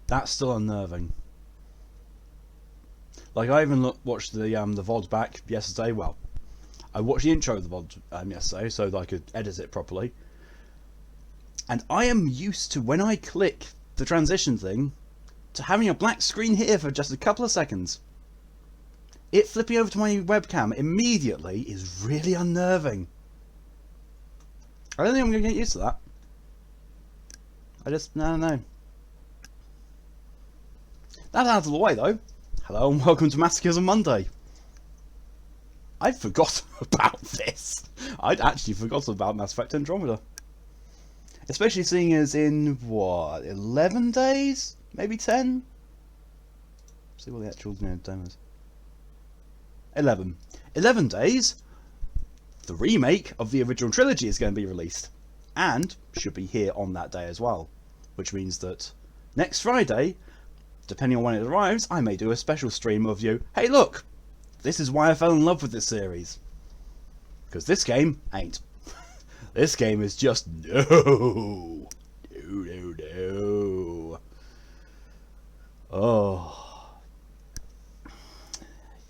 That's still unnerving. Like, I even watched the VOD back yesterday. Well, I watched the intro of the VOD yesterday so that I could edit it properly. And I am used to, when I click the transition thing, to having a black screen here for just a couple of seconds. It flipping over to my webcam immediately is really unnerving. I don't think I'm going to get used to that. I don't know. That's out of the way though. Hello and welcome to Massacres on Monday. I forgot about this. I'd actually forgotten about Mass Effect Andromeda. Especially seeing as in, what, 11 days? Maybe 10? Let's see what the actual time is. 11. 11 days, the remake of the original trilogy is going to be released. And should be here on that day as well. Which means that next Friday, depending on when it arrives, I may do a special stream of you. Hey look, this is why I fell in love with this series. Because this game ain't. This game is just no. Oh.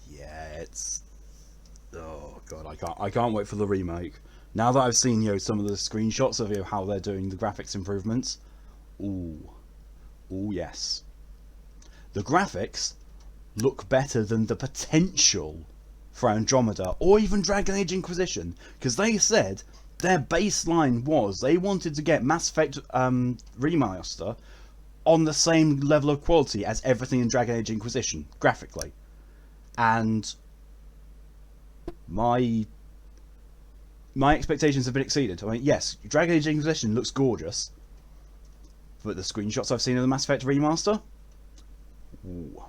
Yeah, it's... Oh god, I can't wait for the remake. Now that I've seen, some of the screenshots of how they're doing the graphics improvements. Ooh. Ooh, yes. The graphics look better than the potential for Andromeda or even Dragon Age Inquisition, because they said their baseline was they wanted to get Mass Effect Remaster on the same level of quality as everything in Dragon Age Inquisition, graphically. And my expectations have been exceeded. I mean, yes, Dragon Age Inquisition looks gorgeous, but the screenshots I've seen of the Mass Effect Remaster, ooh,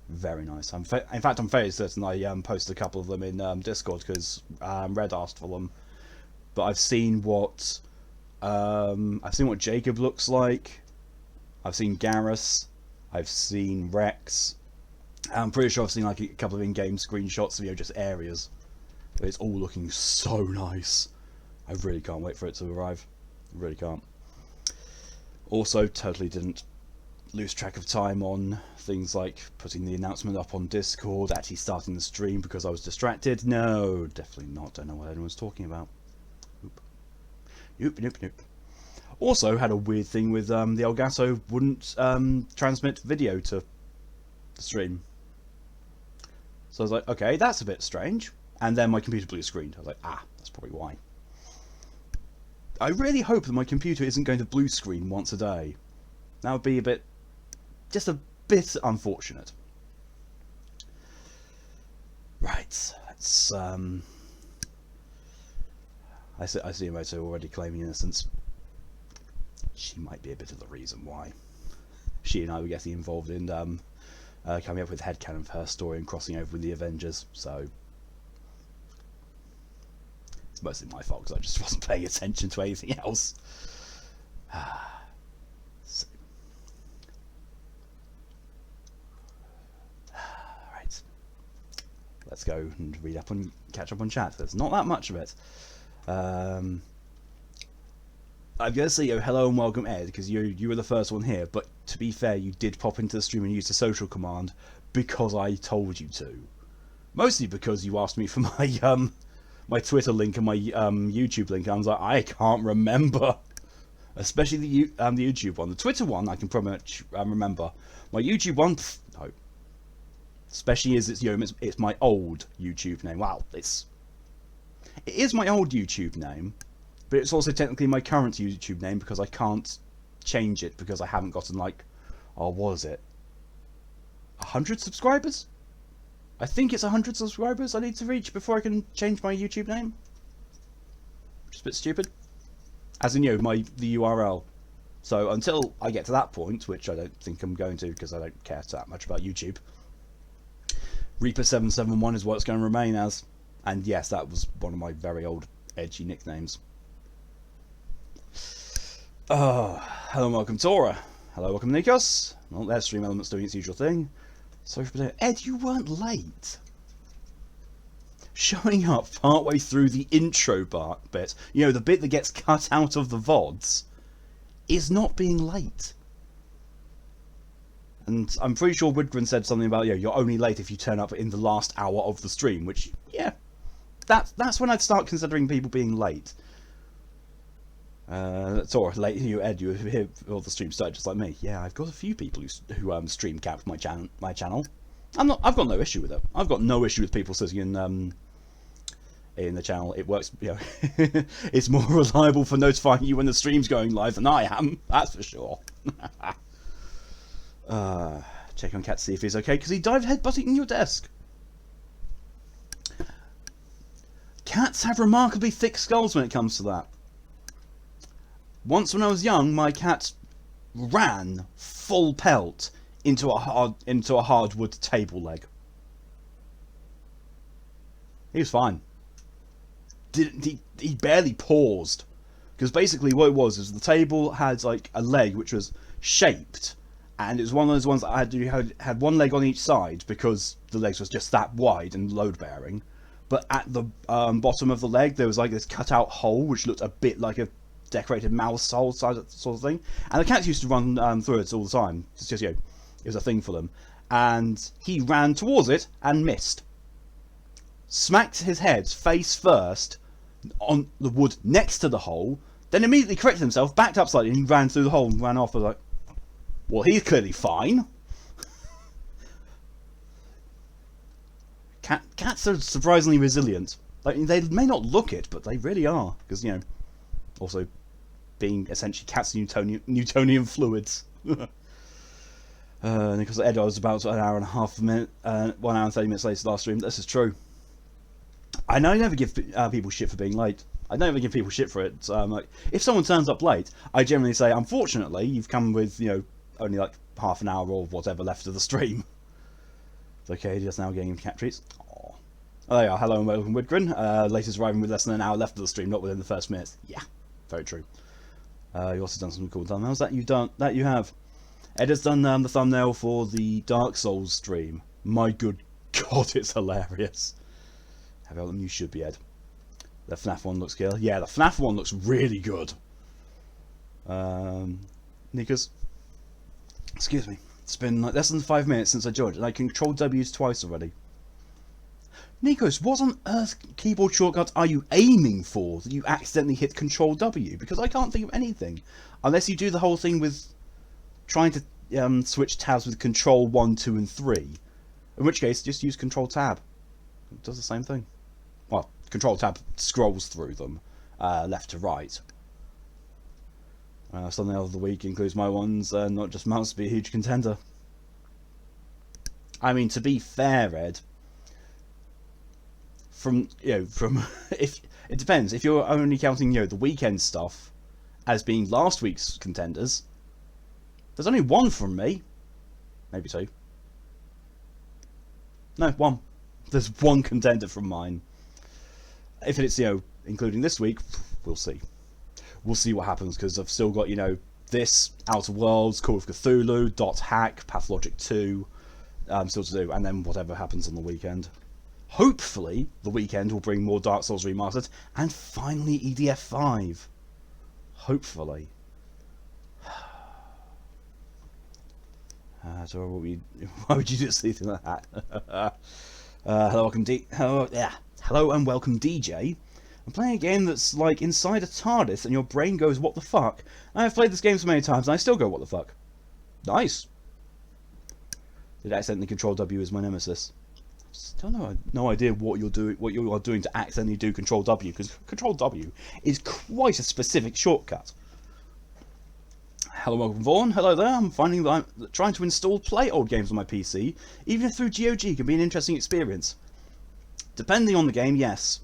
very nice. In fact, I'm fairly certain I posted a couple of them in Discord because Red asked for them. But I've seen what Jacob looks like. I've seen Garrus. I've seen Rex. I'm pretty sure I've seen like a couple of in-game screenshots of just areas. But it's all looking so nice. I really can't wait for it to arrive. I really can't. Also, totally didn't lose track of time on things like putting the announcement up on Discord, actually starting the stream because I was distracted. No, definitely not. Don't know what anyone's talking about. Nope. Also had a weird thing with the Elgato wouldn't transmit video to the stream. So I was like, okay, that's a bit strange. And then my computer blue screened. I was like, that's probably why. I really hope that my computer isn't going to blue screen once a day. That would be just a bit unfortunate. Right, let's I see Moto already claiming innocence. She might be a bit of the reason why she and I were getting involved in coming up with headcanon for her story and crossing over with the Avengers, so it's mostly my fault because I just wasn't paying attention to anything else. So. Right, let's go and catch up on chat. There's not that much of it. I'm going to say hello and welcome Ed, because you were the first one here, but to be fair, you did pop into the stream and use the social command because I told you to. Mostly because you asked me for my my Twitter link and my YouTube link, and I was like, I can't remember. Especially the YouTube one. The Twitter one I can pretty much remember. My YouTube one, no. Especially as it's my old YouTube name. Wow, it is my old YouTube name, but it's also technically my current YouTube name because I can't change it because I haven't gotten what is it? 100 subscribers? I think it's 100 subscribers I need to reach before I can change my YouTube name. Which is a bit stupid. As in, the URL. So until I get to that point, which I don't think I'm going to because I don't care that much about YouTube, Reaper771 is what it's going to remain as. And yes, that was one of my very old edgy nicknames. Hello and welcome Tora. Hello, welcome Nikos. Well, there's Stream Elements doing its usual thing. Sorry for that. Ed, you weren't late. Showing up partway through the intro bit, the bit that gets cut out of the VODs, is not being late. And I'm pretty sure Widgren said something about, you're only late if you turn up in the last hour of the stream, which, yeah, that's when I'd start considering people being late. So late, Ed, you were here before the stream started, just like me. Yeah, I've got a few people who stream capped my channel. I've got no issue with it. I've got no issue with people sitting in the channel. It works, it's more reliable for notifying you when the stream's going live than I am. That's for sure. Check on Cat to see if he's okay, because he dived headbutting your desk. Cats have remarkably thick skulls when it comes to that. Once when I was young, my cat ran full pelt into a hardwood table leg. He was fine. He barely paused, because basically what it was is the table had like a leg which was shaped, and it was one of those ones that had one leg on each side because the legs was just that wide and load bearing. But at the bottom of the leg there was like this cut out hole which looked a bit like a decorated mouse hole sort of thing, and the cats used to run through it all the time. It's just, it was a thing for them, and he ran towards it and missed, smacked his head face first on the wood next to the hole, then immediately corrected himself, backed up slightly, and ran through the hole and ran off. I was like, well, he's clearly fine. Cats are surprisingly resilient. Like, they may not look it, but they really are, because also being essentially cats Newtonian fluids. Because Ed was about an hour and a half 1 hour and 30 minutes later last stream. This is true. I never give people shit for being late. I never give people shit for it. Like, if someone turns up late, I generally say, unfortunately, you've come with only like half an hour or whatever left of the stream. It's okay, just now getting cat treats. Aww. Oh, there you are. Hello and welcome, Widgren. Latest arriving with less than an hour left of the stream, not within the first minutes. Yeah, very true. You also done some cool thumbnails that you have. Ed has done the thumbnail for the Dark Souls stream. My good God, it's hilarious. Have you you should be, Ed. The FNAF one looks good. Yeah, the FNAF one looks really good. Nikos, excuse me. It's been like less than 5 minutes since I joined, and I controlled W's twice already. Nikos, what on earth keyboard shortcut are you aiming for that you accidentally hit Control W? Because I can't think of anything. Unless you do the whole thing with trying to switch tabs with Control 1, 2 and 3. In which case, just use Control Tab. It does the same thing. Well, Control Tab scrolls through them, left to right. Something of the week includes my ones, not just mouse to be a huge contender. I mean, to be fair, Ed, if it depends. If you're only counting the weekend stuff as being last week's contenders, there's only one from me, maybe two. No, one. There's one contender from mine. If it's including this week, we'll see. We'll see what happens, because I've still got this, Outer Worlds, Call of Cthulhu, Dot Hack, Pathologic 2 still to do, and then whatever happens on the weekend. Hopefully the weekend will bring more Dark Souls Remastered and finally EDF 5. Hopefully. So why would you do something like that? Hello and welcome DJ. I'm playing a game that's like inside a TARDIS and your brain goes, what the fuck? I've played this game so many times and I still go, what the fuck? Nice. Did I accidentally Control W as my nemesis? Still no idea what you are doing to accidentally do Control W, because Control W is quite a specific shortcut. Hello, welcome Vaughn. Hello there. I'm finding that I'm trying to play old games on my PC, even through GOG, can be an interesting experience. Depending on the game, yes.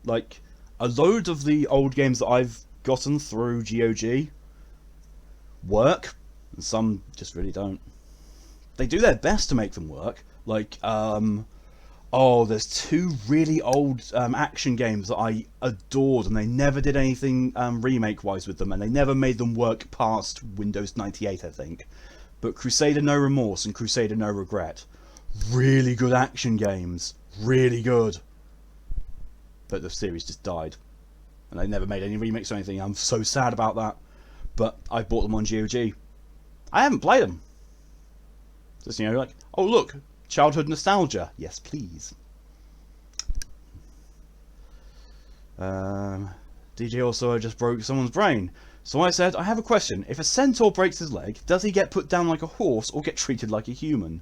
Like, a load of the old games that I've gotten through GOG work, and some just really don't. They do their best to make them work. Like, there's two really old action games that I adored, and they never did anything remake-wise with them, and they never made them work past Windows 98, I think. But Crusader No Remorse and Crusader No Regret. Really good action games. Really good. But the series just died. And they never made any remakes or anything. I'm so sad about that. But I bought them on GOG. I haven't played them. Just, you know, like, oh look, childhood nostalgia. Yes, please. DJ also just broke someone's brain. So I said, I have a question. If a centaur breaks his leg, does he get put down like a horse or get treated like a human?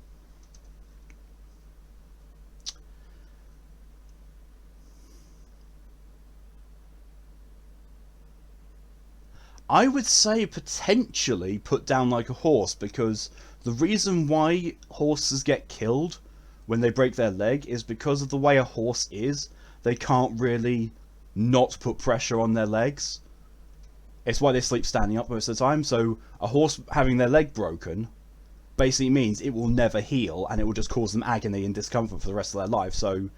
I would say potentially put down like a horse, because the reason why horses get killed when they break their leg is because of the way a horse is. They can't really not put pressure on their legs. It's why they sleep standing up most of the time. So a horse having their leg broken basically means it will never heal, and it will just cause them agony and discomfort for the rest of their life. So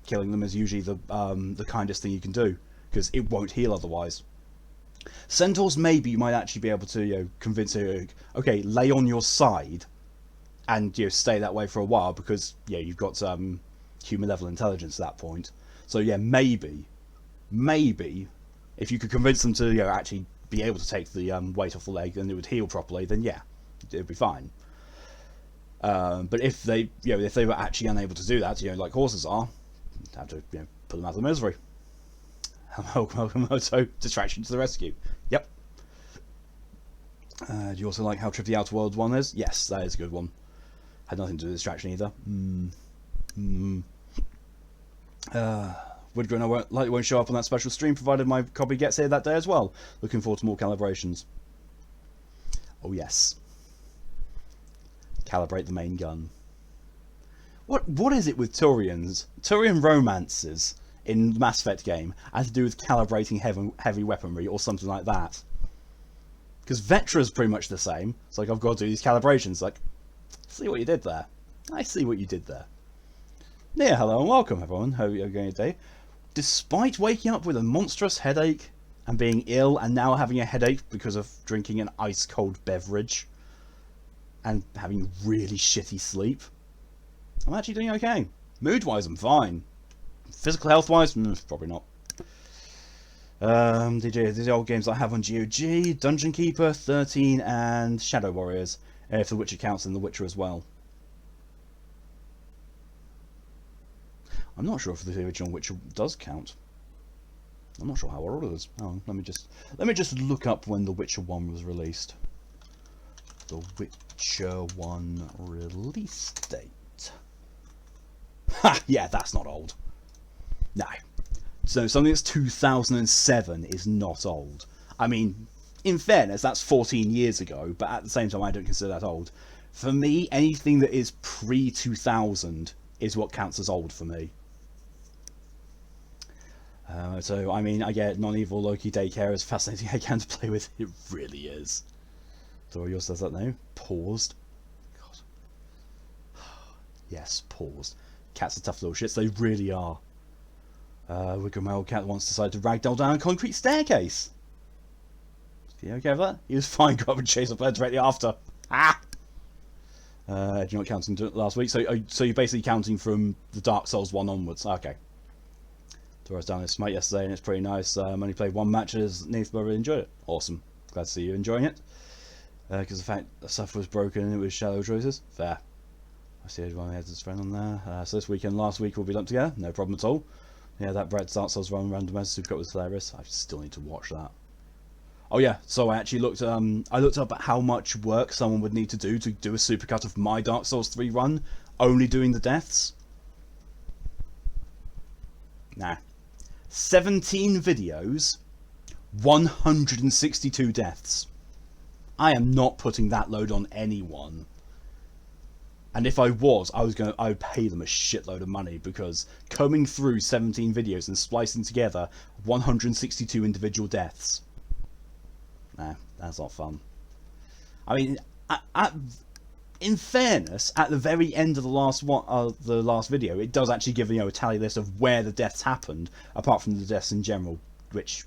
killing them is usually the kindest thing you can do, because it won't heal otherwise. Centaurs, maybe you might actually be able to, you know, convince you, okay, lay on your side and, you know, stay that way for a while, because, yeah, you've got human level intelligence at that point. So yeah, maybe if you could convince them to, you know, actually be able to take the weight off the leg and it would heal properly, then yeah, it would be fine. But if they, you know, if they were actually unable to do that, you know, like horses are, you'd have to, you know, put them out of the misery. Welcome, Moto. Distraction to the rescue. Yep. Do you also like how trippy the Outer Worlds one is? Yes, that is a good one. Had nothing to do with distraction either. Woodgren likely won't show up on that special stream, provided my copy gets here that day as well. Looking forward to more calibrations. Oh yes. Calibrate the main gun. What is it with Turians? Turian romances in the Mass Effect game had to do with calibrating heavy weaponry or something like that. Because Vetra's pretty much the same. It's like, I've got to do these calibrations. Like, see what you did there. I see what you did there. Yeah, hello and welcome everyone. How are you going today? Despite waking up with a monstrous headache and being ill and now having a headache because of drinking an ice cold beverage and having really shitty sleep, I'm actually doing okay. Mood wise, I'm fine. Physical health wise, probably not. These old games I have on GOG: Dungeon Keeper, 13, and Shadow Warriors. If The Witcher counts, in The Witcher as well. I'm not sure if the original Witcher does count. I'm not sure how old it is. Oh, let me just look up when The Witcher 1 was released. The Witcher 1 release date. Ha! Yeah, that's not old. No. So something that's 2007 is not old. I mean, in fairness, that's 14 years ago, but at the same time, I don't consider that old. For me, anything that is pre-2000 is what counts as old for me. So, I mean, I get non-evil Loki Daycare is fascinating again to play with. It really is. So yours does that now? Paused. God. Yes, paused. Cats are tough little shits, they really are. Wiggle my old cat once decided to ragdoll down a concrete staircase. Is he okay with that? He was fine, got up and chased up there directly after. Ah! You're not counting last week, so you're basically counting from the Dark Souls 1 onwards. Okay. So I was down in Smite yesterday and it's pretty nice. Only played one match as Neith, but really enjoyed it. Awesome. Glad to see you enjoying it. Because the fact that stuff was broken and it was shallow choices. Fair. I see everyone has his friend on there. So this weekend, last week, we'll be lumped together. No problem at all. Yeah, that Brett Dark Souls run randomized Supercut was hilarious. I still need to watch that. Oh yeah, so I actually looked up at how much work someone would need to do a supercut of my Dark Souls 3 run, only doing the deaths. Nah. 17 videos, 162 deaths. I am not putting that load on anyone. And if I would pay them a shitload of money, because combing through 17 videos and splicing together 162 individual deaths. Nah, that's not fun. I mean, in fairness, at the very end of the last video, it does actually give, you know, a tally list of where the deaths happened, apart from the deaths in general, which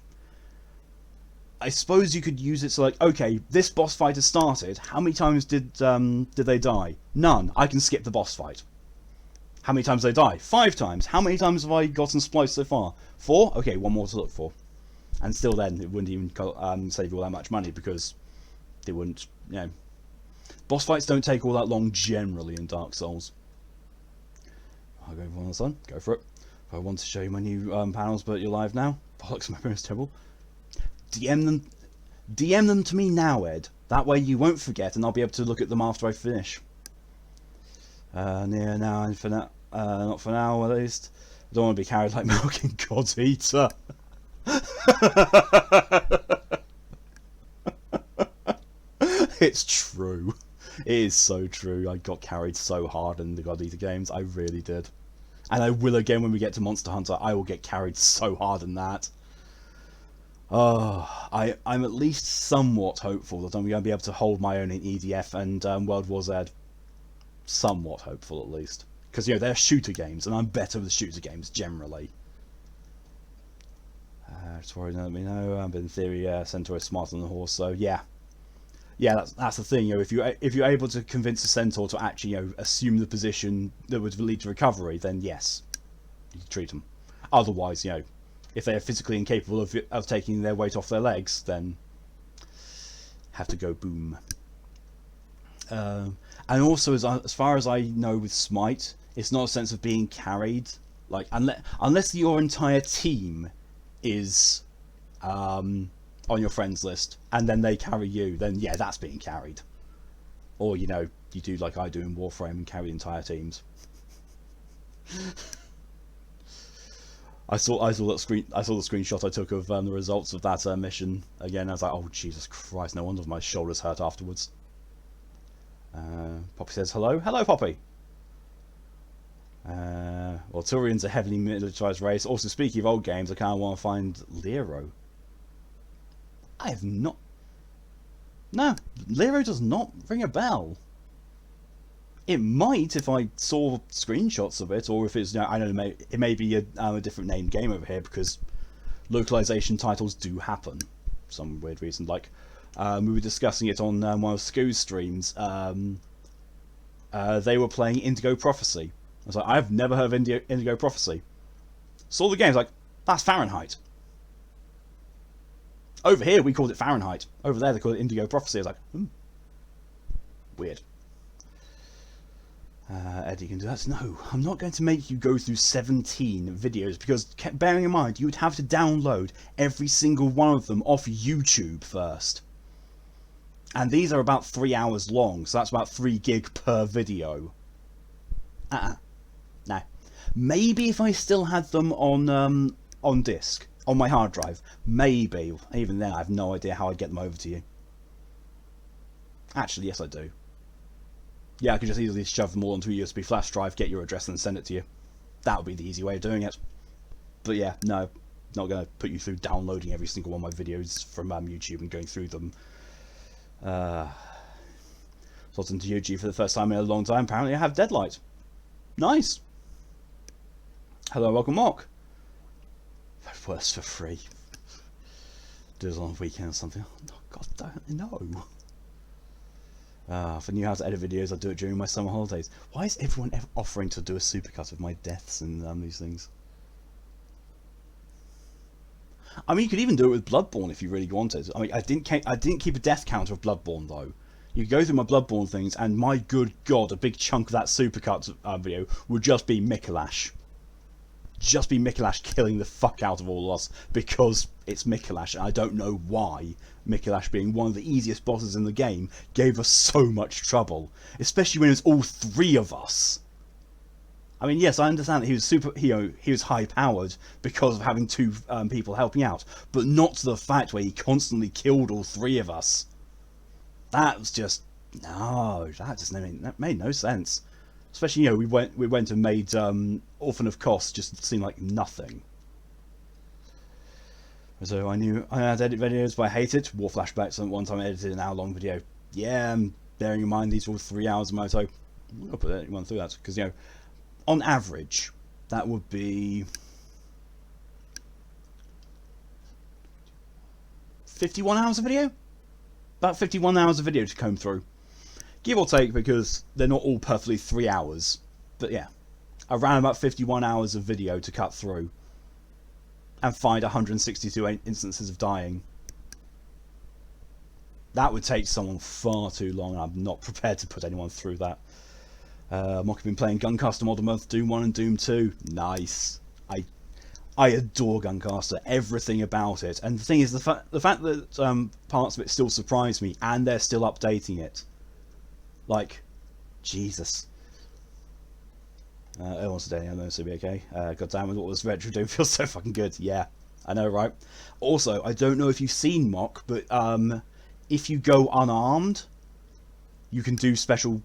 I suppose you could use it to, like, okay, this boss fight has started. How many times did they die? None. I can skip the boss fight. How many times did they die? 5 times. How many times have I gotten spliced so far? 4? Okay, one more to look for. And still then, it wouldn't even save you all that much money, because they wouldn't, you know, Boss fights don't take all that long generally in Dark Souls. I'll go for one on the sun. Go for it. If I want to show you my new panels, but you're live now. Bollocks, my appearance terrible. DM them to me now, Ed. That way you won't forget, and I'll be able to look at them after I finish. Near now, and for now, not for now at least. I don't want to be carried like milking God's eater. It's true. It is so true. I got carried so hard in the God Eater games. I really did. And I will again when we get to Monster Hunter. I will get carried so hard in that. I'm at least somewhat hopeful that I'm going to be able to hold my own in EDF and World War Z. Somewhat hopeful, at least. Because, you know, they're shooter games, and I'm better with shooter games, generally. Just worried, let me know. But in theory, Centaur is smarter than the horse, so yeah. Yeah, that's the thing. You know, if you're able to convince a Centaur to actually, you know, assume the position that would lead to recovery, then yes, you can treat them. Otherwise, you know, if they are physically incapable of taking their weight off their legs, then have to go boom. And also, as far as I know, with Smite, it's not a sense of being carried. Like unless your entire team is on your friends list, and then they carry you, then yeah, that's being carried. Or, you know, you do like I do in Warframe and carry entire teams. I saw the screenshot I took of the results of that mission again. I was like, oh Jesus Christ! No wonder my shoulders hurt afterwards. Poppy says hello. Hello, Poppy. Well, Turian's a heavily militarized race. Also, speaking of old games, I kind of want to find Lero. I have not. No, Lero does not ring a bell. It might if I saw screenshots of it, or if it's, you know, I don't know, it may be a different named game over here, because localization titles do happen for some weird reason. Like we were discussing it on one of Scoo's streams. They were playing Indigo Prophecy. I was like, I've never heard of Indigo Prophecy. Saw the game, like, that's Fahrenheit. Over here, we called it Fahrenheit. Over there, they called it Indigo Prophecy. I was like, weird. Eddie can do that. No, I'm not going to make you go through 17 videos, because bearing in mind, you would have to download every single one of them off YouTube first. And these are about 3 hours long, so that's about 3 gig per video. No. Maybe if I still had them on disc. On my hard drive, maybe. Even then, I have no idea how I'd get them over to you. Actually, yes, I do. Yeah, I could just easily shove them all onto a USB flash drive, get your address, and send it to you. That would be the easy way of doing it. But yeah, no, not going to put you through downloading every single one of my videos from YouTube and going through them. Logged into YouTube for the first time in a long time. Apparently, I have Deadlight. Nice. Hello, welcome, Mark. Worse for free. Do it on a weekend or something. Oh, God, don't know. If I knew how to edit videos, I'd do it during my summer holidays. Why is everyone ever offering to do a supercut of my deaths and these things? I mean, you could even do it with Bloodborne if you really wanted. I mean, I didn't keep a death counter of Bloodborne though. You go through my Bloodborne things, and my good God, a big chunk of that supercut video would just be Mikolash. Just be Mikolash killing the fuck out of all of us, because it's Mikolash, and I don't know why Mikolash, being one of the easiest bosses in the game, gave us so much trouble, especially when it was all 3 of us. I mean, yes, I understand that he was he was high powered because of having 2 people helping out, but not to the fact where he constantly killed all 3 of us. That was just that made no sense. Especially, you know, we went and made Orphan of Kos just seem like nothing. So I knew I had to edit videos, but I hate it. War flashbacks. And one time I edited an hour-long video. Yeah, bearing in mind these were all 3 hours of moto. I'm not put anyone through that, because, you know, on average, that would be 51 hours of video. About 51 hours of video to comb through. Give or take, because they're not all perfectly 3 hours. But yeah, around about 51 hours of video to cut through. And find 162 instances of dying. That would take someone far too long. I'm not prepared to put anyone through that. Mock been playing Guncaster Modern Month, Doom 1 and Doom 2. Nice. I adore Guncaster, everything about it. And the thing is, the fact that parts of it still surprise me, and they're still updating it. Like, Jesus. Everyone's today, I know this will be okay. God damn it, what was Retro Doom feels so fucking good. Yeah, I know, right? Also, I don't know if you've seen Mock, but if you go unarmed, you can do special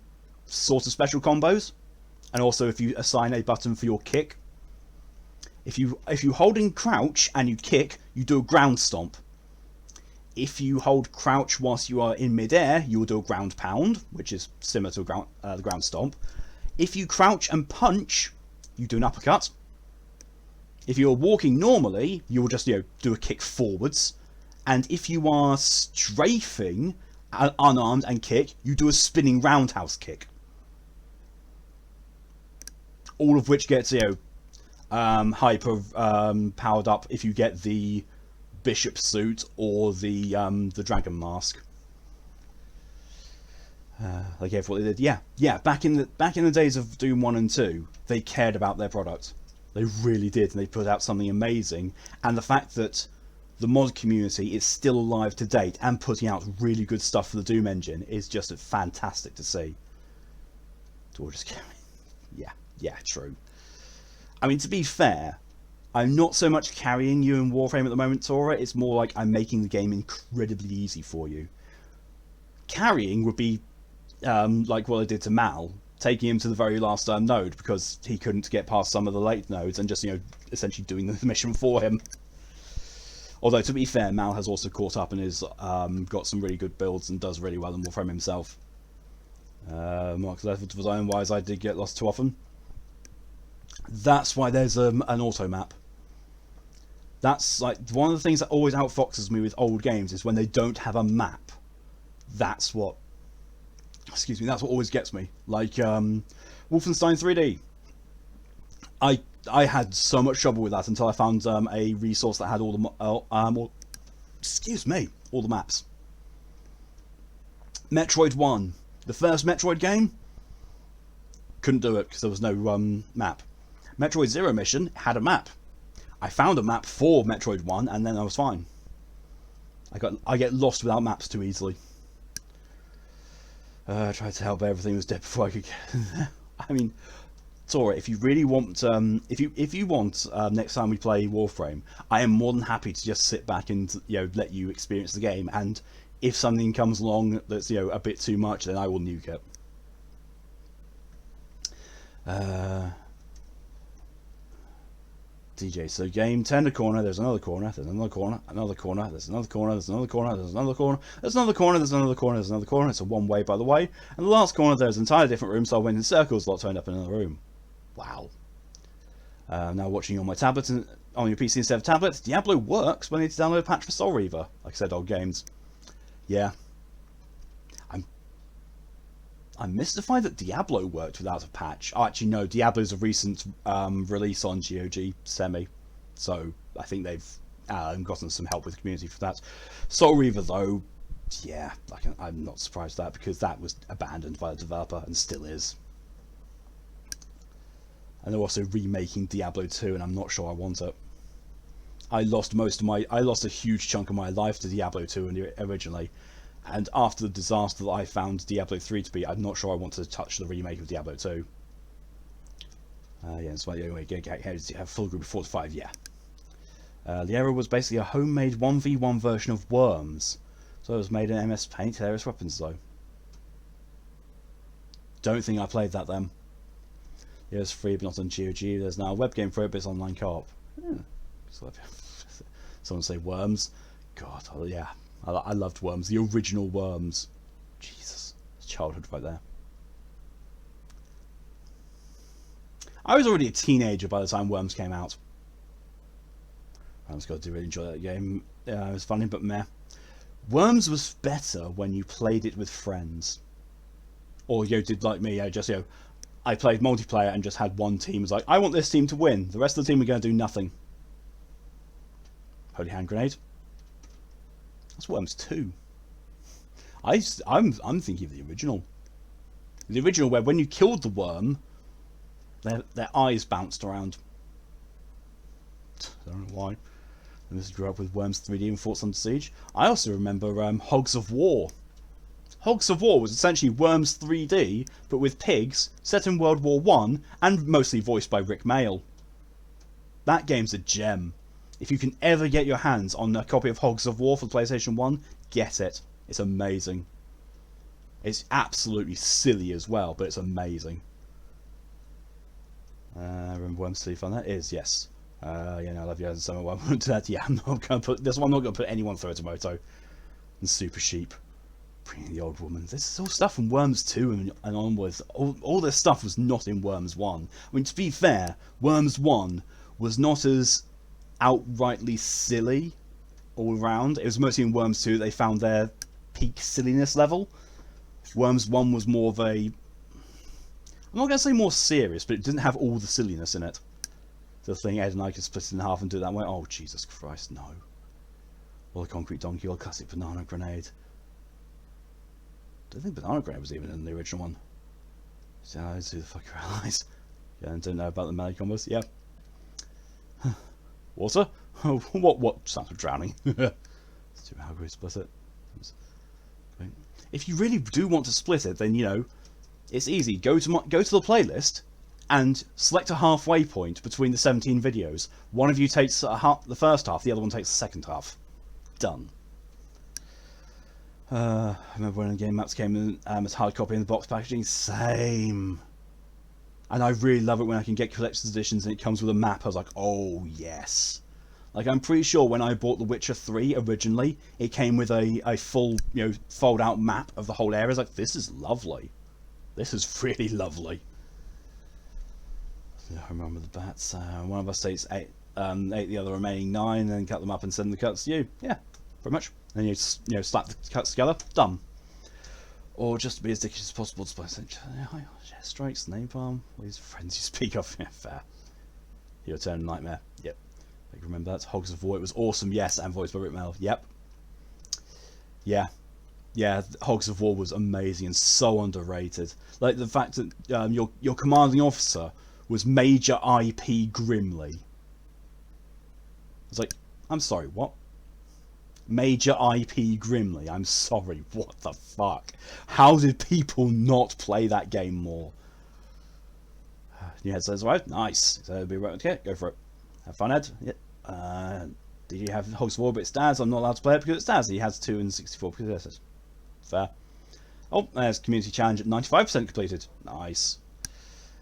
combos. And also, if you assign a button for your kick, if you hold in crouch and you kick, you do a ground stomp. If you hold crouch whilst you are in midair, you will do a ground pound, which is similar to the ground stomp. If you crouch and punch, you do an uppercut. If you're walking normally, you will just do a kick forwards. And if you are strafing, unarmed and kick, you do a spinning roundhouse kick. All of which gets hyper powered up if you get the bishop suit or the dragon mask. Like what they did, yeah. Back in the days of Doom 1 and 2, they cared about their product. They really did, and they put out something amazing. And the fact that the mod community is still alive to date and putting out really good stuff for the Doom engine is just fantastic to see. Gorgeous carry. Yeah, true. I mean, to be fair, I'm not so much carrying you in Warframe at the moment, Tora. It's more like I'm making the game incredibly easy for you. Carrying would be like what I did to Mal, taking him to the very last node because he couldn't get past some of the late nodes and just, essentially doing the mission for him. Although, to be fair, Mal has also caught up and has got some really good builds and does really well in Warframe himself. Mark's level design-wise, I did get lost too often. That's why there's an auto map. That's like one of the things that always outfoxes me with old games is when they don't have a map. That's what always gets me. Like Wolfenstein 3D. I had so much trouble with that until I found a resource that had all the maps. Metroid 1, the first Metroid game, couldn't do it because there was no map. Metroid Zero Mission had a map. I found a map for Metroid 1 and then I was fine. I get lost without maps too easily. I tried to help everything was dead before I could get I mean, Tora, if you really want if you want next time we play Warframe, I am more than happy to just sit back and let you experience the game, and if something comes along that's a bit too much, then I will nuke it. DJ, so game, turn the corner, there's another corner, there's another corner, another corner, there's another corner, there's another corner, there's another corner, there's another corner, there's another corner, there's another corner, it's a one way by the way, and the last corner there's an entirely different room, so I went in circles, lot turned up in another room. Wow. Now watching on my tablet and on your PC instead of tablet, Diablo works when it's download a patch for Soul Reaver. Like I said, old games. Yeah. I'm mystified that Diablo worked without a patch. Oh, actually, no. Diablo's a recent release on GOG Semi, so I think they've gotten some help with the community for that. Soul Reaver, though, yeah, I'm not surprised at that because that was abandoned by the developer and still is. And they're also remaking Diablo 2, and I'm not sure I want it. I lost a huge chunk of my life to Diablo 2 originally. And after the disaster that I found Diablo 3 to be, I'm not sure I want to touch the remake of Diablo 2. Yeah, that's why you have full group of 4 to 5, yeah. The error was basically a homemade 1v1 version of Worms. So it was made in MS Paint, hilarious weapons though. Don't think I played that then. Yeah, it's free but not on GOG. There's now a web game for it, but it's online co-op. Yeah. Someone say Worms. God, oh, yeah. I loved Worms, the original Worms. Jesus, it's childhood right there. I was already a teenager by the time Worms came out. I was going to really enjoy that game. It was funny, but meh. Worms was better when you played it with friends. Or you did like me, just I played multiplayer and just had one team. It was like, I want this team to win. The rest of the team are going to do nothing. Holy hand grenade. That's Worms 2. I'm thinking of the original. The original where when you killed the worm, their eyes bounced around. I don't know why. I just grew up with Worms 3D and Forts Under Siege. I also remember Hogs of War. Hogs of War was essentially Worms 3D, but with pigs, set in World War One, and mostly voiced by Rick Mayall. That game's a gem. If you can ever get your hands on a copy of Hogs of War for PlayStation 1, get it. It's amazing. It's absolutely silly as well, but it's amazing. Remember Worms 3 fun that is? Yes. Yeah, no, I love you as summer one. Yeah, I'm not going to put this one. I'm not going to put anyone through Tomoto. And Super Sheep. Bringing the old woman. This is all stuff from Worms 2 and onwards. All this stuff was not in Worms 1. I mean, to be fair, Worms 1 was not as outrightly silly all around. It was mostly in Worms 2 they found their peak silliness level. Worms 1 was more of a... I'm not going to say more serious, but it didn't have all the silliness in it. The thing Ed and I could split it in half and do it that way. Oh, Jesus Christ, no. Or the concrete donkey, or classic banana grenade. I don't think banana grenade was even in the original one. So, who the fuck your allies? Yeah, and don't know about the melee combos. Yeah. Water? Oh, what sounds of drowning? It's too how we split it. If you really do want to split it, then, you know, it's easy. Go to the playlist and select a halfway point between the 17 videos. One of you takes the first half, the other one takes the second half. Done. I remember when the game maps came in as hard copy in the box packaging. Same. And I really love it when I can get collector's editions and it comes with a map. I was like, oh yes. Like, I'm pretty sure when I bought The Witcher 3 originally, it came with a full, you know, fold out map of the whole area. I was like, this is lovely. This is really lovely. Yeah, I remember the bats. One of us ate the other remaining 9, and then cut them up and send the cuts to you. Yeah, pretty much. And you know, slap the cuts together. Done. Or just to be as dickish as possible to play strikes, napalm. All these friends you speak of. Yeah, fair. Your turn, nightmare. Yep. I can remember that. Hogs of War. It was awesome. Yes, and voiced by Rick Mayall. Yep. Yeah. Yeah, Hogs of War was amazing and so underrated. Like the fact that your commanding officer was Major IP Grimley. It's like, I'm sorry, what? Major IP Grimley. I'm sorry, what the fuck? How did people not play that game more? New head says, right, nice. So be right, okay, go for it. Have fun, Ed. Yep. Did you have Hogs of War, but it's Daz? I'm not allowed to play it because it's Daz. He has 2 and 64 because it's fair. Oh, there's community challenge at 95% completed. Nice.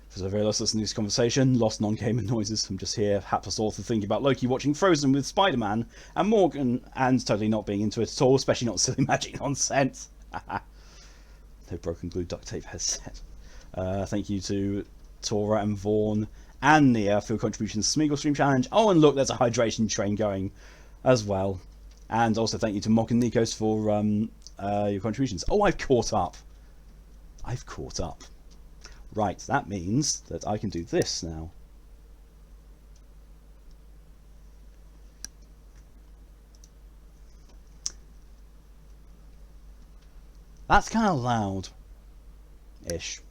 For the very last listening to this conversation, lost non-gaming noises. I'm just here, hapless author, thinking about Loki watching Frozen with Spider-Man and Morgan, and totally not being into it at all, especially not silly magic nonsense. No broken glue duct tape headset. Thank you to Tora and Vaughn and Nia for your contributions to Smeagol Stream Challenge. Oh, and look, there's a hydration train going as well. And also thank you to Mock and Nikos for your contributions. Oh, I've caught up. Right, that means that I can do this now. That's kind of loud-ish.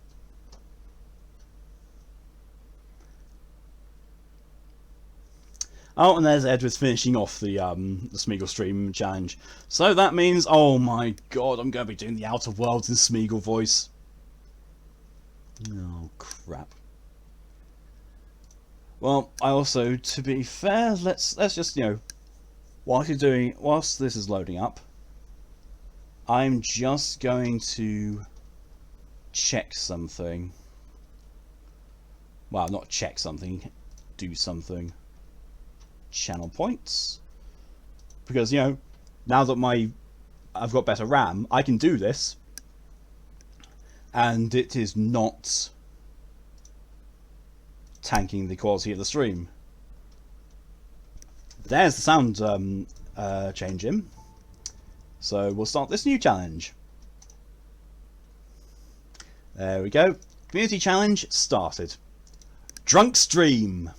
Oh, and there's Edward finishing off the Smeagol Stream Challenge. So that means, oh my god, I'm going to be doing the Outer Worlds in Smeagol voice. Oh, crap. Well, I also, to be fair, let's just, you know, whilst this is loading up, I'm just going to check something. Well, not check something, do something. Channel points. Because, you know, now that I've got better RAM, I can do this. And it is not tanking the quality of the stream. There's the sound change in. So we'll start this new challenge. There we go. Community challenge started. Drunk stream.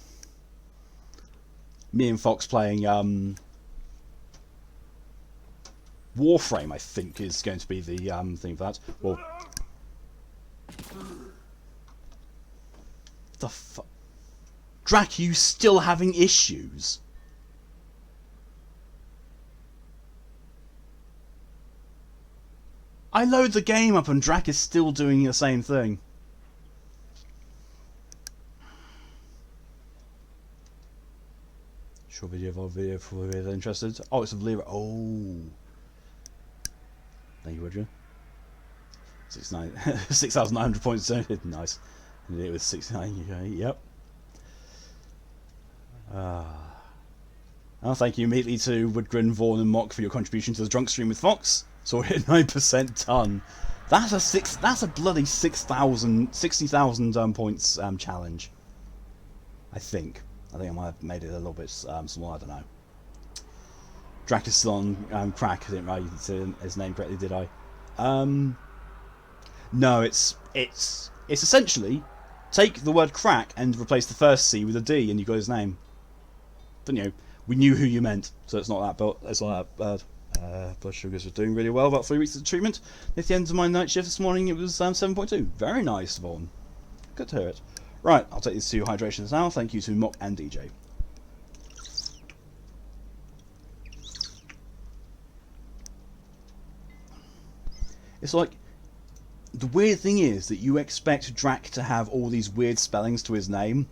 Me and Fox playing Warframe, I think, is going to be the thing for that. Well, the fuck, Drac, you still having issues? I load the game up and Drac is still doing the same thing. Short video of our video for those interested. Oh, it's a Valera. Oh. Thank you, Roger. 6,900 points. Nice. And it was 69. Yep. Oh, thank you immediately to Woodgren, Vaughan, and Mock for your contribution to the drunk stream with Fox. So we're at 9% done. That's a bloody 60,000 points challenge. I think I might have made it a little bit small. I don't know. Drac is still on crack. I didn't write his name correctly, did I? No, it's essentially take the word crack and replace the first C with a D, and you got his name. But you know, we knew who you meant, so it's not that bad. Blood sugars were doing really well. About 3 weeks of treatment. At the end of my night shift this morning, it was 7.2. Very nice, Vaughan. Good to hear it. Right, I'll take these 2 hydrations now. Thank you to Mock and DJ. It's like, the weird thing is that you expect Drac to have all these weird spellings to his name,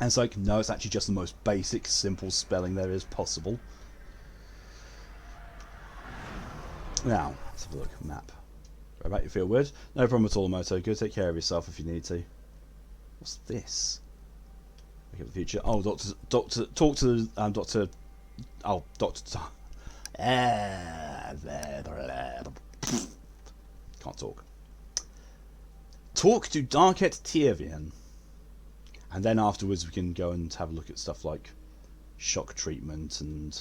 and it's like, no, it's actually just the most basic, simple spelling there is possible. Now, let's have a look. Map. Right back, you feel weird? No problem at all, Moto. Go take care of yourself if you need to. What's this? Look at the future. Oh, talk to Doctor. Oh, Doctor. Can't talk. Talk to Darket Tiervian. And then afterwards we can go and have a look at stuff like shock treatment and...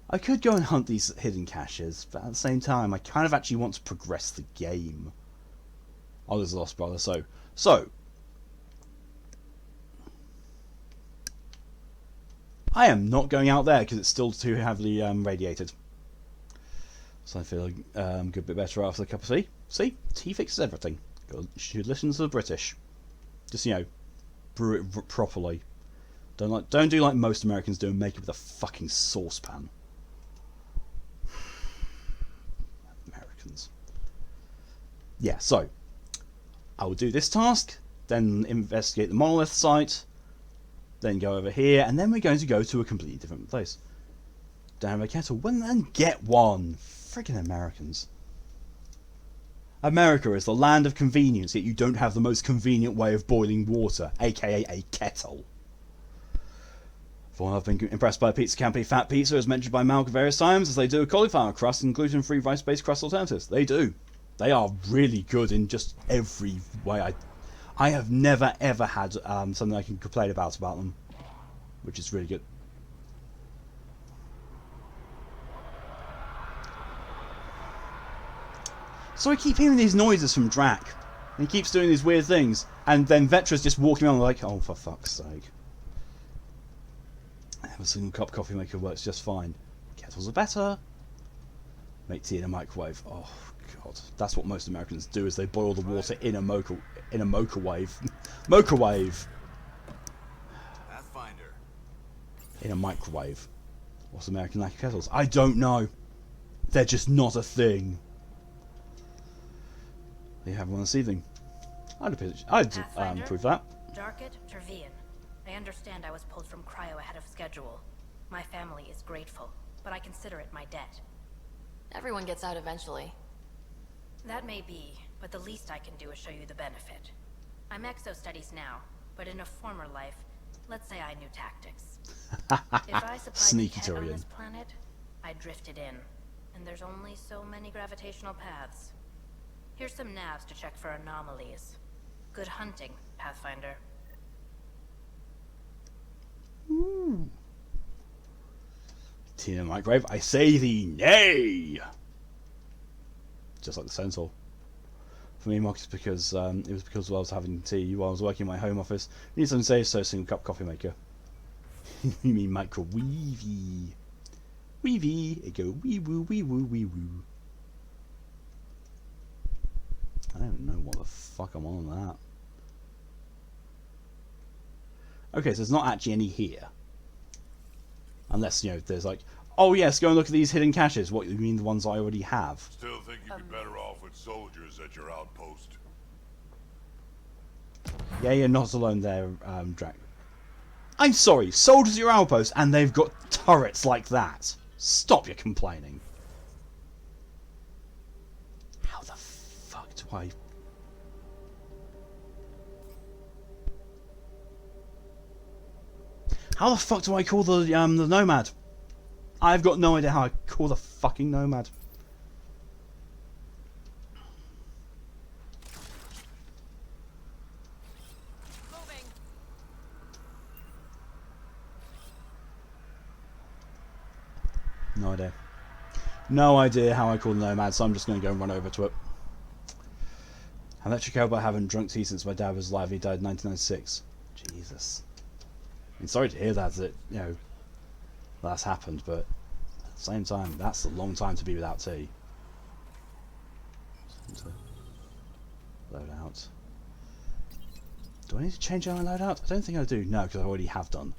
I could go and hunt these hidden caches, but at the same time I kind of actually want to progress the game. Oh, there's a Lost Brother. So... I am not going out there because it's still too heavily radiated. So I feel a good bit better after a cup of tea. See? Tea fixes everything. You should listen to the British. Just, you know, brew it properly. Don't do like most Americans do and make it with a fucking saucepan. Americans. Yeah, so I will do this task, then investigate the monolith site, then go over here, and then we're going to go to a completely different place. Don't have a kettle, well then get one. Friggin' Americans. America is the land of convenience, yet you don't have the most convenient way of boiling water, aka a kettle. For I've been impressed by Pizza Company Fat Pizza, as mentioned by Malcolm various times, as they do a cauliflower crust and gluten-free rice-based crust alternatives. They do. They are really good in just every way. I have never ever had something I can complain about them, which is really good. So I keep hearing these noises from Drac, and he keeps doing these weird things, and then Vetra's just walking around like, oh, for fuck's sake. A single cup coffee maker works just fine. Kettles are better. Make tea in a microwave. Oh god, that's what most Americans do, is they boil the water in a microwave. Microwave. Pathfinder. In a microwave. What's American lack of kettles? I don't know. They're just not a thing. They have one this evening. I'd prove that. Darket Trevian. I understand I was pulled from cryo ahead of schedule. My family is grateful, but I consider it my debt. Everyone gets out eventually. That may be, but the least I can do is show you the benefit. I'm exo-studies now, but in a former life, let's say I knew tactics. If I supplied Sneaky the head on Turian. this planet, I drifted in, and there's only so many gravitational paths. Here's some navs to check for anomalies. Good hunting, Pathfinder. Ooh. Tea in a microwave. I say thee nay. Just like the centaur. For me, Mark, it's because it was because while I was having tea while I was working in my home office. I need something safe, so single cup coffee maker. You mean microwavey? Weevee. It go wee woo wee woo wee woo. I don't know what the fuck I'm on that. Okay, so there's not actually any here. Unless, you know, there's like, oh yes, go and look at these hidden caches. What, you mean the ones I already have? Still think you'd be better off with soldiers at your outpost. Yeah, you're not alone there, Drac. I'm sorry, soldiers at your outpost, and they've got turrets like that. Stop your complaining. How the fuck do I... How the fuck do I call the Nomad? I've got no idea how I call the fucking Nomad. Moving. No idea. No idea how I call the Nomad, so I'm just going to go and run over to it. I've let you care about having drunk tea since my dad was alive. He died in 1996. Jesus. I'm sorry to hear that, you know, that's happened, but at the same time, that's a long time to be without tea. Load out. Do I need to change our loadout? I don't think I do. No, because I already have done.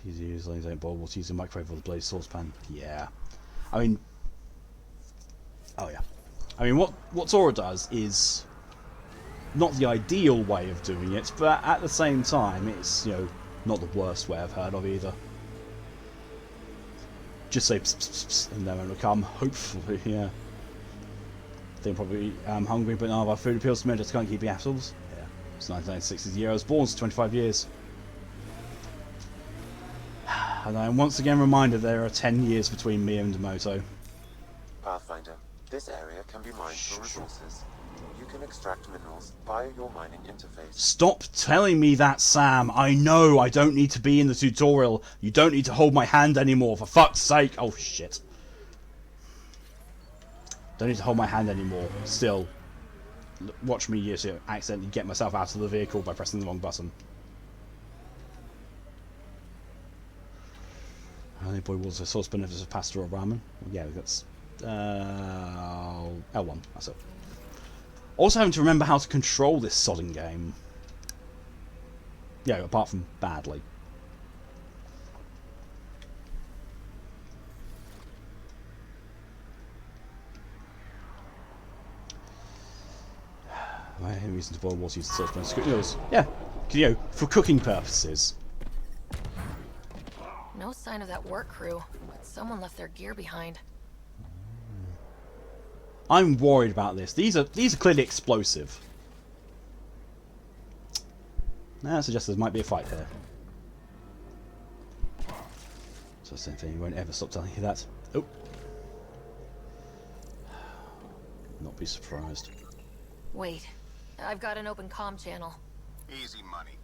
Usually don't boil water using a microwave or the blaze saucepan. Yeah. I mean... Oh yeah. I mean, what Tora does is not the ideal way of doing it, but at the same time, it's, you know, not the worst way I've heard of either. Just say pss, pss, pss, and then it'll come, hopefully, yeah. I think probably I'm hungry, but none of our food appeals to me, I just can't keep the apples. Yeah. It's 1996 is the year I was born, so 25 years. And I'm once again reminded there are 10 years between me and Demoto. Pathfinder, this area can be mined for resources. You can extract minerals via your mining interface. Stop telling me that, Sam. I know I don't need to be in the tutorial. You don't need to hold my hand anymore, for fuck's sake. Oh, shit. Don't need to hold my hand anymore. Still, watch me accidentally get myself out of the vehicle by pressing the wrong button. Only boy was a saucepan if it's a pasta or ramen. Yeah, that's L1. That's it. Also having to remember how to control this sodding game. Yeah, apart from badly. Any reason to boil water using saucepan? Yeah, you know, for cooking purposes. No sign of that work crew. Someone left their gear behind. I'm worried about this. These are clearly explosive. Now, I suggest there might be a fight here. So same thing. You won't ever stop telling you that. Oh, not be surprised. Wait, I've got an open comm channel. Easy money.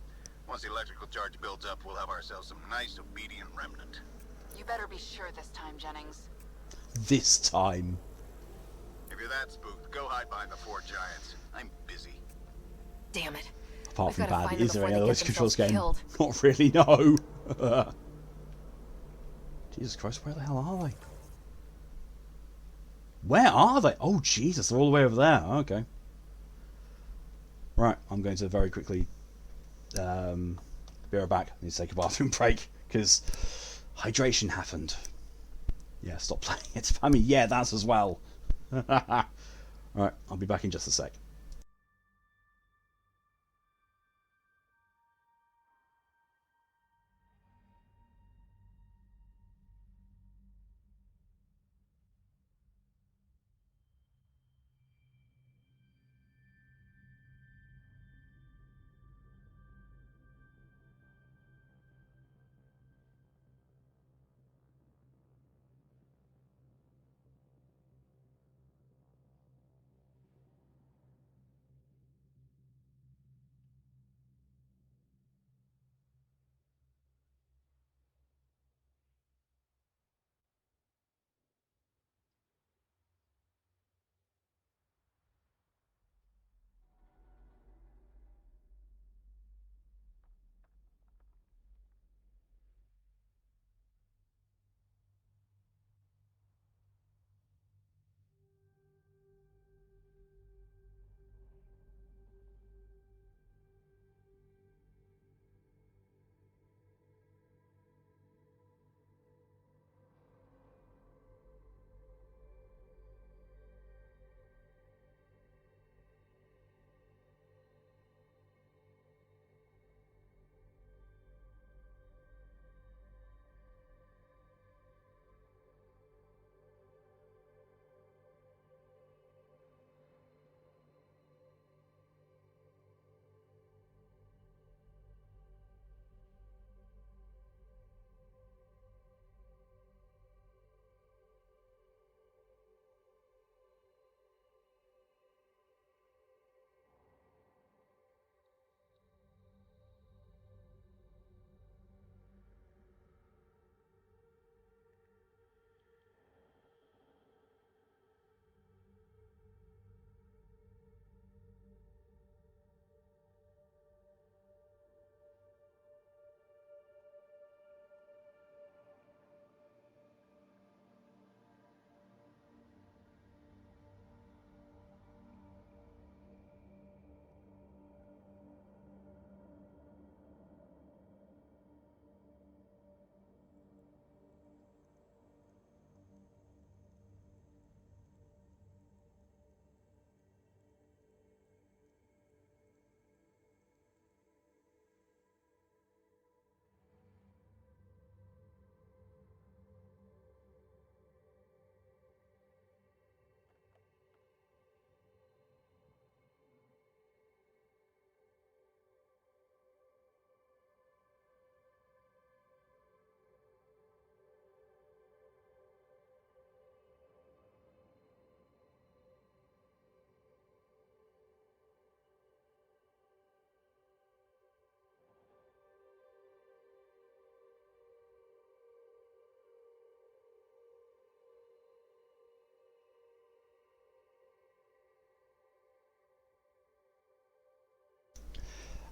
Once the electrical charge builds up, we'll have ourselves some nice obedient remnant. You better be sure this time, Jennings. This time. If you're that spooked, go hide behind the four giants. I'm busy. Damn it. Apart We've from gotta bad, find is them there any before other they get controls game? themselves Not really, no. Jesus Christ, where the hell are they? Where are they? Oh, Jesus, they're all the way over there. Okay. Right, I'm going to very quickly be right back. I need to take a bathroom break because hydration happened. Yeah, stop playing it. I mean, yeah, that's as well. Right, I'll be back in just a sec.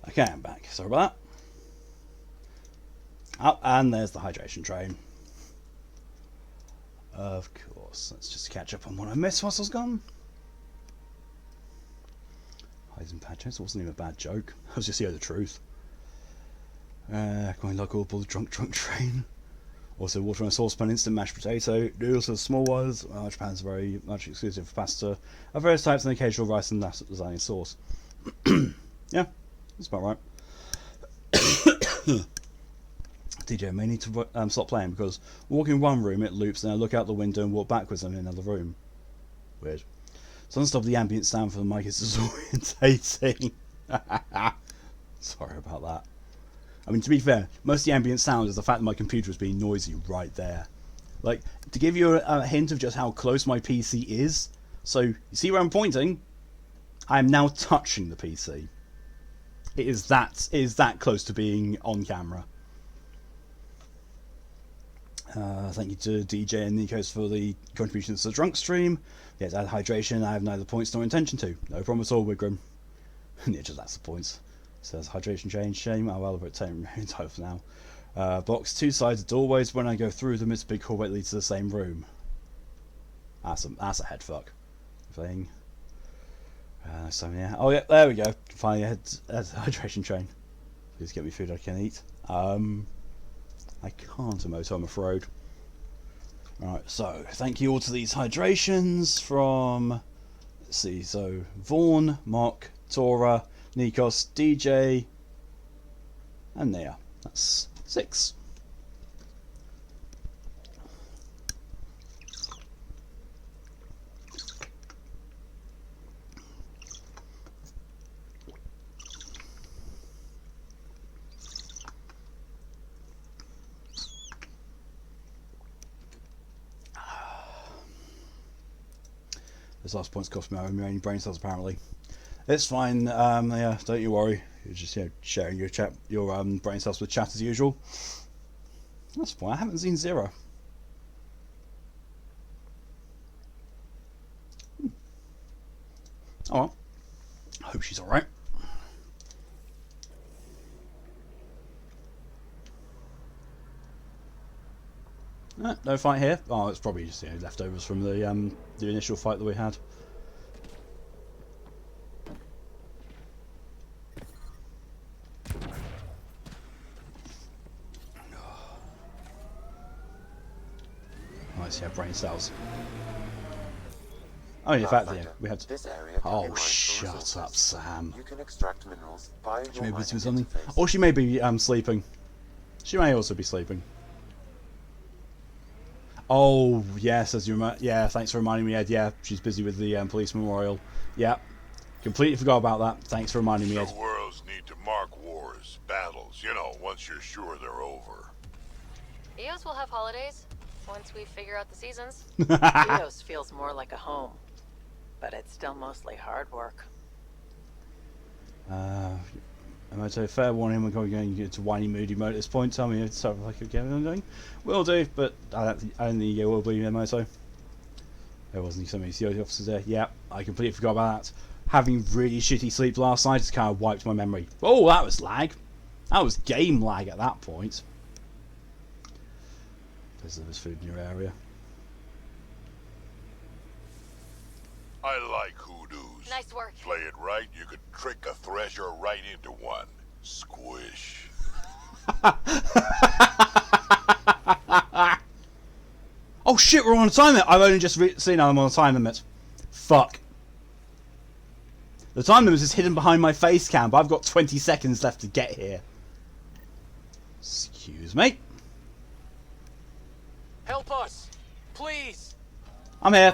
Okay, I'm back. Sorry about that. Oh, and there's the hydration train. Of course. Let's just catch up on what I missed whilst I was gone. Hiding patches wasn't even a bad joke. I was just the truth. Going like all the drunk train. Also, water and a saucepan, instant mashed potato, noodles with small ones, large pans very much exclusive for pasta, of various types, and occasional rice and lasagna sauce. Yeah, that's about right. DJ may need to stop playing because walking in one room it loops, then I look out the window and walk backwards and in another room. Weird. So stop the ambient sound for the mic is disorientating. Sorry about that. I mean, to be fair, most of the ambient sound is the fact that my computer is being noisy right there. Like, to give you a hint of just how close my PC is, so, you see where I'm pointing? I am now touching the PC. It is that close to being on camera. Thank you to DJ and Nikos for the contributions to the drunk stream. Yes, add hydration, I have neither points nor intention to. No problem at all, Wigram. Yeah, just that's the points. Says hydration change, shame, I'll elevate title for now. Box, 2 sides of doorways, when I go through them it's a big hallway that leads to the same room. That's a head fuck thing. So yeah, oh yeah, there we go. Finally had hydration train. Please get me food I can eat. I can't emote, I'm afraid. Right, so thank you all to these hydrations from, let's see, so Vaughn, Mock, Tora, Nikos, DJ, and Nia. That's 6. This last point's cost me my remaining brain cells apparently. It's fine, yeah, don't you worry. You're just sharing your brain cells with chat as usual. That's fine, I haven't seen Zero. Oh well. I hope she's alright. No fight here. Oh, it's probably just leftovers from the initial fight that we had. Nice, yeah, brain cells. Oh, in fact, yeah, we had. This area can be Oh, mined for shut resources. up, Sam. You can extract minerals via She your may be mining doing something, interface. or she may be sleeping. She may also be sleeping. Oh yes, as you yeah. Thanks for reminding me, Ed. Yeah, she's busy with the police memorial. Yeah, completely forgot about that. Thanks for reminding me, Ed. The worlds need to mark wars, battles, you know, once you're sure they're over. EOS will have holidays once we figure out the seasons. EOS feels more like a home, but it's still mostly hard work. Emoto, fair warning, we're going into whiny moody mode at this point. Tell me it's sort of like a game I'm doing. Will do, but I don't think it will be Emoto. There wasn't so many security officers there. Yeah, I completely forgot about that. Having really shitty sleep last night just kind of wiped my memory. Oh, that was lag. That was game lag at that point. There's food in your area. I like hoodoos. Nice work. Play it right, you could trick a thresher right into one. Squish. Oh shit, we're on a time limit. I've only just seen I'm on a time limit. Fuck. The time limit is hidden behind my face cam, but I've got 20 seconds left to get here. Excuse me. Help us, please. I'm here.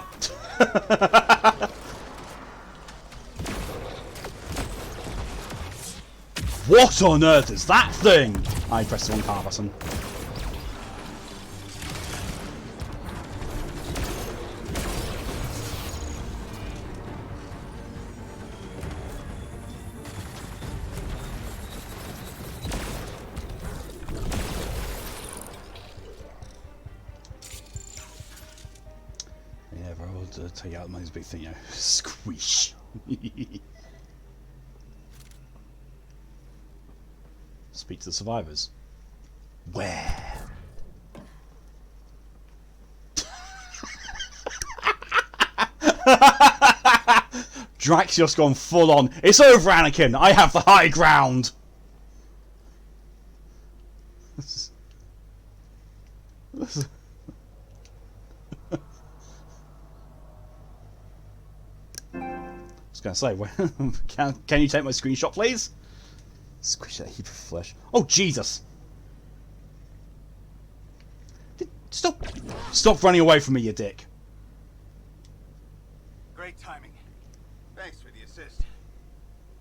What on earth is that thing? I pressed the wrong car button. Yeah, bro, I'll take out Money's big thing, you know. Squish. Speak to the survivors. Where? Drax just gone full on. It's over, Anakin. I have the high ground. I was going to say, can you take my screenshot, please? Squish that heap of flesh. Oh, Jesus! Stop! Stop running away from me, you dick. Great timing. Thanks for the assist.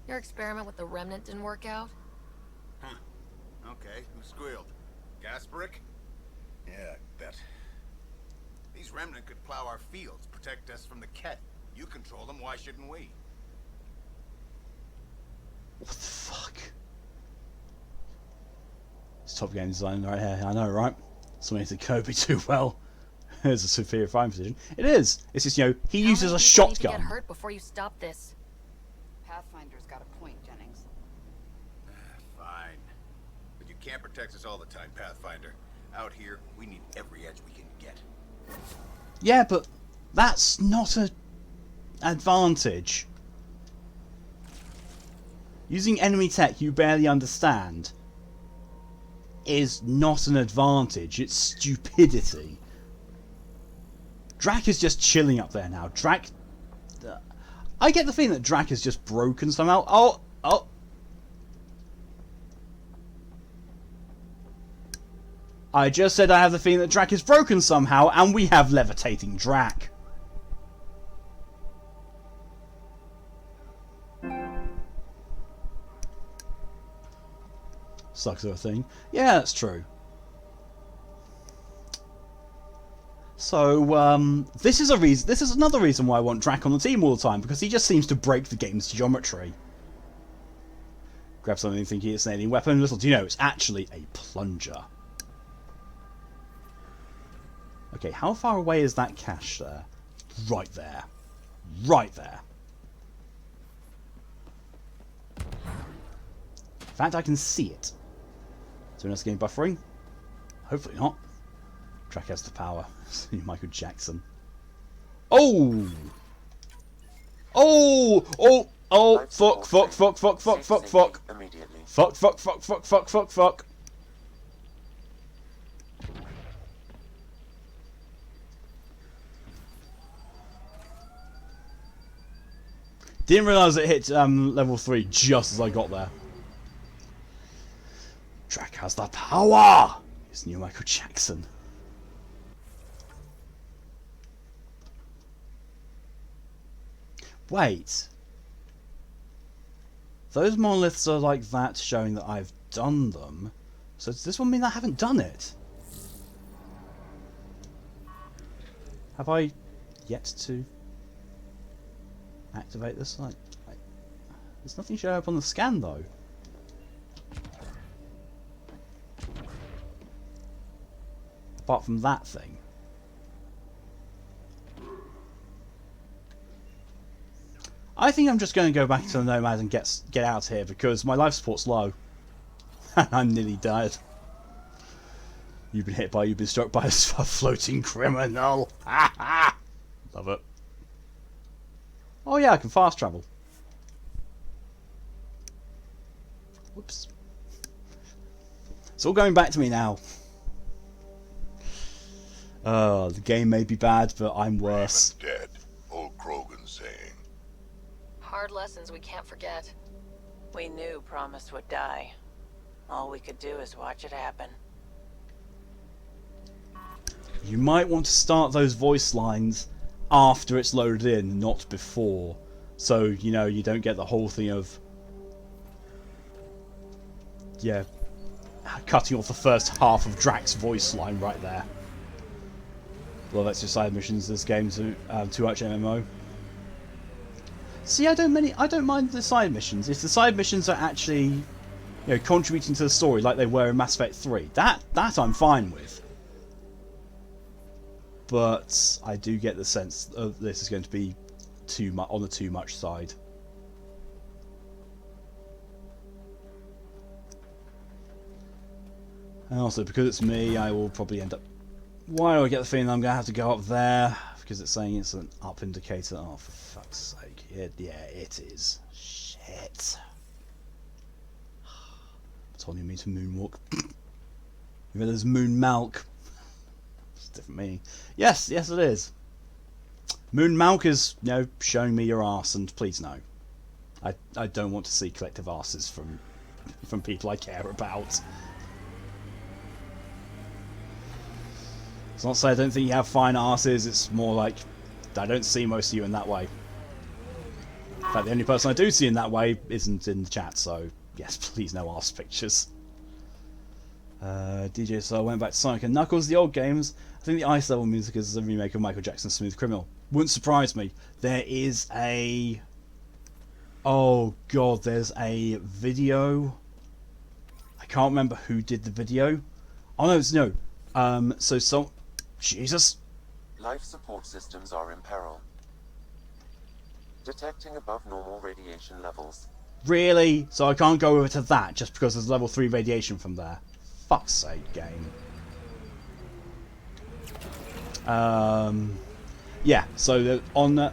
Your experiment with the remnant didn't work out? Huh. Okay, who squealed? Gasparic? Yeah, I bet. These remnant could plow our fields, protect us from the Ket. You control them, why shouldn't we? What the fuck? It's top game design right here, I know, right? Something to Kobe too well. It's a superior fighting position. It is! It's just, you know, he uses a shotgun. Get hurt before you stop this. Pathfinder's got a point, Jennings. Fine. But you can't protect us all the time, Pathfinder. Out here, we need every edge we can get. Yeah, but that's not an advantage. Using enemy tech you barely understand is not an advantage, it's stupidity. Drac is just chilling up there now. Drac... I get the feeling that Drac is just broken somehow. Oh! I just said I have the feeling that Drac is broken somehow, and we have levitating Drac. Sucks of a thing. Yeah, that's true. So, this is another reason why I want Drac on the team all the time, because he just seems to break the game's geometry. Grab something thinking it's an alien weapon. Little do you know, it's actually a plunger. Okay, how far away is that cache there? Right there. Right there. In fact, I can see it. Is anyone else getting buffering? Hopefully not. Drac has the power. Michael Jackson. Oh! Oh! Oh! Oh! Fuck! Fuck! Fuck! Fuck! Fuck! Fuck! Fuck! Fuck! Fuck! Fuck! Fuck! Fuck! Fuck! Fuck! Didn't realise it hit level 3 just as I got there. Drac has the power! It's new Michael Jackson. Wait. Those monoliths are like that, showing that I've done them. So does this one mean I haven't done it? Have I yet to activate this? There's nothing showing up on the scan though. Apart from that thing. I think I'm just going to go back to the Nomad and get out here because my life support's low. And I'm nearly dead. You've been struck by a floating criminal. Ha ha! Love it. Oh yeah, I can fast travel. Whoops. It's all going back to me now. The game may be bad, but I'm worse. Dead. Old Krogan saying. Hard lessons we can't forget. We knew Promise would die. All we could do is watch it happen. You might want to start those voice lines after it's loaded in, not before. So, you know, you don't get the whole thing of... yeah, cutting off the first half of Drac's voice line right there. Well, that's just side missions. This game's too much MMO. See, I don't mind the side missions if the side missions are actually, you know, contributing to the story like they were in Mass Effect 3. That I'm fine with. But I do get the sense of this is going to be too much on the too much side. And also, because it's me, I will probably end up... Why do I get the feeling I'm going to have to go up there? Because it's saying it's an up indicator. Oh, for fuck's sake. Yeah, it is. Shit. Told you me to moonwalk. Even there's moon milk. It's a different meaning. Yes, it is. Moon milk is, you know, showing me your arse, and please no. I don't want to see collective arses from people I care about. It's not to say I don't think you have fine arses, it's more like I don't see most of you in that way. In fact, the only person I do see in that way isn't in the chat, so yes, please no arse pictures. DJ so I went back to Sonic and Knuckles, the old games. I think the ice level music is a remake of Michael Jackson's Smooth Criminal. Wouldn't surprise me. There is a... Oh god, there's a video. I can't remember who did the video. Oh no, it's no. Jesus. Life support systems are in peril. Detecting above normal radiation levels. Really? So I can't go over to that just because there's level 3 radiation from there? Fuck's sake, game. Yeah, so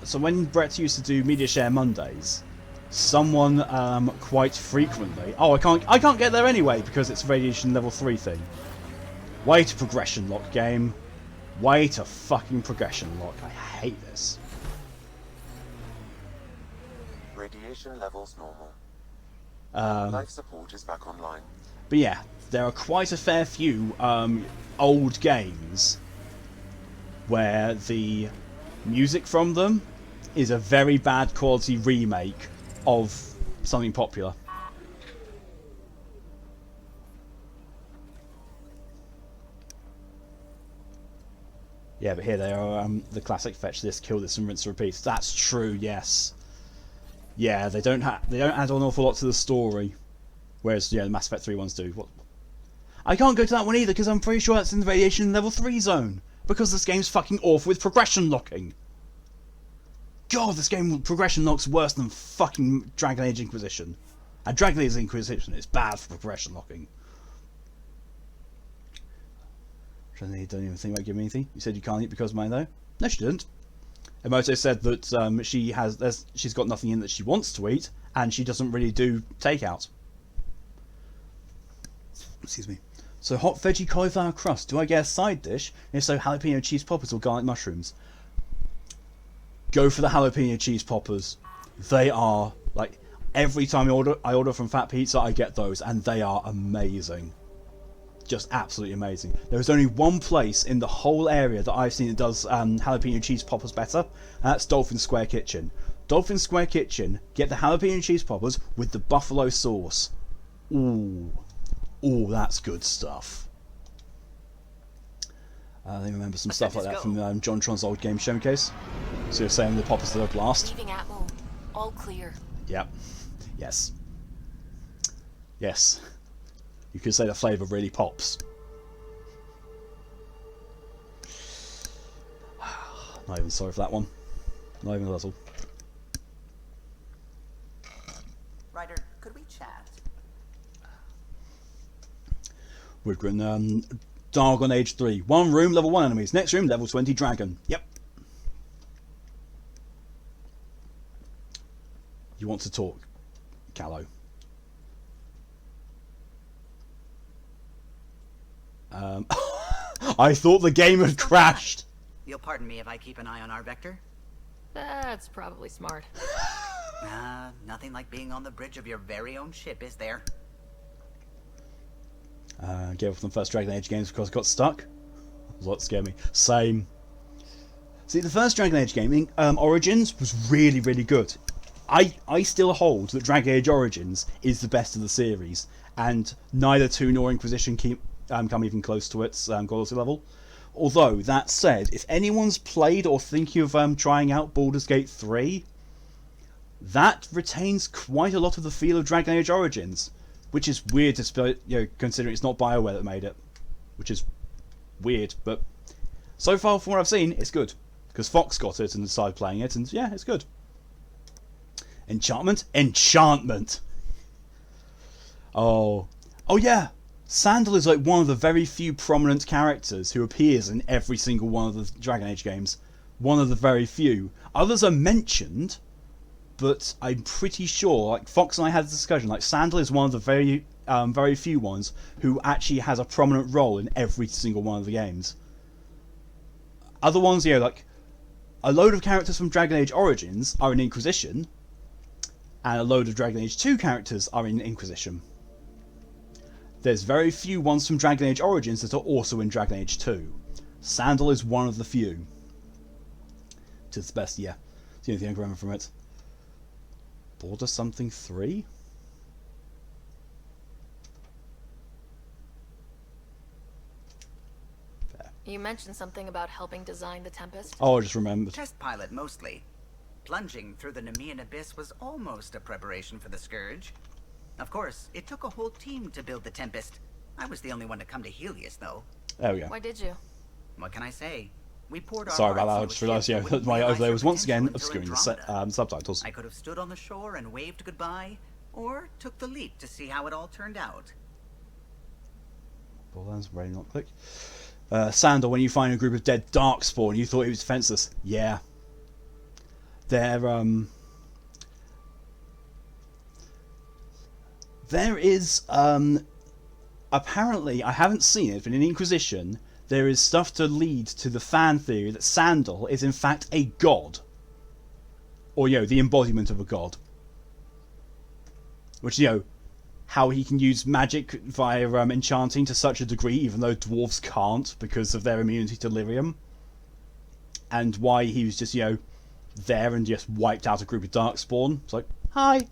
so when Brett used to do Media Share Mondays, someone quite frequently... Oh, I can't get there anyway because it's radiation level 3 thing. Way to progression lock, game. Way to fucking progression lock. I hate this. Radiation levels normal. Life support is back online. But yeah, there are quite a fair few old games where the music from them is a very bad quality remake of something popular. Yeah, but here they are, the classic fetch this, kill this, and rinse and repeat. That's true, yes. Yeah, they don't add on an awful lot to the story, whereas yeah, the Mass Effect 3 ones do. What? I can't go to that one either because I'm pretty sure that's in the radiation level 3 zone because this game's fucking awful with progression locking. God, this game progression locks worse than fucking Dragon Age Inquisition. And Dragon Age Inquisition is bad for progression locking. Don't even think about giving me anything. You said you can't eat because of mine though. No, she didn't. Emoto said that she's got nothing in that she wants to eat, and she doesn't really do takeout. Excuse me. So hot veggie cauliflower crust. Do I get a side dish? And if so, jalapeno cheese poppers or garlic mushrooms? Go for the jalapeno cheese poppers. They are like every time I order from Fat Pizza, I get those, and they are amazing. Just absolutely amazing. There is only one place in the whole area that I've seen that does jalapeno cheese poppers better, and that's Dolphin Square Kitchen. Dolphin Square Kitchen, get the jalapeno cheese poppers with the buffalo sauce. Ooh, that's good stuff. I remember some stuff like that from JonTron's old game showcase. So you're saying the poppers are a blast. Leaving Atmo. All clear. Yep. Yes. Yes. You could say the flavour really pops. Not even sorry for that one. Not even a little. Ryder, could we chat? Woodgren, Dargon Age 3. One room, level 1 enemies. Next room, level 20 dragon. Yep. You want to talk, Callow? I thought the game had crashed. You'll pardon me if I keep an eye on our vector? That's probably smart. Nothing like being on the bridge of your very own ship, is there? Gave up from the first Dragon Age games because I got stuck. What scared me? Same. See, the first Dragon Age game, Origins, was really, really good. I still hold that Dragon Age Origins is the best of the series, and neither 2 nor Inquisition come even close to its quality level. Although, that said, if anyone's played or thinking of trying out Baldur's Gate 3, that retains quite a lot of the feel of Dragon Age Origins, which is weird to considering it's not BioWare that made it, which is weird. But so far, from what I've seen, it's good because Fox got it and decided playing it, and yeah, it's good. Enchantment. Oh yeah. Sandal is like one of the very few prominent characters who appears in every single one of the Dragon Age games. One of the very few. Others are mentioned, but I'm pretty sure, like Fox and I had this discussion, like Sandal is one of the very few ones who actually has a prominent role in every single one of the games. Other ones, you know, like a load of characters from Dragon Age Origins are in Inquisition, and a load of Dragon Age 2 characters are in Inquisition. There's very few ones from Dragon Age Origins that are also in Dragon Age 2. Sandal is one of the few. To the best, yeah. It's the only thing I can remember from it. Border something 3? There. You mentioned something about helping design the Tempest. Oh, I just remembered. Test pilot, mostly. Plunging through the Nemean abyss was almost a preparation for the Scourge. Of course, it took a whole team to build the Tempest. I was the only one to come to Helios, though. There we go. Why did you? What can I say? We poured our Sorry about that, I hearts just into a realised, ship yeah, that wouldn't my realize overlay her was once potential again until obscuring the Andromeda. subtitles. I could have stood on the shore and waved goodbye, or took the leap to see how it all turned out. Borderlands, ready not click. Sandal, when you find a group of dead Darkspawn, you thought it was defenseless. Yeah. There is, apparently, I haven't seen it, but in Inquisition, there is stuff to lead to the fan theory that Sandal is in fact a god. Or, you know, the embodiment of a god. Which, you know, how he can use magic via enchanting to such a degree, even though dwarves can't because of their immunity to lyrium. And why he was just, you know, there and just wiped out a group of Darkspawn. It's like, hi!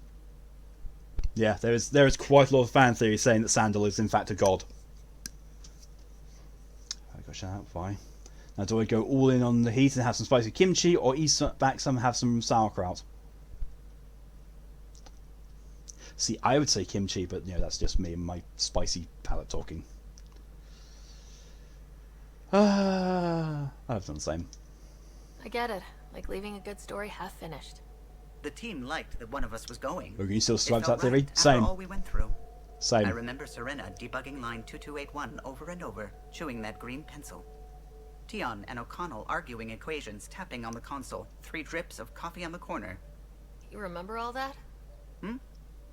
Yeah, there is quite a lot of fan theory saying that Sandal is in fact a god. I got shut out. Why? Now, do I go all in on the heat and have some spicy kimchi, or ease back some and have some sauerkraut? See, I would say kimchi, but you know that's just me and my spicy palate talking. I've done the same. I get it. Like leaving a good story half finished. The team liked that one of us was going. Are you still subscribed to that It felt theory? right after Same. all we went through. Same. I remember Serena debugging line 2281 over and over, chewing that green pencil. Tion and O'Connell arguing equations, tapping on the console, 3 drips of coffee on the corner. You remember all that?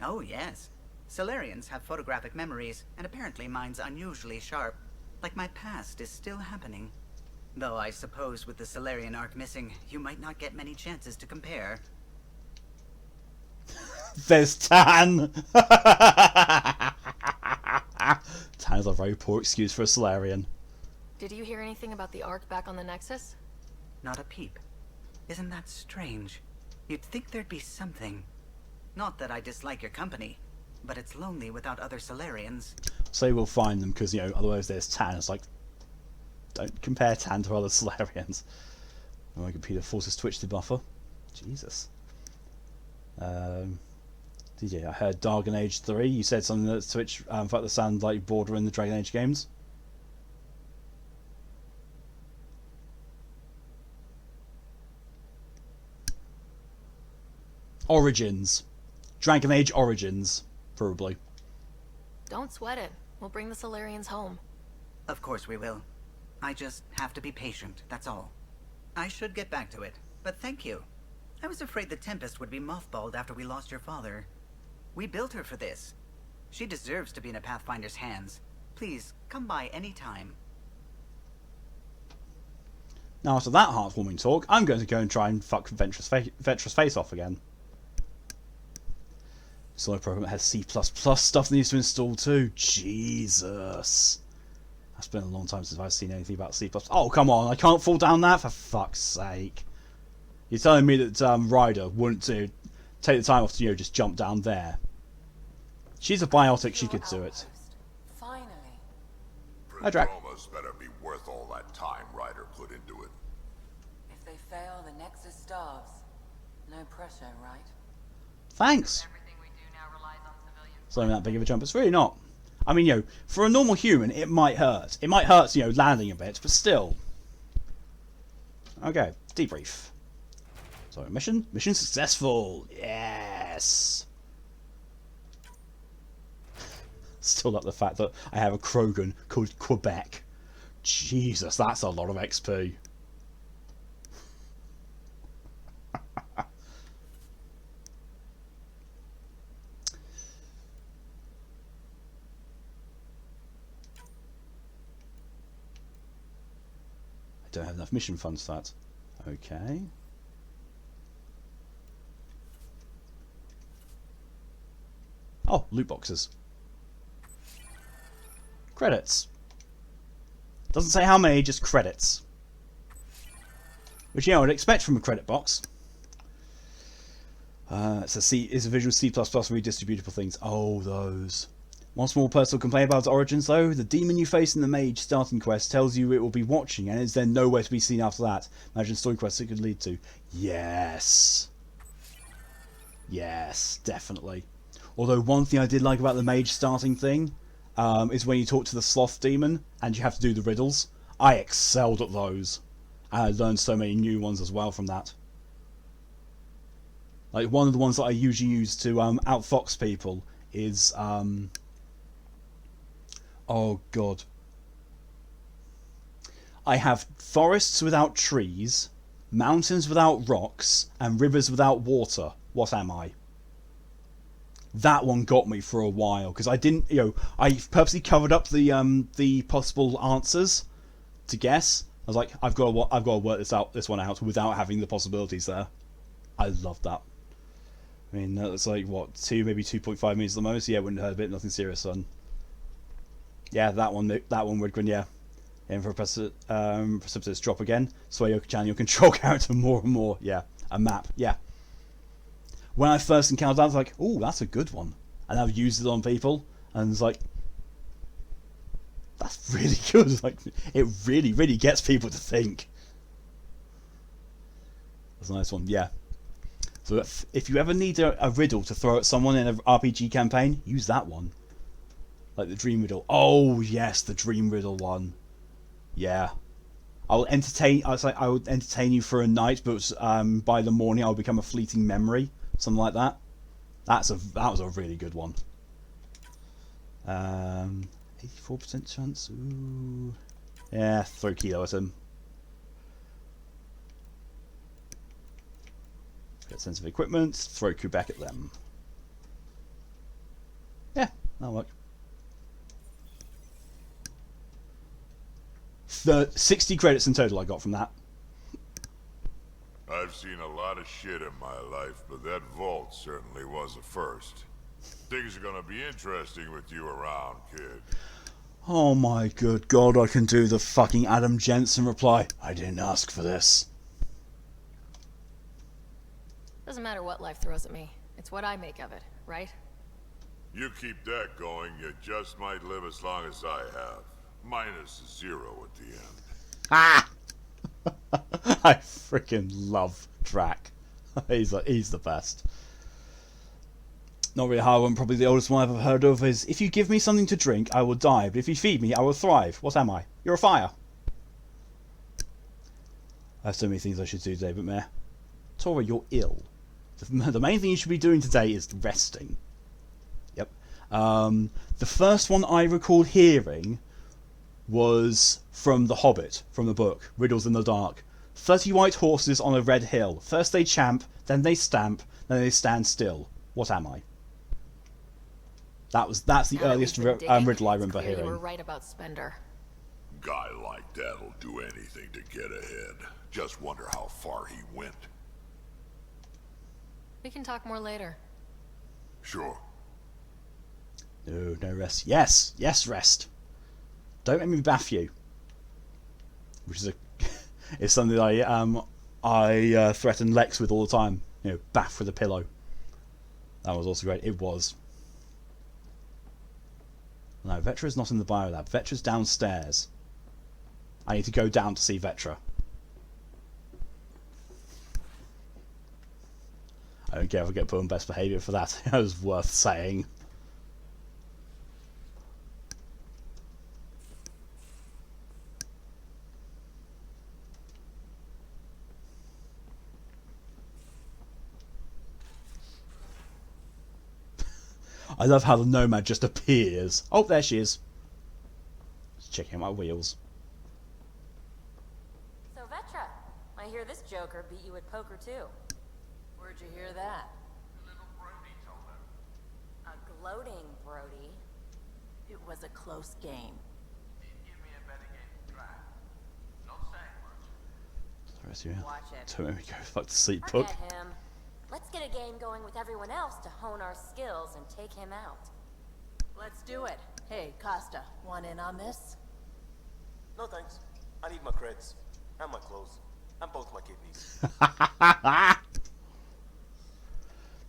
Oh, yes. Solarians have photographic memories, and apparently mine's unusually sharp. Like my past is still happening. Though I suppose with the Solarian arc missing, you might not get many chances to compare. There's Tan! Tan is a very poor excuse for a Solarian. Did you hear anything about the Ark back on the Nexus? Not a peep. Isn't that strange? You'd think there'd be something. Not that I dislike your company, but it's lonely without other Solarians. Say we'll find them, because, you know, otherwise there's Tan. It's like, don't compare Tan to other Solarians. Oh, my computer forces Twitch to buffer. Jesus. DJ, I heard Dragon Age 3. You said something that Twitch felt that sounded like border in the Dragon Age games. Origins. Dragon Age Origins, probably. Don't sweat it. We'll bring the Solarians home. Of course we will. I just have to be patient, that's all. I should get back to it, but thank you. I was afraid the Tempest would be mothballed after we lost your father. We built her for this. She deserves to be in a Pathfinder's hands. Please, come by any time. Now, after that heartwarming talk, I'm going to go and try and fuck Vetra's face off again. Solar program has C++ stuff that needs to install too. Jesus. That's been a long time since I've seen anything about C++. Oh, come on, I can't fall down that for fuck's sake. You're telling me that Ryder wouldn't take the time off to, you know, just jump down there. She's a biotic, she could do it. Finally. Hi, Drac. Prodroma's better be worth all that time Ryder put into it. If they fail, the Nexus starves. No pressure, right? Thanks. It's not even that big of a jump. It's really not. I mean, you know, for a normal human, it might hurt. It might hurt, you know, landing a bit, but still. Okay, debrief. So, mission? Mission successful! Yes! still like the fact that I have a Krogan called Quebec. Jesus, that's a lot of XP. I don't have enough mission funds for that. Okay. Oh, loot boxes. Credits. Doesn't say how many, just credits. Which, you know, I'd expect from a credit box. It's a visual C++ redistributable things. Oh, those. One small personal complaint about its origins, though. The demon you face in the mage starting quest tells you it will be watching, and is then nowhere to be seen after that. Imagine story quests it could lead to. Yes. Yes, definitely. Although one thing I did like about the mage starting thing is when you talk to the sloth demon and you have to do the riddles. I excelled at those. And I learned so many new ones as well from that. Like one of the ones that I usually use to outfox people is oh god. I have forests without trees, mountains without rocks, and rivers without water. What am I? That one got me for a while because I didn't, you know, I purposely covered up the possible answers to guess. I was like, I've got to work this one out without having the possibilities there. I love that. I mean, that's like what, maybe 2.5 minutes at the most. Yeah, wouldn't hurt a bit. Nothing serious, son. Yeah, that one would go. Yeah, aim for a precipitous drop again. Sway your channel, your control character more and more. Yeah, a map. Yeah. When I first encountered that, I was like, "Oh, that's a good one," and I've used it on people, and it's like, that's really good. Like, it really, really gets people to think. That's a nice one. Yeah. So if you ever need a riddle to throw at someone in an RPG campaign, use that one. Like the dream riddle. Oh yes, the dream riddle one. Yeah. I will entertain you for a night, but by the morning I'll become a fleeting memory. Something like that. That was a really good one. 84% chance. Ooh. Yeah, throw kilo at him. Get sensitive equipment, throw Q back at them. Yeah, that'll work. 60 credits in total I got from that. I've seen a lot of shit in my life, but that vault certainly was a first. Things are gonna be interesting with you around, kid. Oh my good god, I can do the fucking Adam Jensen reply. I didn't ask for this. Doesn't matter what life throws at me. It's what I make of it, right? You keep that going, you just might live as long as I have. Minus 0 at the end. Ah! I freaking love Drac. He's the best. Not really a hard one, probably the oldest one I've ever heard of is, if you give me something to drink, I will die, but if you feed me, I will thrive. What am I? You're a fire. I have so many things I should do today, but meh. Tora, you're ill. The main thing you should be doing today is resting. Yep. The first one I recall hearing was from The Hobbit, from the book, Riddles in the Dark. 30 white horses on a red hill. First they champ, then they stamp, then they stand still. What am I? That's the earliest riddle I remember hearing. You were right about Spender. Guy like that'll do anything to get ahead. Just wonder how far he went. We can talk more later. Sure. No rest. Yes, rest. Don't make me bath you. Which is is something I threaten Lex with all the time. You know, bath with a pillow. That was also great. It was. No, Vetra's not in the biolab. Vetra's downstairs. I need to go down to see Vetra. I don't care if I get put on best behaviour for that. It was worth saying. I love how the Nomad just appears. Oh, there she is. Just checking out my wheels. So Vetra, I hear this joker beat you at poker too. Where'd you hear that? A gloating Brody. It was a close game. Watch it. Don't make me go fuck to sleep, Forget book. him. Let's get a game going with everyone else to hone our skills and take him out. Let's do it. Hey, Costa, want in on this? No thanks. I need my creds. And my clothes. And both my kidneys.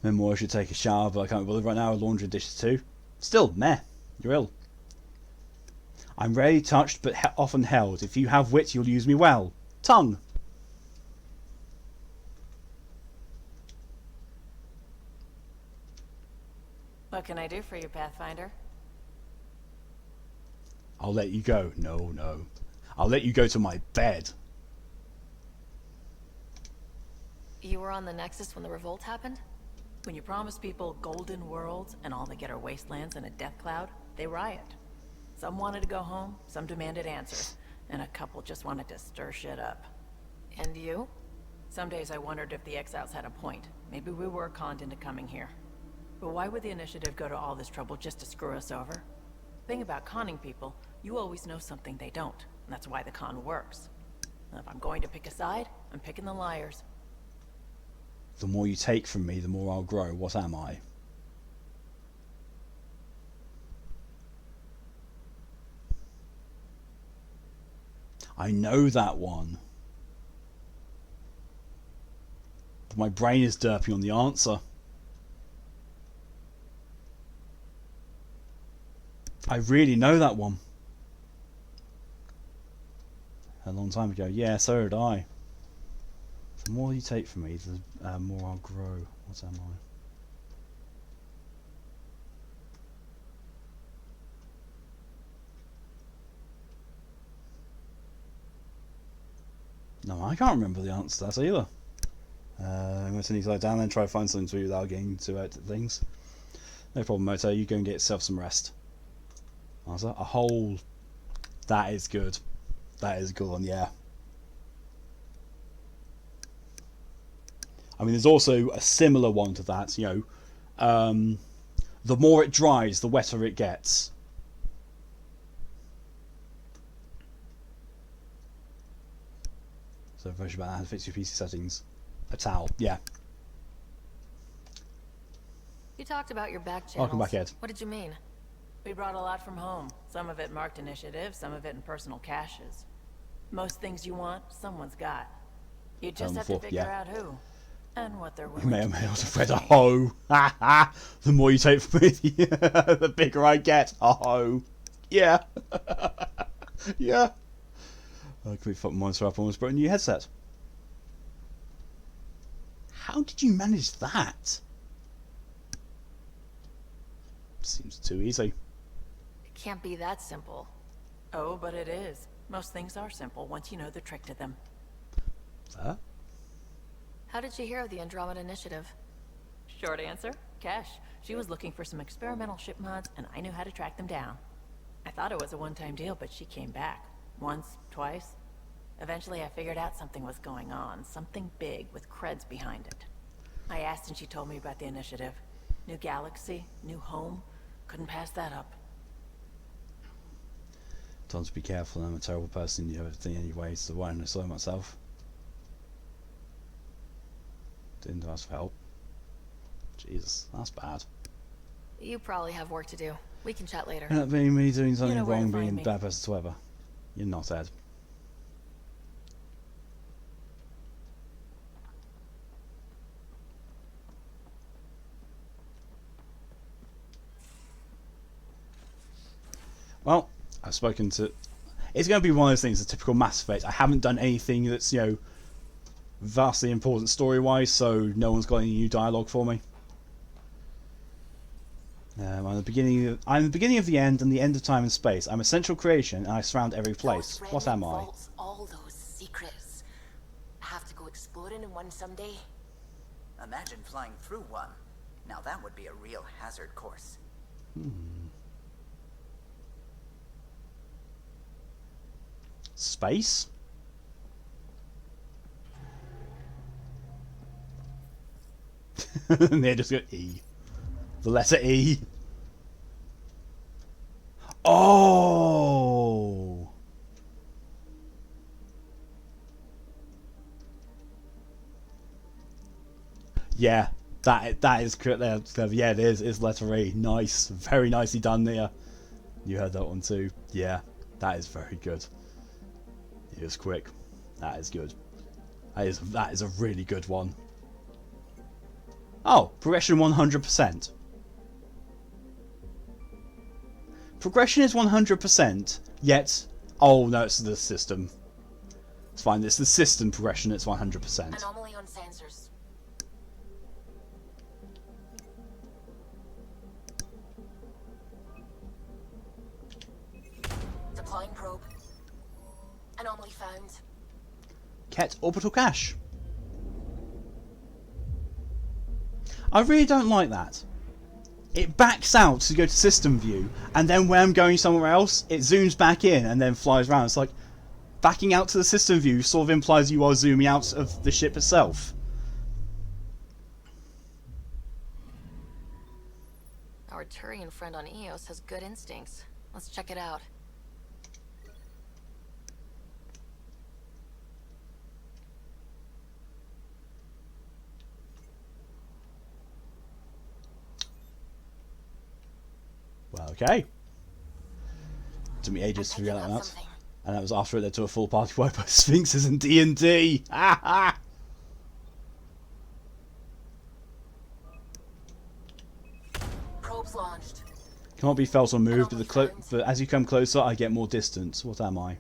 Memoir, I should take a shower, but I can't be bothered right now. Laundry dishes too. Still, meh. You're ill. I'm rarely touched, but often held. If you have wit, you'll use me well. Tongue. What can I do for you, Pathfinder? I'll let you go. No, no. I'll let you go to my bed. You were on the Nexus when the revolt happened? When you promise people golden worlds and all they get are wastelands and a death cloud, they riot. Some wanted to go home, some demanded answers, and a couple just wanted to stir shit up. And you? Some days I wondered if the exiles had a point. Maybe we were conned into coming here. But why would the initiative go to all this trouble just to screw us over? Thing about conning people, you always know something they don't, and that's why the con works. And if I'm going to pick a side, I'm picking the liars. The more you take from me, the more I'll grow. What am I? I know that one. But my brain is derping on the answer. I really know that one. A long time ago. Yeah, so did I. The more you take from me, the more I'll grow. What am I? No, I can't remember the answer to that either. I'm going to send you down and try to find something to do without getting too out to things. No problem, Moto. You go and get yourself some rest. Answer? A hole. That is good. That is a good one, yeah. I mean, there's also a similar one to that, you know. The more it dries, the wetter it gets. So, version about how to fix your PC settings. A towel, yeah. You talked about your back channels. Welcome back, Ed. What did you mean? We brought a lot from home. Some of it marked initiative, some of it in personal caches. Most things you want, someone's got. You just have to figure out who. And what they're willing You may or to may do. not have read a hoe. The more you take from me, the bigger I get. A hoe. Yeah. Yeah. Can we fuck monster up almost brought a new headset? How did you manage that? Seems too easy. It can't be that simple. Oh, but it is. Most things are simple once you know the trick to them. That? How did you hear of the Andromeda initiative? Short answer, Cash. She was looking for some experimental ship mods, and I knew how to track them down. I thought it was a one-time deal, but she came back. Once, twice. Eventually I figured out something was going on. Something big with creds behind it. I asked and she told me about the initiative. New galaxy, new home. Couldn't pass that up. Time to be careful. I'm a terrible person. You have everything anyway, so why don't I slow myself? Didn't ask for help. Jesus, that's bad. You probably have work to do. We can chat later. Not being me doing something know where to wrong, find being me. a bad person whatsoever. You're not, Ed. Well, I've spoken to... It's going to be one of those things, a typical Mass Effect. I haven't done anything that's, you know, vastly important story-wise, so no one's got any new dialogue for me. I'm the beginning of the end and the end of time and space. I'm a central creation and I surround every place. Those What am remnant I? vaults, all those secrets. Have to go exploring in one someday. Imagine flying through one. Now that would be a real hazard course. Space? And they just go E. The letter E. Oh! Yeah, that is correct there. Yeah, it is. It's letter E. Nice. Very nicely done there. You heard that one too. Yeah, that is very good. It was quick. That is good. That is a really good one. Oh, progression 100%. Progression is 100%, yet... Oh, no, it's the system. It's fine, it's the system progression, it's 100%. Anomaly on sensors. Deploying probe. Anomaly found. Ket orbital cache. I really don't like that. It backs out to go to system view, and then when I'm going somewhere else, it zooms back in and then flies around. It's like, backing out to the system view sort of implies you are zooming out of the ship itself. Our Turian friend on Eos has good instincts. Let's check it out. Well, okay. Took me ages to figure that one out. And that was after it led to a full party wipe by Sphinxes and D&D. Ha ha! Probes launched. Cannot be felt or moved, but as you come closer, I get more distance. What am I?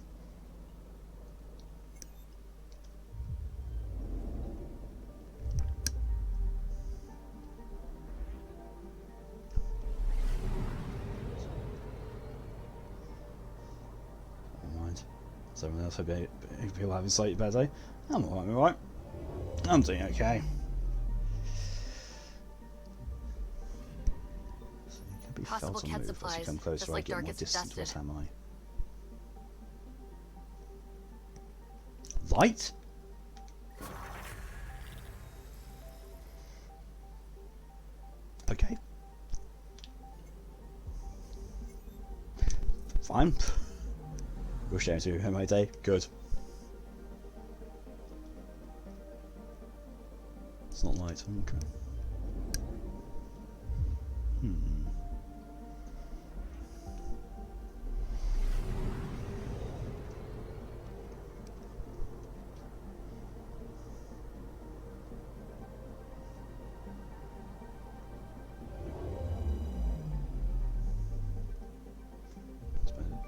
So everyone else, people having slightly better day. I'm alright. I'm doing okay. So you can be Possible felt or cat moved. As you supplies, come closer, just I like get more Dark is distance. dusted. What am I? Light? Okay. Fine. Rush down to my day. Good. It's not light. Okay.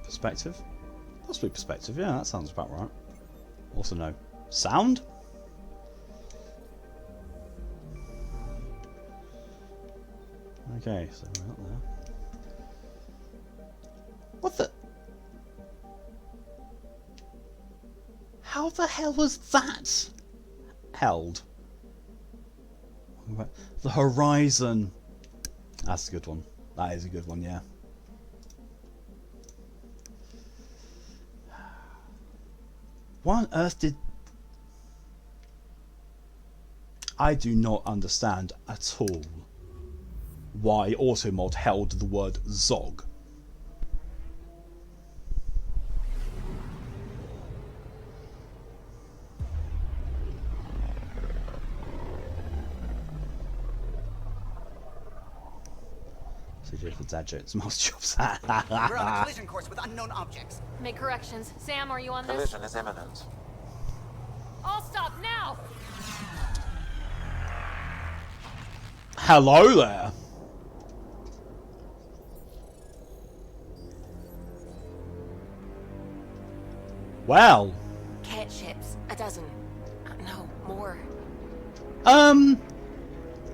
Perspective? Possibly perspective, yeah, that sounds about right. Also no. Sound? Okay, so we're out there. What the? How the hell was that held? The horizon. That's a good one. That is a good one, yeah. Why on earth did... I do not understand at all why Automod held the word Zog. So just the dad jokes, mouse chops. We're on a collision course with unknown objects. Make corrections. Sam, are you on this? Collision is imminent. I'll stop now! Hello there. Well. Cat ships. A dozen. No, more.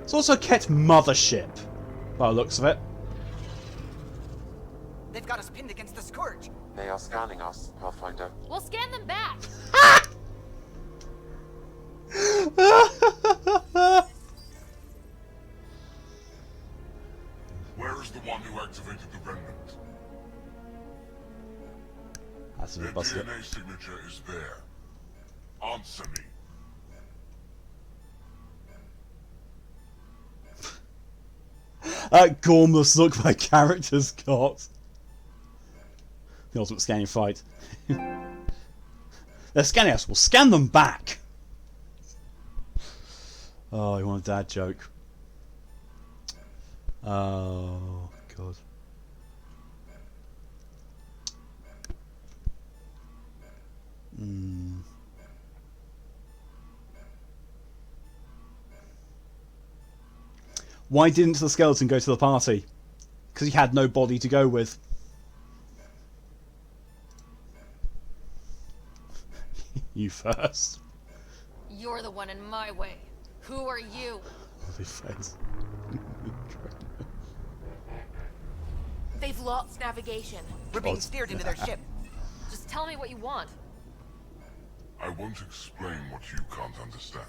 It's also a Ket mothership, by the looks of it. They've got us pinned against the Scourge. They are scanning us, Pathfinder. We'll scan them back! Where is the one who activated the remnant? That's a Their bit busted. DNA signature is there. Answer me. Gormless look my character's got. The ultimate scanning fight. They're scanning us. We'll scan them back. Oh, you want a dad joke? Oh god. Why didn't the skeleton go to the party? Because he had no body to go with. You first. You're the one in my way. Who are you? Lovely face. They've lost navigation. We're being steered into their ship. Just tell me what you want. I won't explain what you can't understand.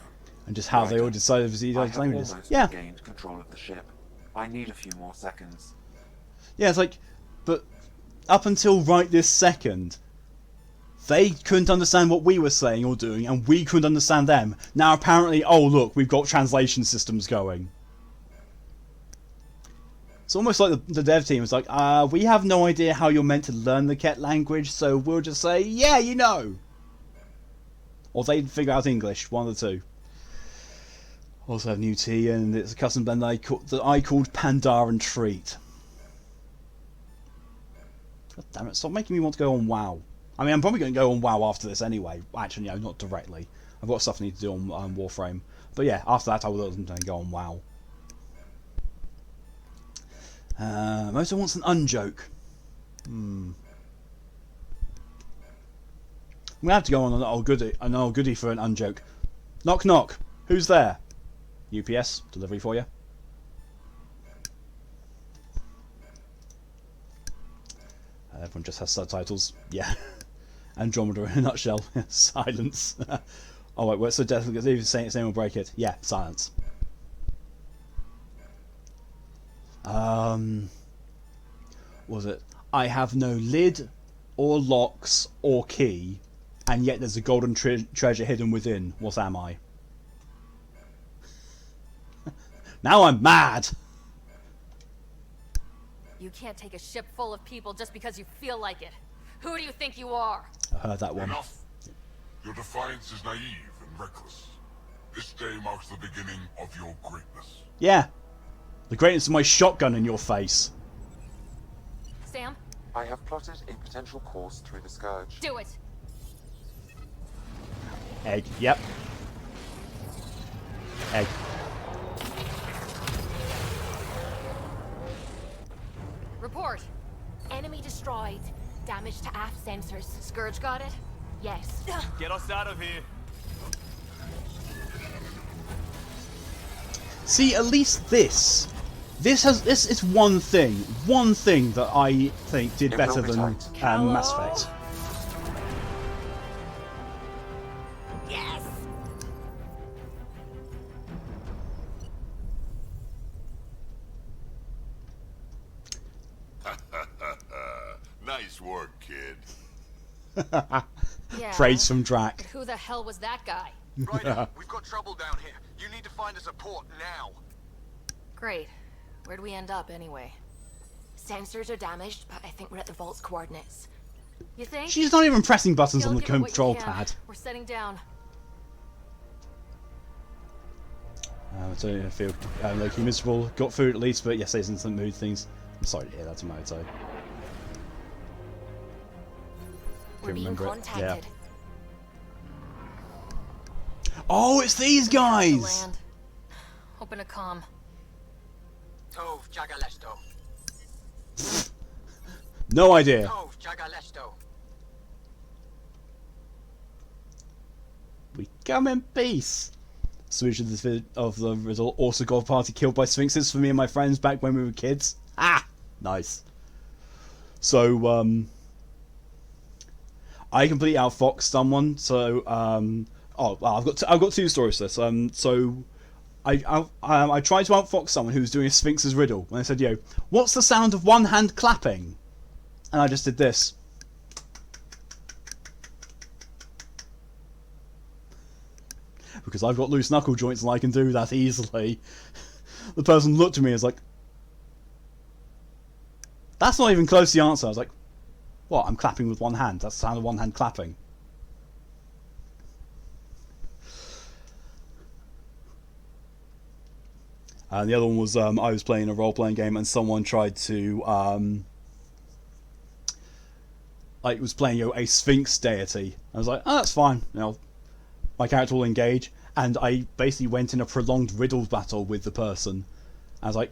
And just how they all decided to see I those have languages. almost Yeah. regained control of the ship. I need a few more seconds. Yeah, it's like, but up until right this second, they couldn't understand what we were saying or doing, and we couldn't understand them. Now apparently, oh look, we've got translation systems going. It's almost like the dev team is like, we have no idea how you're meant to learn the Ket language, so we'll just say, yeah, you know. Or they'd figure out English, one of the two. Also have new tea, and it's a custom blend that I called Pandaran Treat. God damn it, stop making me want to go on WoW. I mean, I'm probably going to go on WoW after this anyway. Actually, no, not directly. I've got stuff I need to do on Warframe. But yeah, after that I will go on WoW. Moto wants an unjoke. I'm going to have to go on an old goodie for an unjoke. Knock knock. Who's there? UPS, delivery for you. Everyone just has subtitles. Yeah. Andromeda in a nutshell. Silence. Oh wait, so definitely even saying will break it. Yeah, silence. Was it? I have no lid, or locks, or key, and yet there's a golden treasure hidden within. What am I? Now I'm mad! You can't take a ship full of people just because you feel like it. Who do you think you are? I heard that one. Enough. Your defiance is naive and reckless. This day marks the beginning of your greatness. Yeah. The greatness of my shotgun in your face. Sam? I have plotted a potential course through the Scourge. Do it! Egg. Yep. Egg. Report. Enemy destroyed. Damage to aft sensors. Scourge got it? Yes. Get us out of here. See, at least this is one thing that I think did better than Mass Effect. Yes. Nice work, kid. Yeah. Praise from Drac. But who the hell was that guy? Ryder, we've got trouble down here. You need to find us a port now. Great. Where'd we end up anyway? Sensors are damaged, but I think we're at the vault's coordinates. You think? She's not even pressing buttons on the Give it what you control can. pad. We're setting down. So I feel like you're miserable. Got food at least, but yes, there's instant mood things. I'm sorry to hear that, Moto. We're being contacted. Oh, it's these guys! Land. Open a comm. Tove Jagaleshto. No idea. Tove Jagaleshto. We come in peace. Solution of the result. Also got a party killed by sphinxes for me and my friends back when we were kids. Ah, nice. So I completely outfoxed someone. So I've got two stories to this. So I tried to outfox someone who was doing a Sphinx's riddle, and I said, "Yo, what's the sound of one hand clapping?" And I just did this. Because I've got loose knuckle joints and I can do that easily. The person looked at me and was like, "That's not even close to the answer." I was like, "What? I'm clapping with one hand. That's the sound of one hand clapping." And the other one was I was playing a role-playing game and someone tried to like was playing a Sphinx deity. I was like, "Oh, that's fine. You know, my character will engage." And I basically went in a prolonged riddle battle with the person. I was like,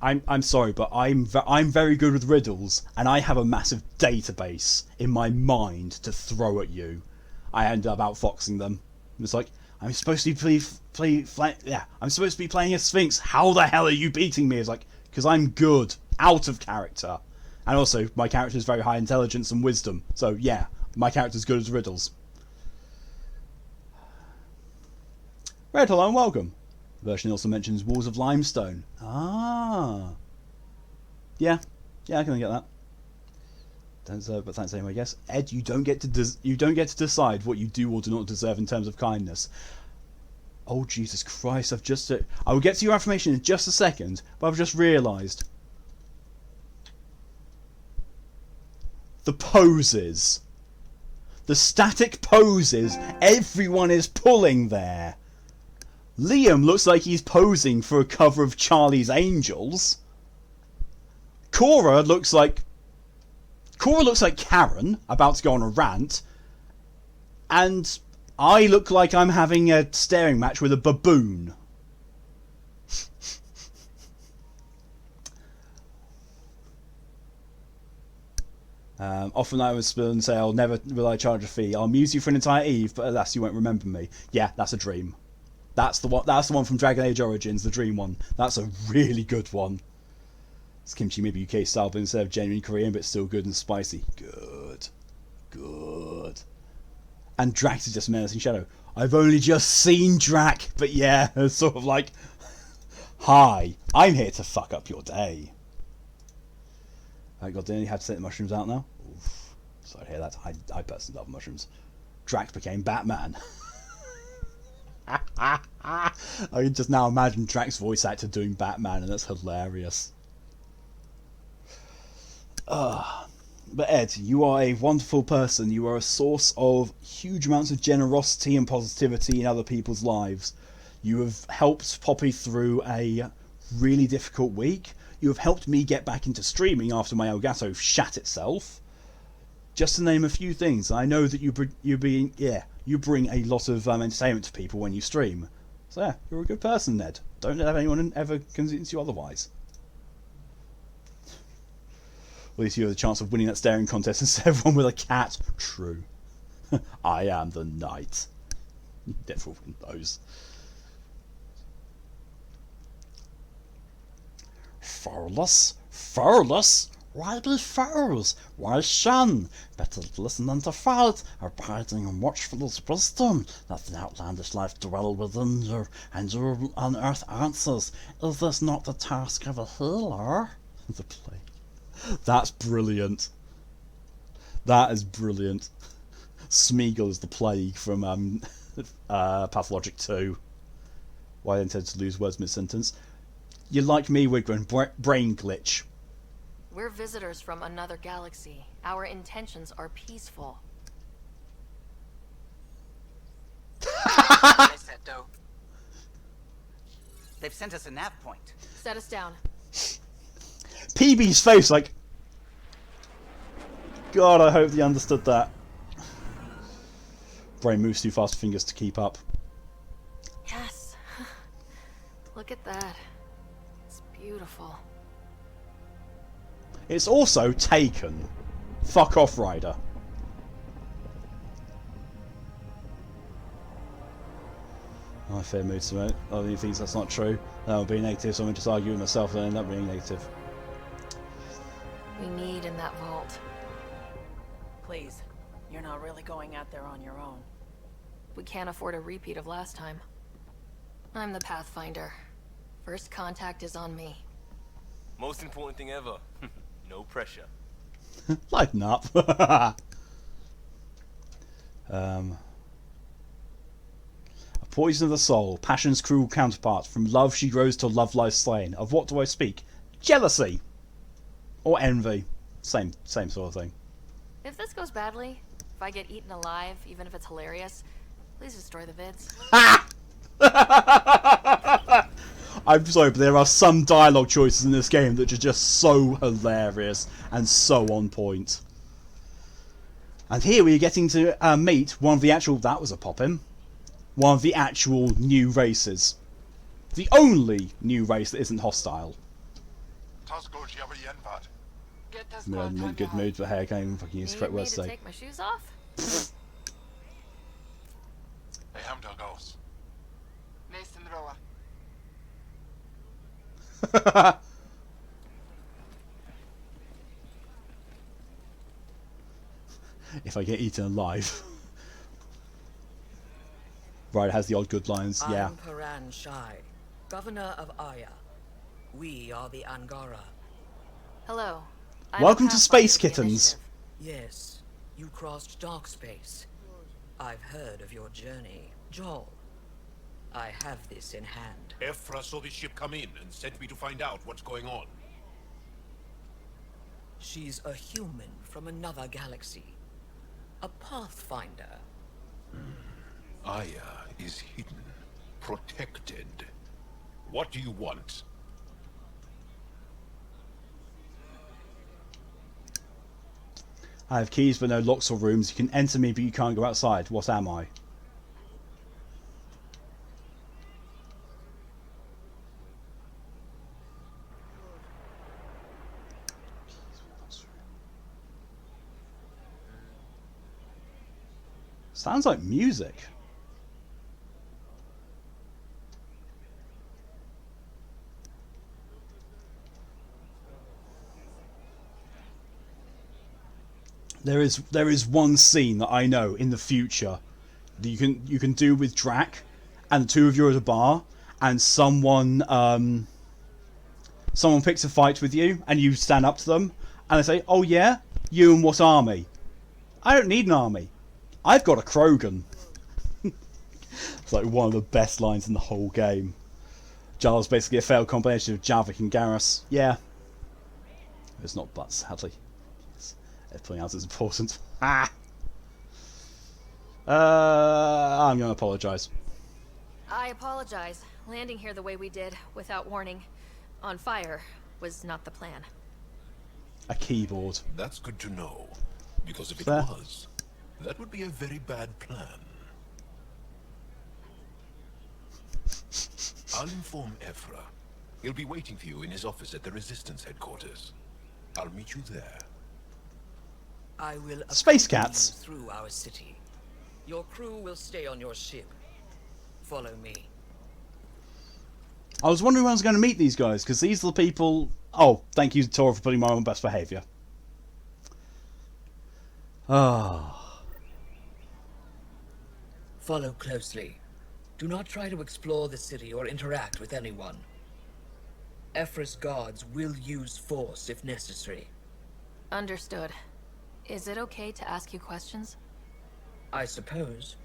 I'm sorry, but I'm very good with riddles, and I have a massive database in my mind to throw at you." I ended up outfoxing them. It's like, "I'm supposed to be I'm supposed to be playing a Sphinx. How the hell are you beating me?" It's like, "Because I'm good, out of character, and also my character is very high intelligence and wisdom. So yeah, my character's good at riddles." Red, hello and welcome. The version also mentions walls of limestone. Ah. Yeah, I can get that. But thanks anyway, I guess. Ed, you don't get to decide what you do or do not deserve in terms of kindness. Oh Jesus Christ! I will get to your affirmation in just a second, but I've just realised the poses, the static poses. Everyone is pulling there. Liam looks like he's posing for a cover of Charlie's Angels. Cora looks like Karen, about to go on a rant. And I look like I'm having a staring match with a baboon. Often I would say, "I'll never will I charge a fee. I'll amuse you for an entire eve, but alas, you won't remember me." Yeah, that's a dream. That's the one from Dragon Age Origins, the dream one. That's a really good one. It's kimchi maybe UK style, but instead of genuine Korean, but still good and spicy. Good. And Drax is just menacing shadow. I've only just seen Drac, but yeah, it's sort of like, "Hi, I'm here to fuck up your day." God damn, you had to take the mushrooms out now? Oof. Sorry to hear that. I personally love mushrooms. Drax became Batman. I can just now imagine Drax's voice actor doing Batman, and that's hilarious. But Ed, you are a wonderful person. You are a source of huge amounts of generosity and positivity in other people's lives. You have helped Poppy through a really difficult week. You have helped me get back into streaming after my Elgato shat itself. Just to name a few things. I know that you bring a lot of entertainment to people when you stream. So yeah, you're a good person, Ned. Don't let anyone ever convince you otherwise. At least you have the chance of winning that staring contest instead of one with a cat. True. I am the knight. Devil knows. Furless? Why be fools? Why shun? Better listen unto fault, abiding in watchfulness wisdom, that the outlandish life dwell within you, and your unearth answers. Is this not the task of a healer? The play. That's brilliant. That is brilliant. Smeagol is the plague from Pathologic 2. Why I intend to lose words mid-sentence. You like me, Wigwin. Brain glitch. We're visitors from another galaxy. Our intentions are peaceful. They've sent us a nav point. Set us down. PB's face, like... God, I hope they understood that. Brain moves too fast for fingers to keep up. Yes. Look at that. It's beautiful. It's also Taken. Fuck off, Ryder. My fair mood to it. Other thinks that's not true. That would be negative, so I'm just argue with myself and end up being negative. We need in that vault. Please, you're not really going out there on your own. We can't afford a repeat of last time. I'm the Pathfinder. First contact is on me. Most important thing ever. No pressure. Lighten up. A poison of the soul, passion's cruel counterpart. From love she grows to love lies slain. Of what do I speak? Jealousy, or envy. Same sort of thing. If this goes badly, if I get eaten alive, even if it's hilarious, please destroy the vids. I'm sorry, but there are some dialogue choices in this game that are just so hilarious and so on point. And here we're getting to meet one of the actual... That was a pop-in. One of the actual new races. The only new race that isn't hostile. I'm in a good mood for hair game. If I can use the correct words to today. take my shoes off? If I get eaten alive. Right, it has the odd good lines, yeah. I'm Paran Shai, governor of Aya. We are the Angara. Hello. Welcome to Space Kittens. Yes, you crossed dark space. I've heard of your journey, Joel. I have this in hand. Ephra saw the ship come in and sent me to find out what's going on. She's a human from another galaxy. A pathfinder. Aya is hidden, protected. What do you want? I have keys but no locks or rooms. You can enter me but you can't go outside. What am I? Sounds like music. There is one scene that I know in the future that you can do with Drac, and the two of you are at a bar, and someone picks a fight with you, and you stand up to them, and they say, "Oh yeah, you and what army?" I don't need an army. I've got a Krogan. It's like one of the best lines in the whole game. Jarl's basically a failed combination of Javik and Garrus. Yeah. It's not but, sadly. Everything else is important. I'm going to apologise. I apologize. Landing here the way we did, without warning, on fire, was not the plan. A keyboard. That's good to know. Because if it Fair. was, that would be a very bad plan. I'll inform Ephra. He'll be waiting for you in his office at the Resistance headquarters. I'll meet you there. I will Space accompany cats. you through our city. Your crew will stay on your ship. Follow me. I was wondering when I was going to meet these guys, because these are the people... Oh, thank you, Tora, for putting my on best behaviour. Ah. Follow closely. Do not try to explore the city or interact with anyone. Ephra's guards will use force if necessary. Understood. Is it okay to ask you questions? I suppose.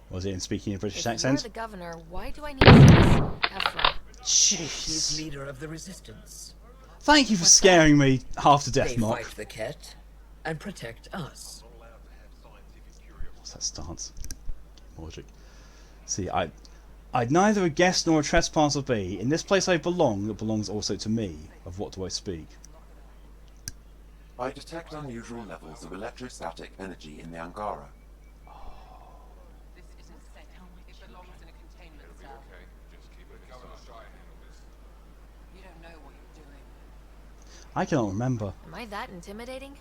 Was it in speaking a British If accent? you're the governor, why do I need to see this? Ephra. She's Jeez. leader of the resistance. Thank you for scaring me half to death, They Mark. fight the Ket and protect us. What's that stance? Logic. See, I'd neither a guest nor a trespasser be. In this place I belong, that belongs also to me. Of what do I speak? I detect unusual levels of electrostatic energy in the Angara. I cannot remember. Am I that intimidating?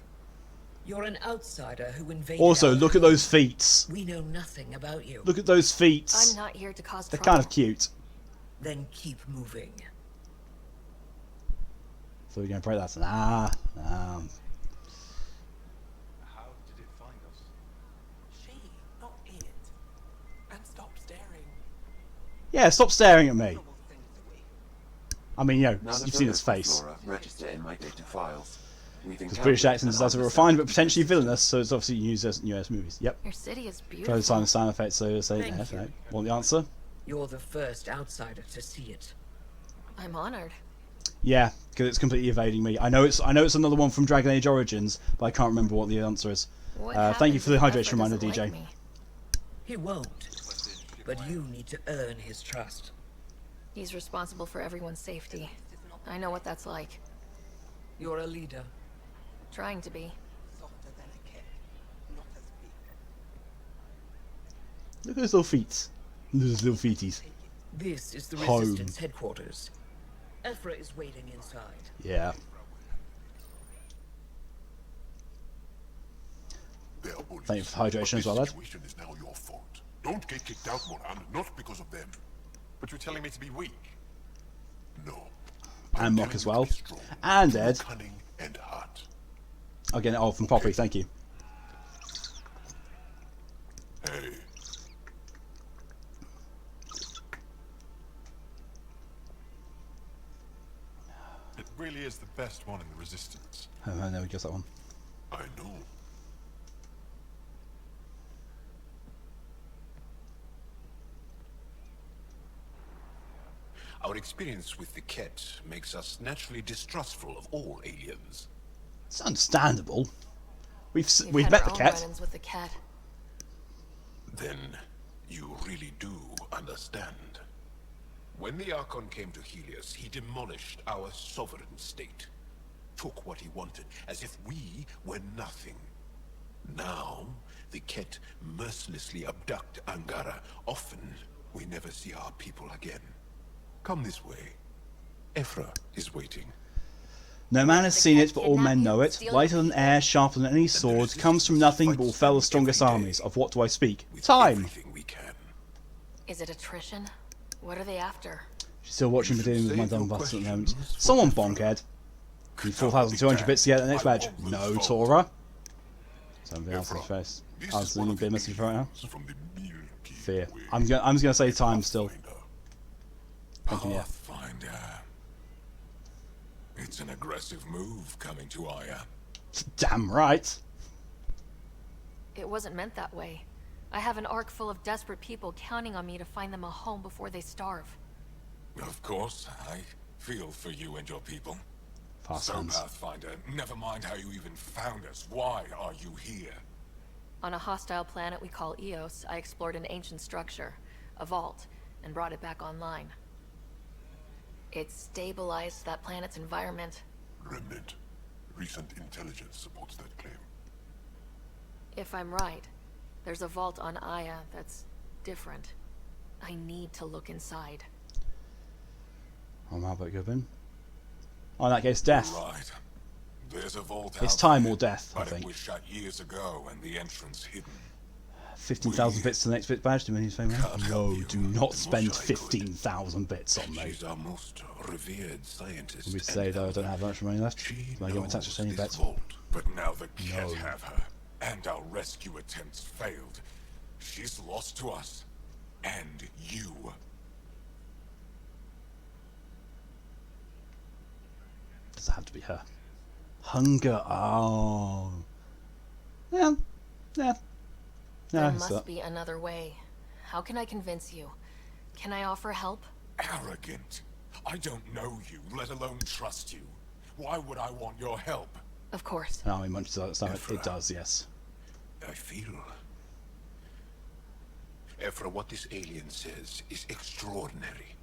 You're an outsider who invaded Also, our look at home. those feet. We know nothing about you. Look at those feet. I'm not here to cause They're trouble. kind of cute. Then keep moving. So we're going to break that. How did it find us? She, not it. And stop staring Yeah, stop staring at me. I mean, you know, Now that you've you're seen his local face. flora, register in my data files. Because British accent is as a refined but potentially villainous, so it's obviously used as US movies. Yep. Your city is Try beautiful. to sign the sound effects so say Thank you. right. Want the answer? You're the first outsider to see it. I'm honored. Yeah, because it's completely evading me. I know it's another one from Dragon Age Origins, but I can't remember what the answer is. Thank you for the hydration reminder, DJ. He won't. But you need to earn his trust. He's responsible for everyone's safety. I know what that's like. You're a leader. Trying to be. Look at his little feet. Those little feeties. This is the Home. Resistance headquarters. Ephra is waiting inside. Yeah. Thank you for hydration as well, lad. Situation is now your fault. Don't get kicked out, Moran, not because of them. But you're telling me to be weak? No. And Mock as well. And Ed. Cunning and hot. Again, oh, from Poppy, thank you. Hey. It really is the best one in the Resistance. Oh, no, we got that one. I know. Our experience with the Ket makes us naturally distrustful of all aliens. It's understandable. We've We've met had the our own cat. run-ins with the cat. Then you really do understand. When the Archon came to Helios, he demolished our sovereign state. Took what he wanted, as if we were nothing. Now, the Ket mercilessly abduct Angara. Often, we never see our people again. Come this way. Ephra is waiting. No man has seen it, but all men know it. Lighter than air, sharper than any sword, comes from nothing, but will fell the strongest armies. Of what do I speak? Time! Is it attrition? What are they after? She's still watching me dealing with my dumb bastard at the moment. Someone bonkhead. Need 4,200 bits to get the next badge. No, Tora. Something else in his face. I was leaving a bit message right now. Fear. I'm gonna say time still. Thank you, yeah. Pathfinder. It's an aggressive move coming to Aya. Damn right. It wasn't meant that way. I have an ark full of desperate people counting on me to find them a home before they starve. Of course, I feel for you and your people. Fast So, hands. Pathfinder, never mind how you even found us. Why are you here? On a hostile planet we call Eos, I explored an ancient structure, a vault, and brought it back online. It stabilized that planet's environment. Remnant. Recent intelligence supports that claim. If I'm right, there's a vault on Aya that's different. I need to look inside. Oh, how about Goodwin? Oh, in that case, death. Right. There's a vault It's out time there, or death, I but think. it was shut years ago and the entrance hidden. 15,000 bits to the next bit badge. Do we need to say no, do not spend 15,000 bits on me. She's our most revered scientist. We say though I don't have much money left. Do I get my tax returning bets? But now the Ket have her, and our rescue attempts failed. She's lost to us, and you. Does it have to be her? Hunger. Oh. Yeah. Yeah. There No, must be another way. How can I convince you? Can I offer help? Arrogant. I don't know you, let alone trust you. Why would I want your help? Of course. No, I mean, much of that stuff. It does, yes. I feel. Ephra, what this alien says is extraordinary.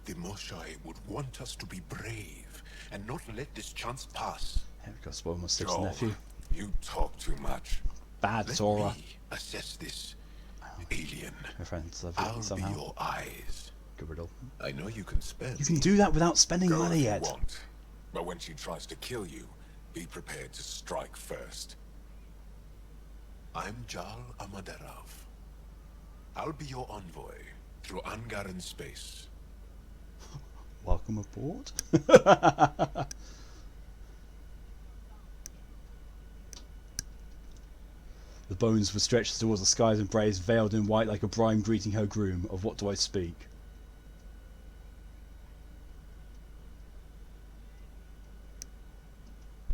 The Moshai would want us to be brave and not let this chance pass. Yeah, we've got to spoil my sixth Joel, nephew. You talk too much. Bad Let Tora. me assess this alien. My friends love I'll it somehow. be your eyes. Good riddle. I know you can spend. You can do that without spending Go money if you yet. want. But when she tries to kill you, be prepared to strike first. I'm Jal Amaderov. I'll be your envoy through Angaran space. Welcome aboard. The bones were stretched towards the skies and braes, veiled in white like a bride greeting her groom. Of what do I speak?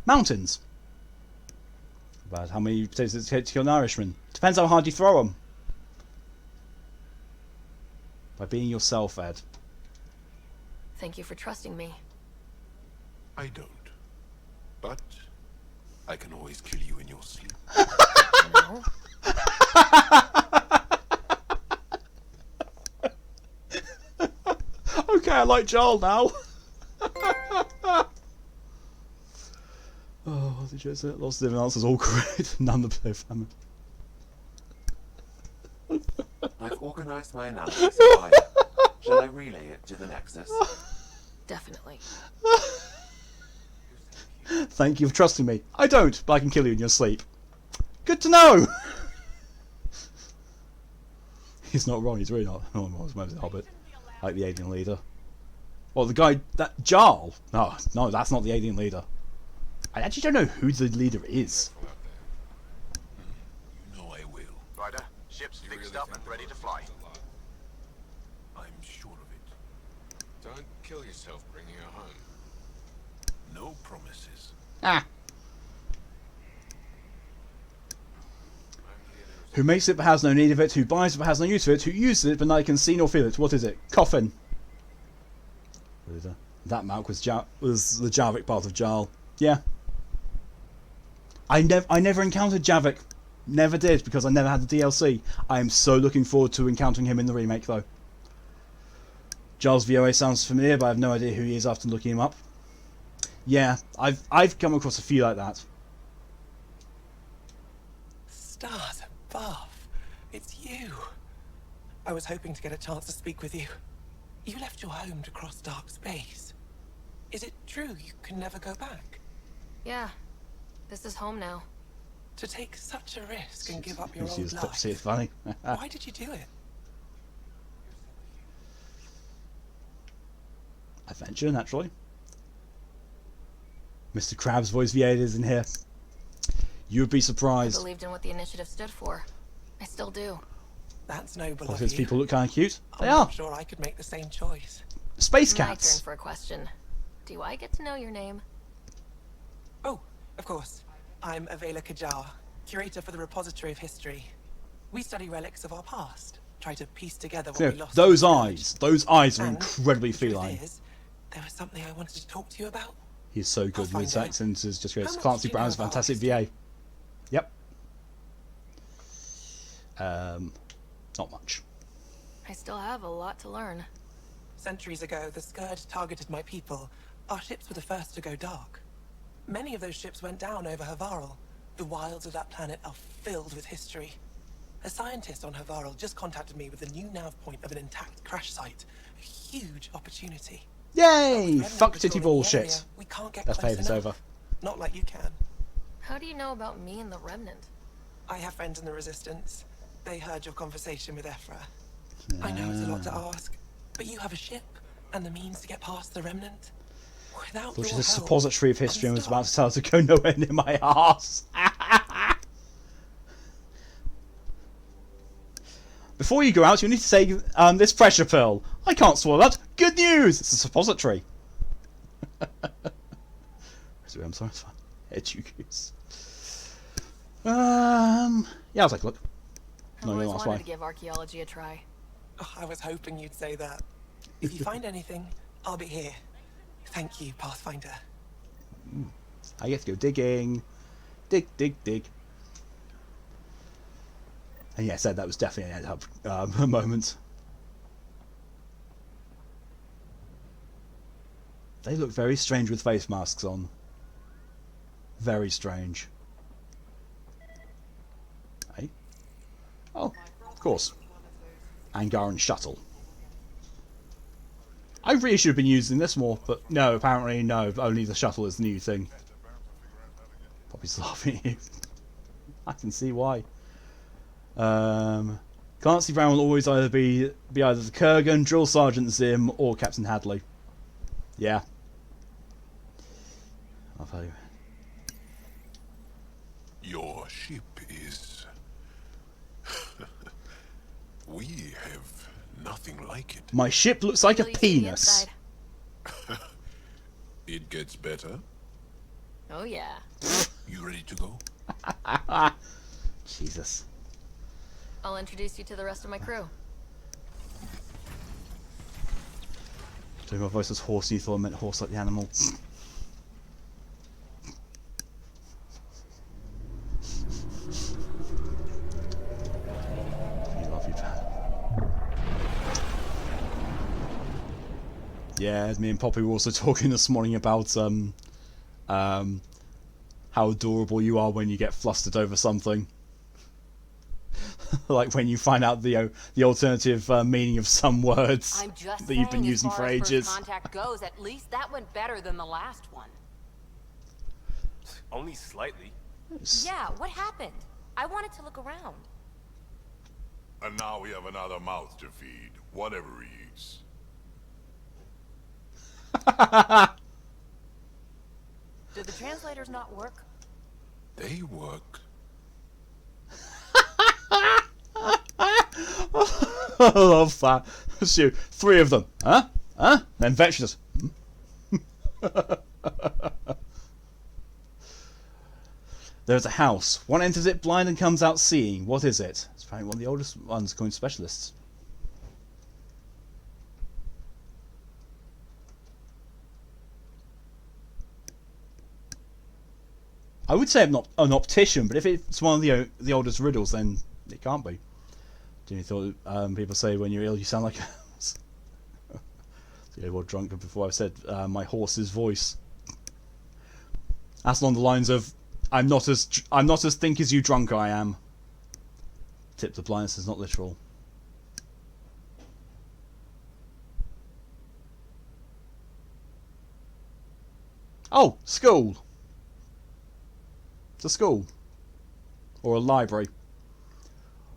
Mountains. About how many potatoes it takes to kill an Irishman. Depends how hard you throw them. By being yourself, Ed. Thank you for trusting me. I don't. But I can always kill you in your sleep. No. Okay, I like Joel now. Oh, did you say lots of different answers, all correct. None of the family. I've organized my analysis fire. Shall I relay it to the Nexus? Definitely. Thank you for trusting me. I don't, but I can kill you in your sleep. Good to know! He's not wrong, he's really not. Oh, he's mostly a hobbit. Like the alien leader. Well, the guy, that Jarl. No, that's not the alien leader. I actually don't know who the leader is. You know I will. Ryder, ship's fixed up and ready to fly. I'm sure of it. Don't kill yourself bringing her home. No promises. Ah. Who makes it but has no need of it, who buys it but has no use of it, who uses it but neither can see nor feel it. What is it? Coffin. That Malk was the Javik part of Jarl. Yeah. I never encountered Javik. Never did, because I never had the DLC. I am so looking forward to encountering him in the remake, though. Jarl's VOA sounds familiar, but I have no idea who he is after looking him up. Yeah, I've come across a few like that. Stars above. It's you. I was hoping to get a chance to speak with you. You left your home to cross dark space. Is it true you can never go back? Yeah. This is home now. To take such a risk and give up your See, old life. see, it's funny. Why did you do it? Adventure, naturally. Mr. Krabs' voice VA is in here. You would be I surprised. believed in what the initiative stood for. I still do. That's noble What, of his you. people look kind of cute? They I'm are. not sure I could make the same choice. Space My cats. turn for a question. Do I get to know your name? Oh, of course. I'm Avela Kajar, curator for the Repository of History. We study relics of our past, try to piece together what Yeah, we lost. those eyes are And incredibly the truth feline. is, there was something I wanted to talk to you about. He's so good with his find out. accents. Is just great. How much Clancy do you Brown's know about fantastic VA. Yep. Not much. I still have a lot to learn. Centuries ago, the Scourge targeted my people. Our ships were the first to go dark. Many of those ships went down over Havarl. The wilds of that planet are filled with history. A scientist on Havarl just contacted me with a new nav point of an intact crash site. A huge opportunity. Yay! With Fuck Remnant titty patrolling the area, bullshit. we can't get Let's close pay this enough. over. Not like you can. How do you know about me and the Remnant? I have friends in the Resistance. They heard your conversation with Ephra. I know it's a lot to ask, but you have a ship and the means to get past the Remnant. Without Which your is a help, suppository of history I'm and was about to tell us to go nowhere near my ass. Before you go out, you need to take this pressure pill. I can't swallow that. Good news! It's a suppository. Sorry, I'm sorry. It's fine. Educus. Yeah, I'll take a look. I've No, always that's wanted why. to give archaeology a try. Oh, I was hoping you'd say that. If you find anything, I'll be here. Thank you, Pathfinder. I get to go digging. Dig, dig, dig. And yeah, I said that was definitely an end-up moment. They look very strange with face masks on. Very strange. Hey? Oh, of course. Angaran Shuttle. I really should have been using this more, but no, apparently no, only the shuttle is the new thing. Poppy's laughing at you. I can see why. Clancy Brown will always either be either the Kurgan, Drill Sergeant Zim, or Captain Hadley. Yeah. I'll tell you. Your ship is We have nothing like it. My ship looks like a Will you see the penis. inside? It gets better. Oh yeah. You ready to go? Jesus. I'll introduce you to the rest of my crew. Doing my voice was horse, you thought I meant horse like the animal. I love you, Pat. Yeah, me and Poppy were also talking this morning about how adorable you are when you get flustered over something. Like when you find out the alternative meaning of some words I'm just that you've been saying, using as for far as first ages. contact goes, at least that went better than the last one. Only slightly. Yeah, what happened? I wanted to look around. And now we have another mouth to feed, whatever he eats. Do the translators not work? They work. I love that. So, 3 of them. Huh? Huh? Then vegetables. There's a house. One enters it blind and comes out seeing. What is it? It's apparently one of the oldest ones, according to specialists. I would say I'm not an optician, but if it's one of the oldest riddles, then it can't be. Do you thought people say when you're ill you sound like a horse? Yeah, well, drunk before I said my horse's voice. That's along the lines of I'm not as think as you drunk I am. Tip the blindness is not literal. Oh, school. It's a school. Or a library.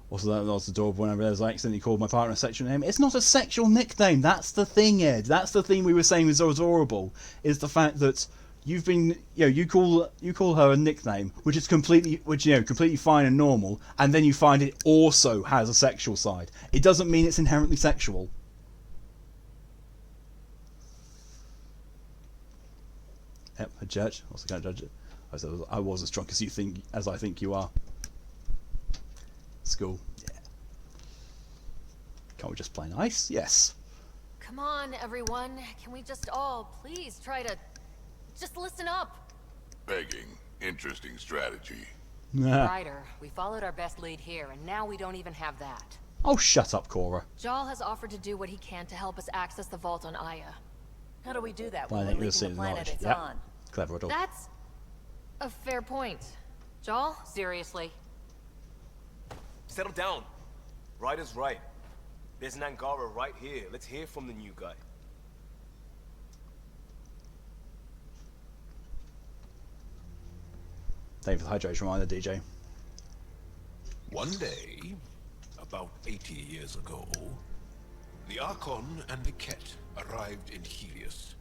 Also, that was adorable when I realised I accidentally called my partner a sexual name. It's not a sexual nickname. That's the thing, Ed. That's the thing we were saying was so adorable. Is the fact that you've been, you call her a nickname, which is completely fine and normal, and then you find it also has a sexual side. It doesn't mean it's inherently sexual. Yep, a judge. Also can't judge it. I was as drunk as I think you are. School. Yeah. Can't we just play nice? Yes. Come on, everyone. Can we just all please try to just listen up? Begging. Interesting strategy. Ryder, we followed our best lead here, and now we don't even have that. Oh, shut up, Cora. Jal has offered to do what he can to help us access the vault on Aya. How do we do that Well, when I we're think leaving you'll the see planet knowledge. it's Yep. on? Clever at all. That's a fair point. Jal? Seriously? Settle down. Ryder's right. There's an Angara right here. Let's hear from the new guy. Thank you for the hydration reminder, DJ. One day, about 80 years ago, the Archon and the Ket arrived in Helios.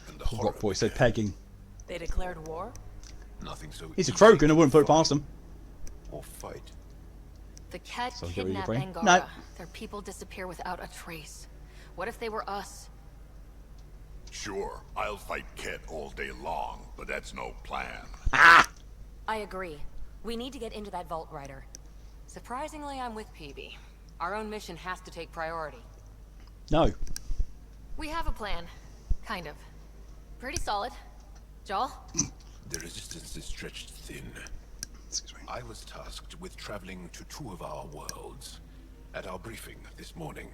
And the horror Rock Boy said pegging. They declared war? Nothing so He's a easy Krogan, I wouldn't put it to past him. or fight. The Ket So get rid of your kidnapped brain? Angara. No. Their people disappear without a trace. What if they were us? Sure, I'll fight Ket all day long, but that's no plan. I agree. We need to get into that vault, Ryder. Surprisingly, I'm with Peavy. Our own mission has to take priority. No. We have a plan. Kind of. Pretty solid. Jal? The resistance is stretched thin. Excuse me. I was tasked with traveling to 2 of our worlds at our briefing this morning.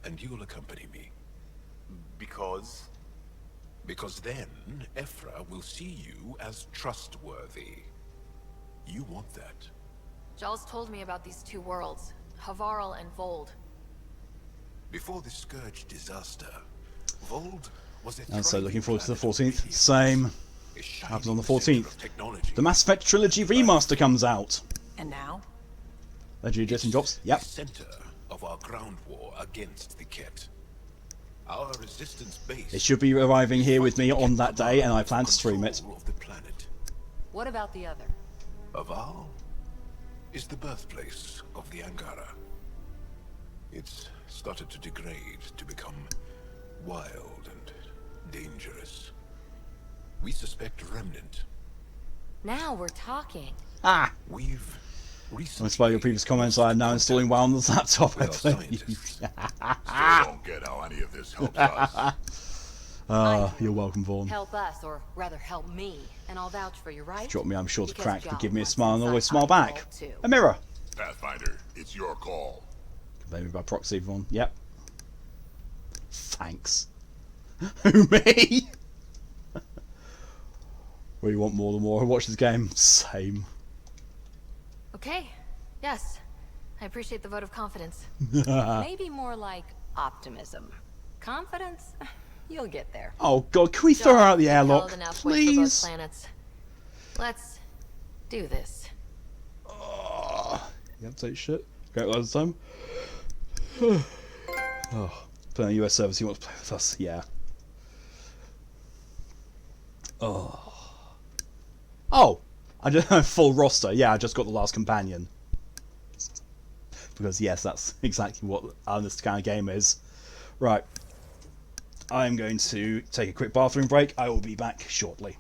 And you'll accompany me. Because? Because then, Ephra will see you as trustworthy. You want that. Jal's told me about these 2 worlds. Havarl and Vold. Before the Scourge disaster, Vold was a And so thriving looking forward to the planet 14th. Same. a shining Happens on the center 14th. of technology. The Mass Effect Trilogy Remaster comes out. And now? Legendary Edition drops. Yep. The center of our ground war against the Ket. Our resistance base. It should be arriving here with me on that day, and I plan to stream it. Of the planet. What about the other? Aval is the birthplace of the Angara. It's started to degrade, to become wild and dangerous. We suspect Remnant. Now we're talking. Ah! We've Despite your previous comments, I am now installing WoW on the laptop I play. Still don't get how any of this helps us. You're welcome, Vaughn. Help us, or rather help me, and I'll vouch for you, right? Drop me, I'm sure to Because crack, but John give me a wants smile and inside always smile back. eyeball, too. A mirror. Pathfinder, it's your call. Maybe by proxy, Vaughn. Yep. Thanks. Who, me? Well, you want more the more I watch this game? Same. Okay. Yes. I appreciate the vote of confidence. Maybe more like optimism. Confidence? You'll get there. Oh god, can we throw her out the airlock, Enough for both please? planets. Let's do this. You have to take shit. Great loads of time. Oh, playing a US service, he wants to play with us, yeah. Oh, I just have full roster. Yeah, I just got the last companion. Because yes, that's exactly what this kind of game is. Right. I'm going to take a quick bathroom break. I will be back shortly.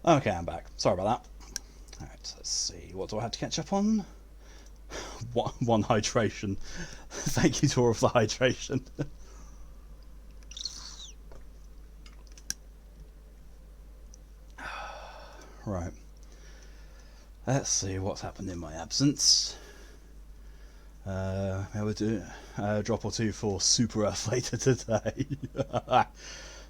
Okay, I'm back. Sorry about that. Alright, let's see. What do I have to catch up on? One hydration. Thank you, Tora, for the hydration. Right. Let's see what's happened in my absence. I would do a drop or two for Super Earth later today.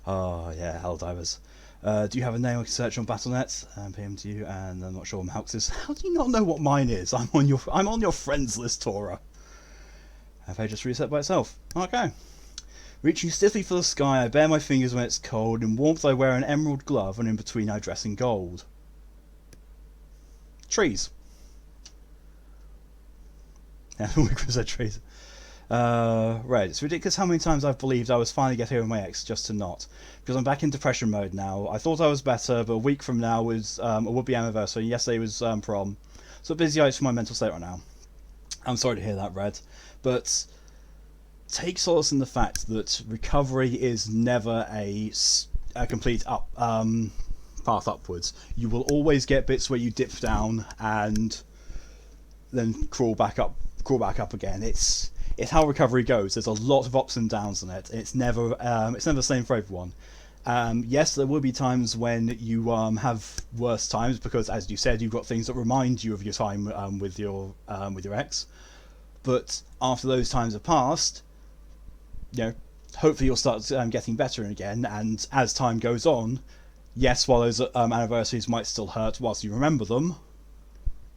Oh yeah, Helldivers. Do you have a name I can search on Battle.net? PM to you, and I'm not sure what Malx is. How do you not know what mine is? I'm on your friends list, Tora. Have I just reset by itself? Okay. Reaching stiffly for the sky, I bare my fingers when it's cold. In warmth, I wear an emerald glove, and in between, I dress in gold. Trees. Yeah, we said trees. Right, it's ridiculous how many times I've believed I was finally getting over my ex just to not. Because I'm back in depression mode now. I thought I was better, but a week from now is a would-be anniversary. Yesterday was prom. So busy eyes for my mental state right now. I'm sorry to hear that, Red. But take solace in the fact that recovery is never a complete path upwards. You will always get bits where you dip down and then crawl back up again. It's how recovery goes. There's a lot of ups and downs in it. It's never the same for everyone. Yes, there will be times when you have worse times because, as you said, you've got things that remind you of your time with your ex. But after those times have passed, hopefully you'll start getting better again. And as time goes on, yes, while those anniversaries might still hurt whilst you remember them,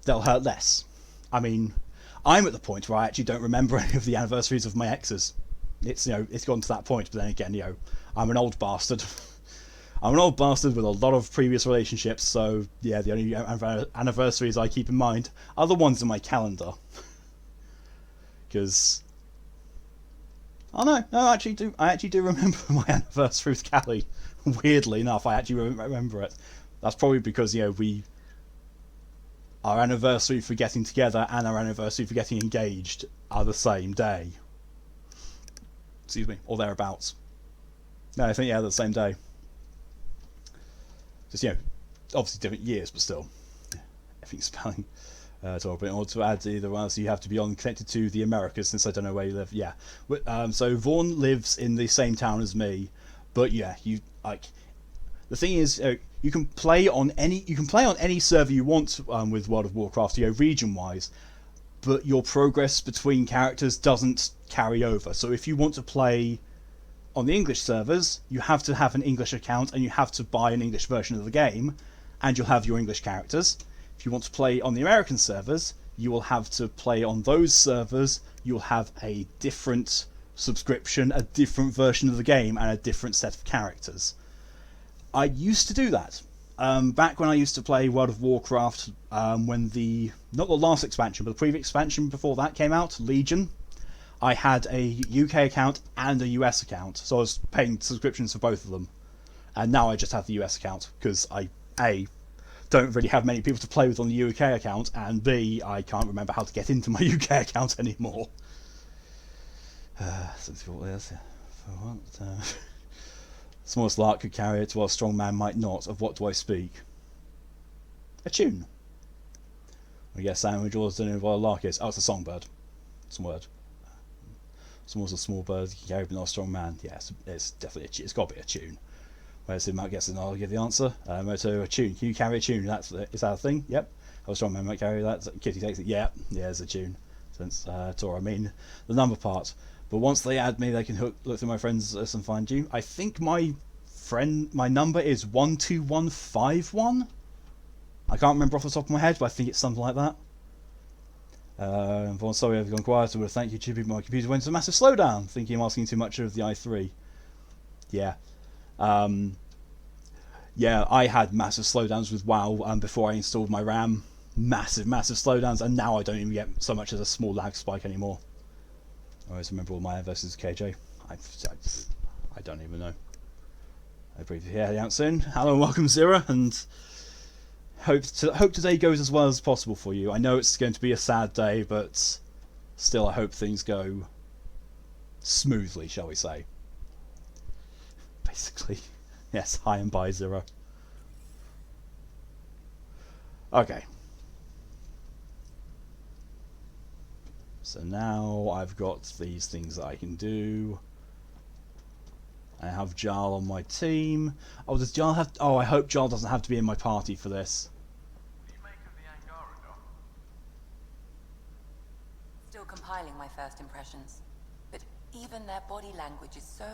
they'll hurt less. I mean, I'm at the point where I actually don't remember any of the anniversaries of my exes. It's it's gone to that point, but then again, I'm an old bastard. I'm an old bastard with a lot of previous relationships, so yeah, the only anniversaries I keep in mind are the ones in my calendar. Because I actually do remember my anniversary with Callie. Weirdly enough, I actually remember it. That's probably because our anniversary for getting together and our anniversary for getting engaged are the same day. Excuse me, or thereabouts. No, I think they're the same day. Just obviously different years, but still, I think spelling. But in order to add either one, so you have to be connected to the Americas, since I don't know where you live. Yeah, so Vaughn lives in the same town as me, but yeah, the thing is, you can play on any server you want with World of Warcraft, region-wise, but your progress between characters doesn't carry over. So if you want to play on the English servers, you have to have an English account and you have to buy an English version of the game, and you'll have your English characters. If you want to play on the American servers, you will have to play on those servers. You'll have a different subscription, a different version of the game, and a different set of characters. I used to do that. Back when I used to play World of Warcraft, when not the last expansion, but the previous expansion before that came out, Legion, I had a UK account and a US account, so I was paying subscriptions for both of them. And now I just have the US account, because I, A, don't really have many people to play with on the UK account, and B, I can't remember how to get into my UK account anymore. Smallest lark could carry it, while a strong man might not. Of what do I speak? A tune. I guess sandwich orders don't know what a lark is. Oh, it's a songbird. It's a word. Small's a small bird, you can carry but not a strong man. Yeah, it's definitely it's got to be a tune. Whereas the Matt guesses, and I'll give the answer. Moto, a tune. Can you carry a tune? Is that a thing? Yep. How strong man might carry that? Kitty takes it. Yeah, it's a tune. Since Tor, I mean the number part. But once they add me, they can look through my friends list and find you. I think my number is 12151. I can't remember off the top of my head, but I think it's something like that. Vaughan, sorry I've gone quiet. I would have thanked you, but my computer went into a massive slowdown, thinking I'm asking too much of the i3. Yeah. Yeah, I had massive slowdowns with WoW before I installed my RAM. Massive slowdowns, and now I don't even get so much as a small lag spike anymore. I always remember all my versus KJ. I don't even know. I briefly hear you out soon. Hello and welcome, Zira, and hope today goes as well as possible for you. I know it's going to be a sad day, but still I hope things go smoothly, shall we say. Basically. Yes, hi and bye, Zira. Okay. So now I've got these things that I can do. I have Jarl on my team. Oh, does Jarl have... Oh, I hope Jarl doesn't have to be in my party for this. Still compiling my first impressions. But even their body language is so...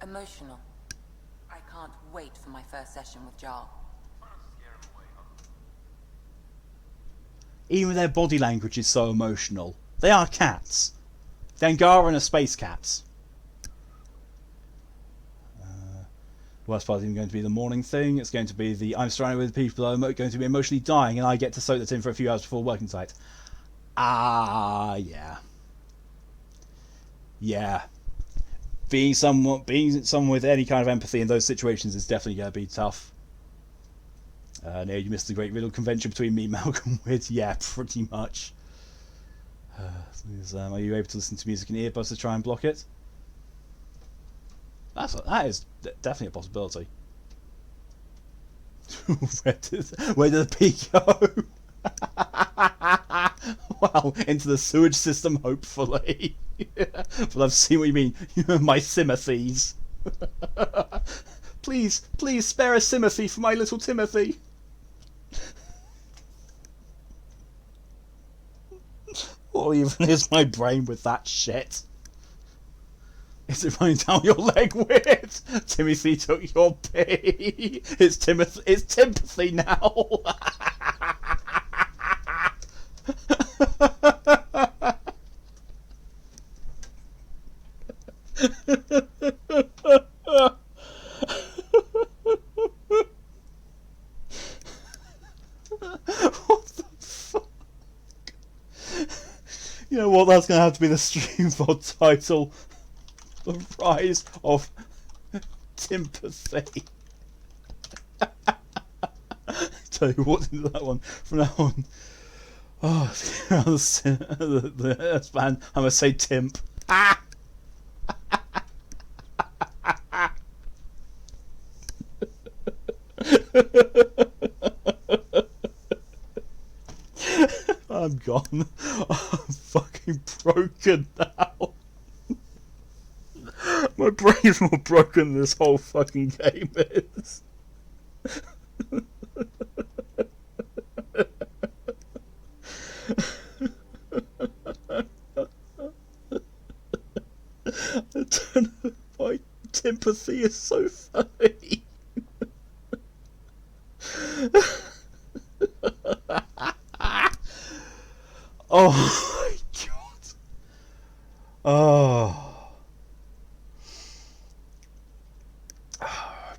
emotional. I can't wait for my first session with Jarl. Even their body language is so emotional. They are cats. The Angaran are space cats. Worst part isn't going to be the morning thing. It's going to be the I'm surrounded with people that are going to be emotionally dying, and I get to soak that in for a few hours before working site. Yeah. Yeah. Being someone with any kind of empathy in those situations is definitely going to be tough. No, you missed the Great Riddle convention between me and Malcolm Wood. Yeah, pretty much. Are you able to listen to music in earbuds to try and block it? That is definitely a possibility. where did the pea go? Well, into the sewage system, hopefully. But I've seen what you mean. My Timothy's. Please spare a Timothy for my little Timothy. Or even is my brain with that shit? Is it running down your leg weird? Timothy took your pee. It's Timpothy now. What the fuck? You know what? That's going to have to be the stream pod title. The rise of Timpothy. Tell you what, into that one from now on. Oh, the man, I'm gonna say Timp. I'm gone. I'm fucking broken now. My brain's more broken than this whole fucking game is. I don't know why Timpothy is so funny. Oh my god. Oh.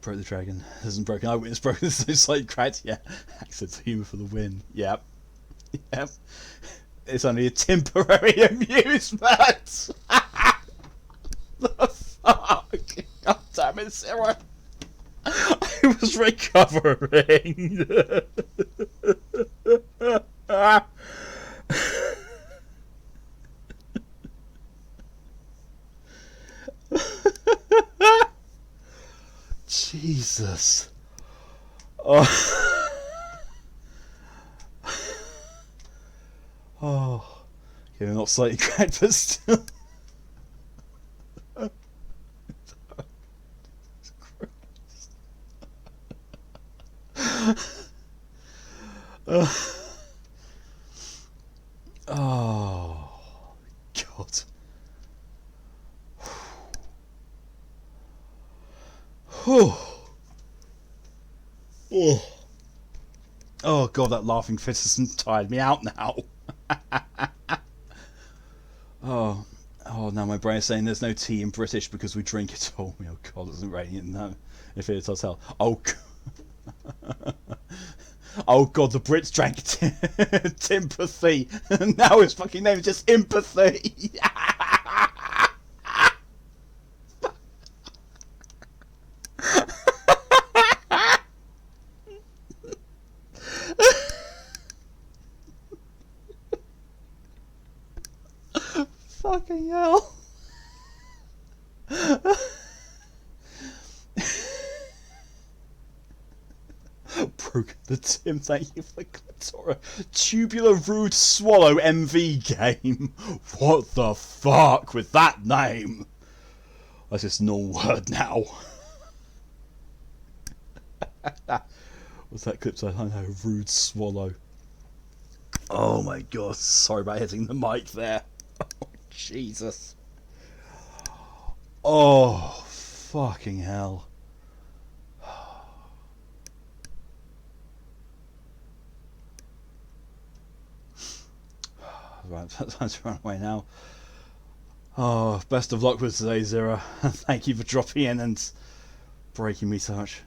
Broke the dragon. It isn't broken. Eyewitness broken. So slightly cracked. Yeah. Accents humour for the win. Yep. Yep. It's only a temporary amusement. The fuck? God damn it, Sarah. I was recovering. Jesus. Oh. Oh. Okay, not slightly cracked, but still. Oh god. Oh god, that laughing fit has tired me out now. Oh now my brain is saying there's no tea in British because we drink it all. Oh god, it doesn't rain in that. If it does hell. Oh god. Oh god, the Brits drank Timpothy. Now his fucking name is just Empathy. Fucking hell. broken the Tim. Thank you for the Clitora. Tubular Rude Swallow MV game. What the fuck with that name? That's just an all word now. What's that clip? I don't know. Rude Swallow. Oh my god. Sorry about hitting the mic there. Oh, Jesus. Oh, fucking hell. Right, time to run away now. Oh, best of luck with today, Zira. Thank you for dropping in and breaking me so much.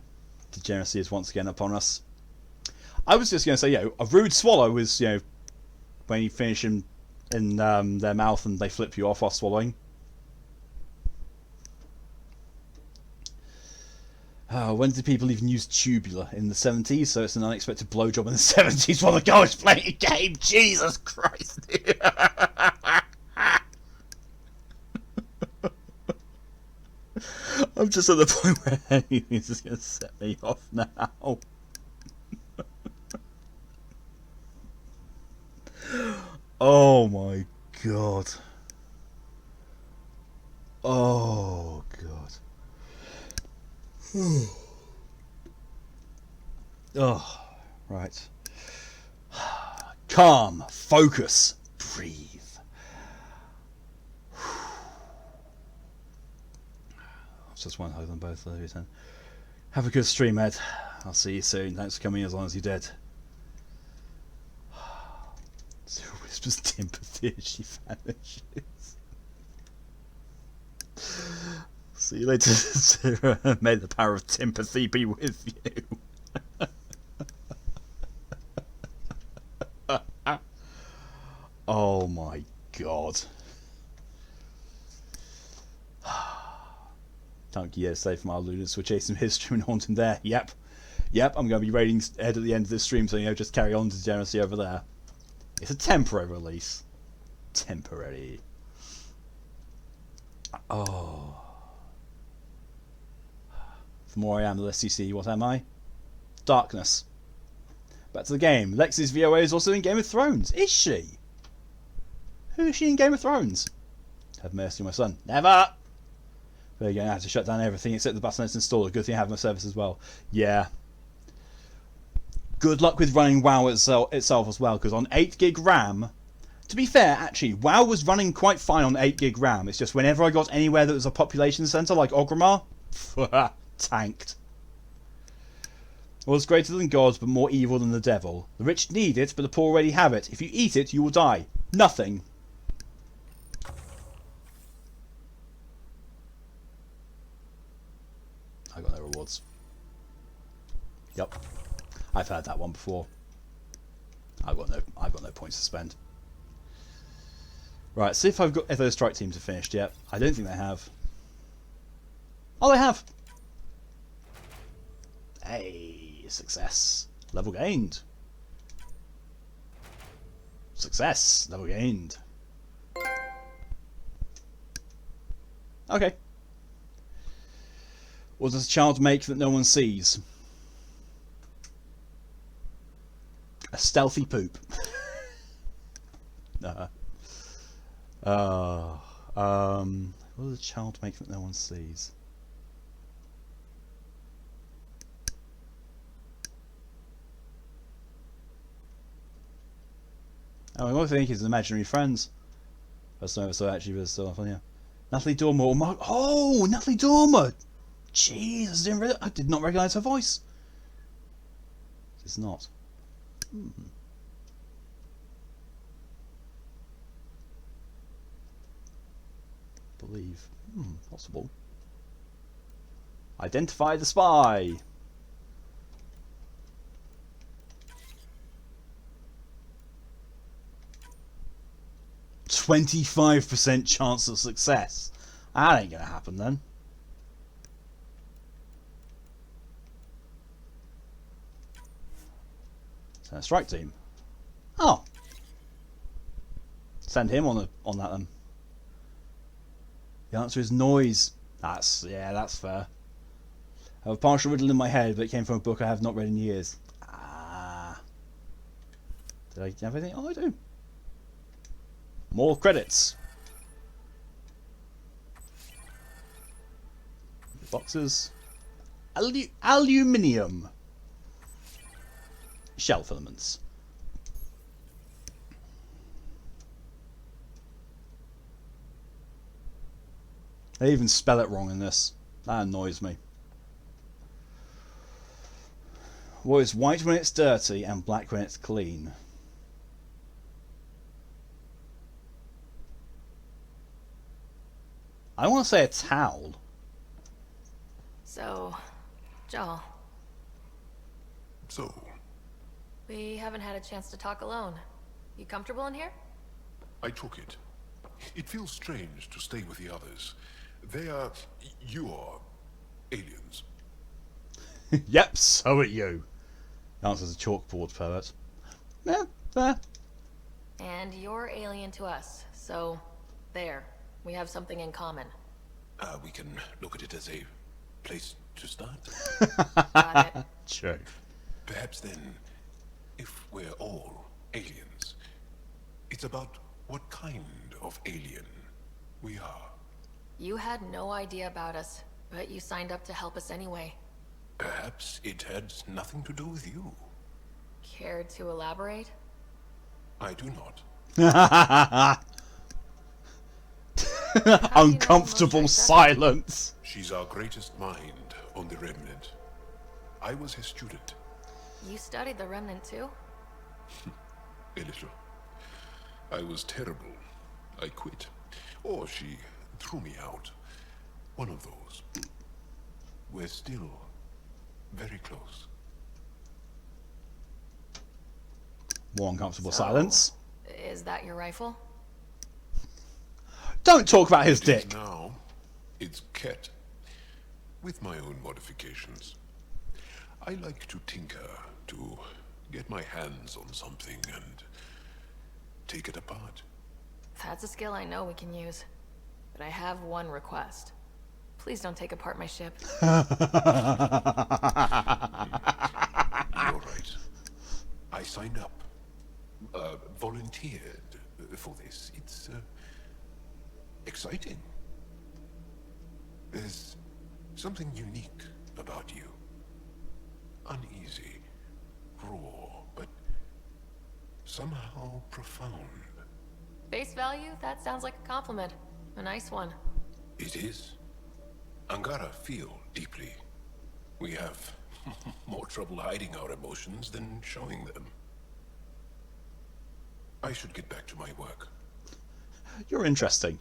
Degeneracy is once again upon us. I was just going to say, a rude swallow is, when you finish in their mouth and they flip you off while swallowing. When did people even use tubular? In the 70s, so it's an unexpected blowjob in the 70s while the guy was playing a game. Jesus Christ. I'm just at the point where anything's just going to set me off now. Oh my god. Oh god. Oh, right. Calm, focus, breathe. Just one hug on both of you then. Have a good stream, Ed. I'll see you soon. Thanks for coming as long as you did. So whispers Timpothy as she vanishes. See you later, Sarah. May the power of Timpothy be with you. Oh my god. Thank you, stay from our ludens. We're chasing history and haunting there. Yep. Yep, I'm going to be raiding Ed at the end of this stream, so just carry on degeneracy over there. It's a temporary release. Temporary. Oh. The more I am, the less you see. What am I? Darkness. Back to the game. Lexi's VOA is also in Game of Thrones. Is she? Who is she in Game of Thrones? Have mercy on my son. Never! There you go, I have to shut down everything except the button that's installed. Good thing I have my service as well. Yeah. Good luck with running WoW itself as well, because on 8 gig RAM, to be fair, actually, WoW was running quite fine on 8 gig RAM. It's just whenever I got anywhere that was a population centre, like Orgrimmar, tanked. Was greater than gods, but more evil than the devil. The rich need it, but the poor already have it. If you eat it, you will die. Nothing. I got no rewards. Yep. I've had that one before. I've got no points to spend. Right, see if those strike teams are finished yet. I don't think they have. Oh, they have! Hey, success. Level gained. Success. Level gained. Okay. What does a child make that no one sees? A stealthy poop. What does a child make that no one sees? Oh, I think it's imaginary friends. So actually, there's still fun, yeah. Natalie Dormer or Mark. Oh, Natalie Dormer. Jesus, I did not recognise her voice. It's not. Believe. Possible. Identify the spy. %25% chance of success. That ain't gonna happen then. So a strike team. Oh. Send him on that then. The answer is noise. That's fair. I have a partial riddle in my head, but it came from a book I have not read in years. Did I have anything? Oh, I do. More credits. Boxes. Aluminium. Shell filaments. They even spell it wrong in this. That annoys me. What is white when it's dirty and black when it's clean? I want to say a towel. So, Joel. So, We haven't had a chance to talk alone. You comfortable in here? I took it. It feels strange to stay with the others. You are aliens. Yep, so are you. Answers a chalkboard pervert. Yeah, fair. And you're alien to us, so there. We have something in common. We can look at it as a place to start. Got it. True. Perhaps then, if we're all aliens, it's about what kind of alien we are. You had no idea about us, but you signed up to help us anyway. Perhaps it had nothing to do with you. Care to elaborate? I do not. Uncomfortable silence. She's our greatest mind on the Remnant. I was her student. You studied the Remnant too? A little. I was terrible. I quit. Or she threw me out. One of those. We're still very close. More uncomfortable silence. Is that your rifle? Don't talk about his It dick. is now, it's Ket. With my own modifications. I like to tinker, to get my hands on something and take it apart. That's a skill I know we can use. But I have one request. Please don't take apart my ship. You're right. I signed up. Volunteered for this. It's exciting. There's something unique about you. Uneasy, raw, but somehow profound. Face value? That sounds like a compliment. A nice one. It is. Angara feel deeply. We have more trouble hiding our emotions than showing them. I should get back to my work. You're interesting.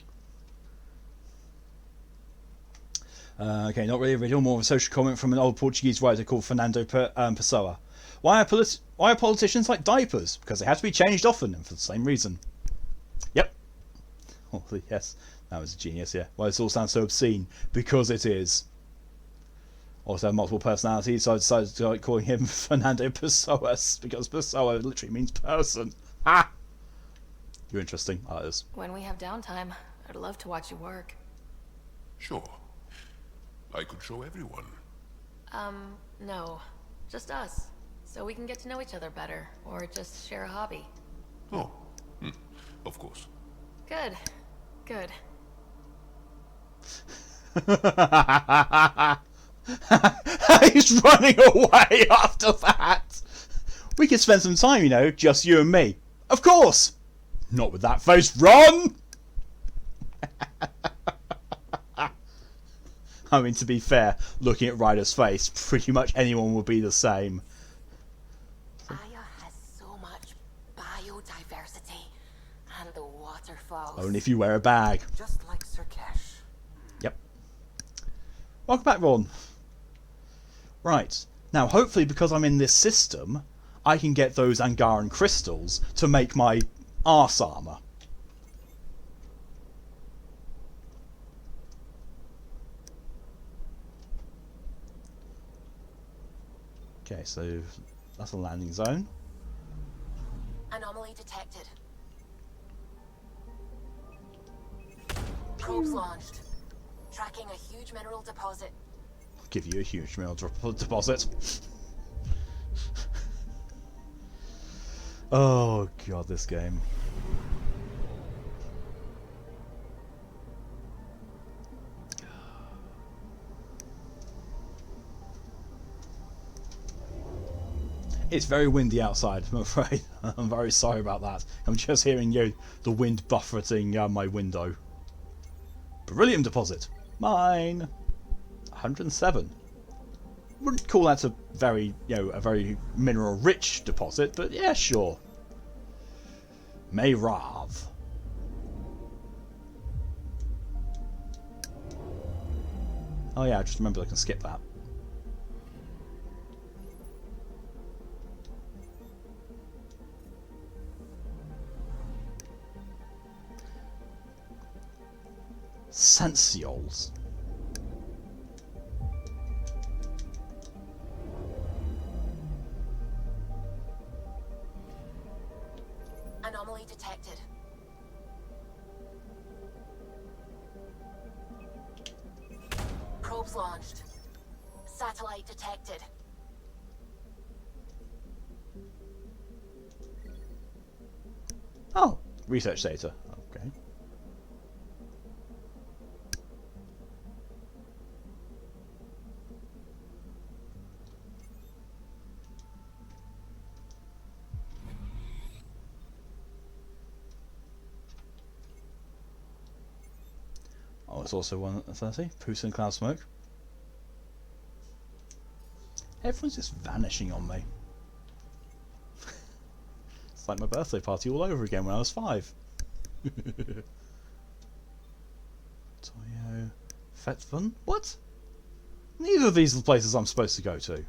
Okay, not really original, more of a social comment from an old Portuguese writer called Fernando Pessoa. Why are politicians like diapers? Because they have to be changed often, and for the same reason. Yep. Oh, yes, that was a genius, yeah. Why this all sounds so obscene? Because it is. Also, multiple personalities, so I decided to start calling him Fernando Pessoa, because Pessoa literally means person. Ha! You're interesting. I like this. When we have downtime, I'd love to watch you work. Sure. I could show everyone. No. Just us. So we can get to know each other better, or just share a hobby. Oh, of course. Good. Good. He's running away after that. We could spend some time, you know, just you and me. Of course. Not with that face. Run! I mean, to be fair, looking at Ryder's face, pretty much anyone would be the same. Aya has so much biodiversity, and the waterfalls. Only if you wear a bag. Just like Sir Kesh. Yep. Welcome back, Ron. Right. Now, hopefully, because I'm in this system, I can get those Angaran crystals to make my arse armor. Okay, so that's a landing zone. Anomaly detected. Probes launched. Tracking a huge mineral deposit. I'll give you a huge mineral deposit. Oh god, this game. It's very windy outside, I'm afraid. I'm very sorry about that. I'm just hearing the wind buffeting my window. Beryllium deposit. Mine. 107. Wouldn't call that a very, a very mineral-rich deposit, but yeah, sure. Mayrav. Oh yeah, I just remembered I can skip that. Sensiols. Anomaly detected. Probes launched. Satellite detected. Oh, research data. Okay. Oh, it's also 1:30. Putin cloud smoke. Everyone's just vanishing on me. It's like my birthday party all over again when I was 5. Toyo. Fetvun? What? Neither of these are the places I'm supposed to go to.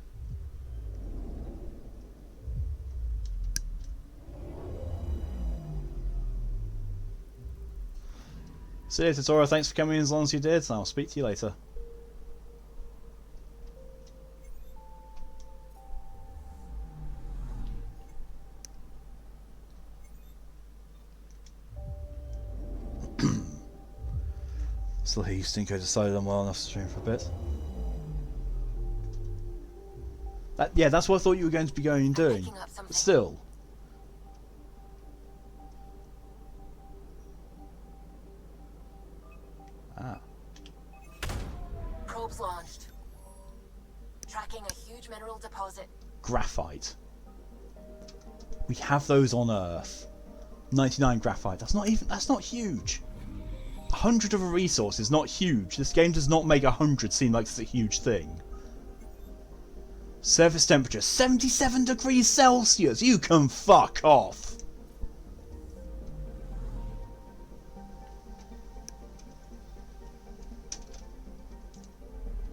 See you later, Tora. Thanks for coming in as long as you did, and I'll speak to you later. Still here, Stinko decided I'm well enough to stream for a bit. Yeah, that's what I thought you were going to be going and doing. But still. Ah. Probes launched. Tracking a huge mineral deposit. Graphite. We have those on Earth. 99 graphite. That's not huge. 100 of a resource is not huge. This game does not make 100 seem like it's a huge thing. Surface temperature 77 degrees Celsius. You can fuck off.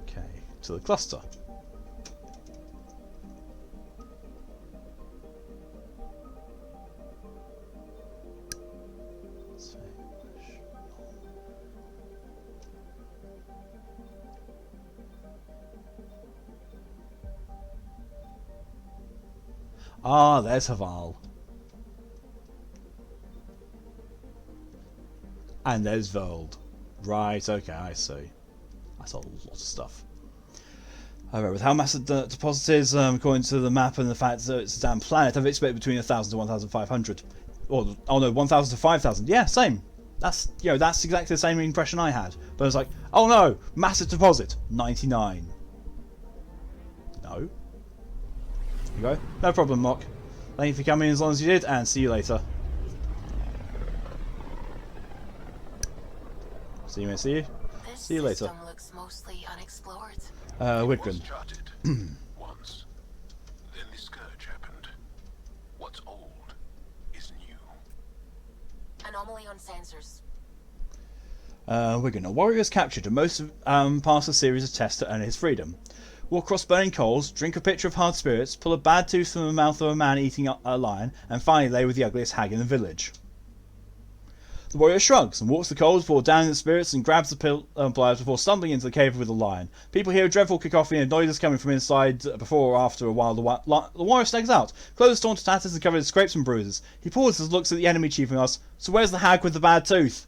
Okay, to the cluster. Ah, there's Haval. And there's Vold. Right, okay, I see. That's a lot of stuff. Alright, with how massive the deposit is, according to the map and the fact that it's a damn planet, I've expected between 1,000 to 1,500. Or, oh no, 1,000 to 5,000. Yeah, same. That's, that's exactly the same impression I had. But I was like, oh no, massive deposit, 99. No. There you go. No problem, Mock. Thank you for coming as long as you did, and see you later. See you, mate. See you. See you later. This looks mostly unexplored. Widgren. Once. Then the scourge happened. What's old is new. Anomaly on sensors. Widgren. A warrior is captured and most pass a series of tests to earn his freedom. Walk across burning coals, drink a pitcher of hard spirits, pull a bad tooth from the mouth of a man eating a lion, and finally lay with the ugliest hag in the village. The warrior shrugs and walks the coals before downing the spirits and grabs the pliers before stumbling into the cave with the lion. People hear a dreadful cacophony and noises coming from inside. Before or after a while, the warrior staggers out, clothes torn to tatters and covered in scrapes and bruises. He pauses, looks at the enemy chief and asks, "So where's the hag with the bad tooth?"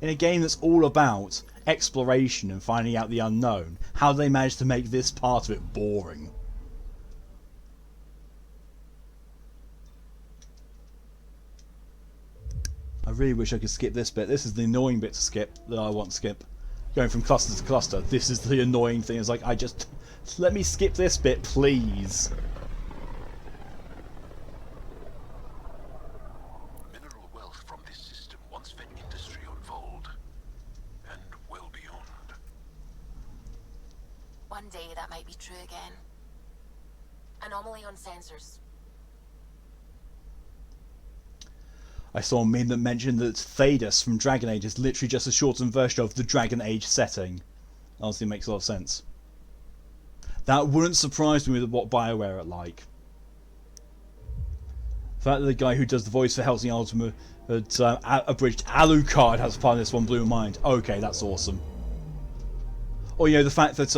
In a game that's all about exploration and finding out the unknown, how do they manage to make this part of it boring? I really wish I could skip this bit. This is the annoying bit to skip that I want to skip. Going from cluster to cluster, this is the annoying thing. It's like, let me skip this bit, please. Mineral wealth from this system once fed industry on Vold, and well beyond. One day that might be true again. Anomaly on sensors. I saw a meme that mentioned that Thaddeus from Dragon Age is literally just a shortened version of the Dragon Age setting. Honestly, makes a lot of sense. That wouldn't surprise me with what BioWare are like. The fact that the guy who does the voice for Helsing Ultima had abridged Alucard as part of this one blew my mind. Okay, that's awesome. Or, you know, the fact that,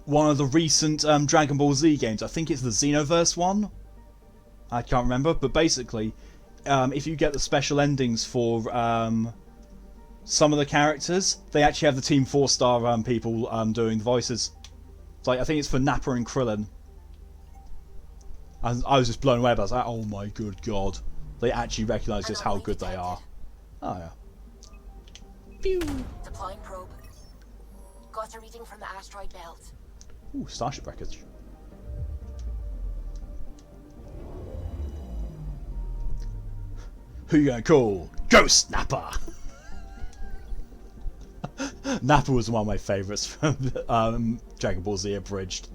one of the recent Dragon Ball Z games, I think it's the Xenoverse one? I can't remember, but basically, if you get the special endings for some of the characters, they actually have the Team 4-star people doing the voices. It's like, I think it's for Nappa and Krillin. And I was just blown away by it. I was like, oh my good god. They actually recognise just how good they are. Oh yeah. Pew. Deploying probe. Got a reading from the asteroid belt. Ooh, starship wreckage. Who you gonna call? Ghost Nappa! Nappa was one of my favourites from Dragon Ball Z Abridged.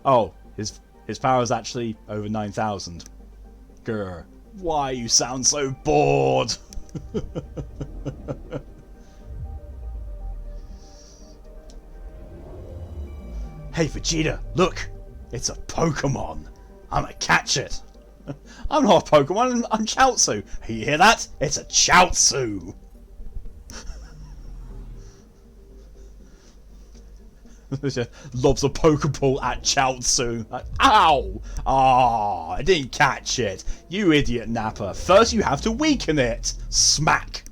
Oh, his power is actually over 9,000. Grr. Why you sound so bored? Hey Vegeta, look! It's a Pokemon! I'ma catch it! I'm not a Pokemon, I'm Chaozu! You hear that? It's a Chaozu! Lobs a Pokeball at Chaozu. Like, ow! Ah, I didn't catch it. You idiot Nappa. First you have to weaken it! Smack!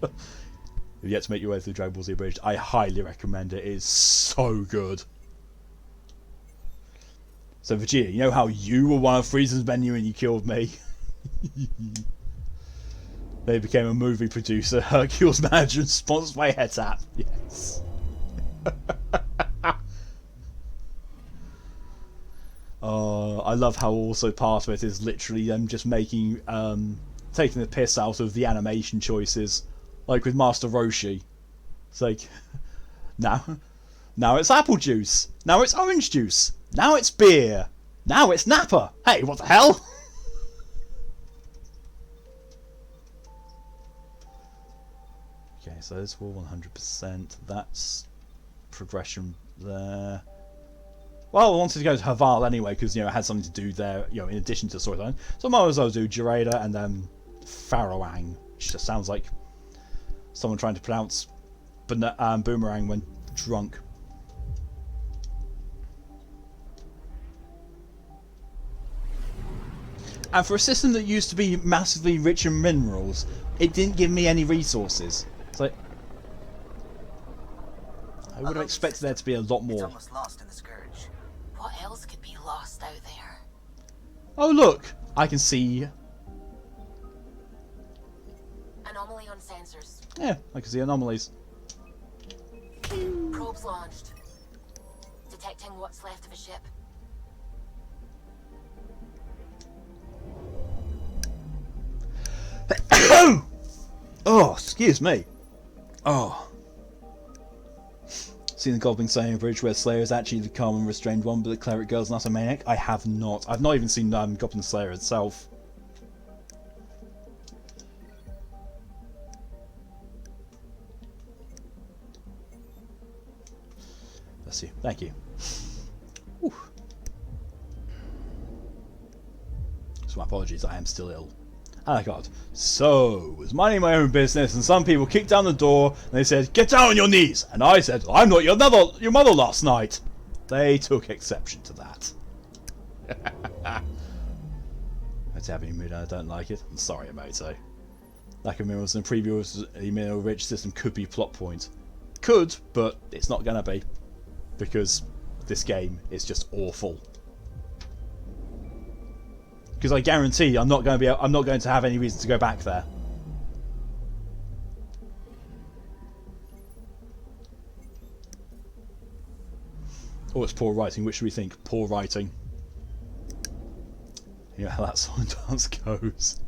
If you yet to make your way through Dragon Ball Z Abridged, I highly recommend it. It is so good. So Vegeta, you know how you were one of Frieza's menu and you killed me? They became a movie producer, Hercules manager, and sponsored by Hetap. Yes. I love how also part of it is literally them just making, taking the piss out of the animation choices, like with Master Roshi. It's like, now it's apple juice, now it's orange juice, now it's beer, now it's Nappa. Hey, what the hell? Okay, so those were 100%. That's progression there. Well, I wanted to go to Haval anyway because, you know, it had something to do there, you know, in addition to the storyline. So I might as well do Jiraiya and then Pharaohang, which just sounds like someone trying to pronounce boomerang when drunk. And for a system that used to be massively rich in minerals, it didn't give me any resources. It's like, I would have expected there to be a lot more. It's almost lost in the Scourge. What else could be lost out there? Oh look, I can see. Anomaly on sensors. Yeah, I can see anomalies. Probes launched. Detecting what's left of a ship. Oh, excuse me. Oh. Seen the Goblin Slayer Bridge where Slayer is actually the calm and restrained one, but the cleric girl's not a maniac? I have not. I've not even seen Goblin Slayer itself. Bless you. Thank you. Whew. So my apologies, I am still ill. And I got, so, was minding my own business and some people kicked down the door and they said, get down on your knees! And I said, I'm not your mother last night! They took exception to that. That's having a mood and I don't like it. I'm sorry, Emoto. Lack of minerals in a previous mineral-rich system could be a plot point. Could, but it's not gonna be. Because this game is just awful. Because I guarantee I'm not going to have any reason to go back there. Oh, it's poor writing. Which should we think? Poor writing. You know how that song and dance goes.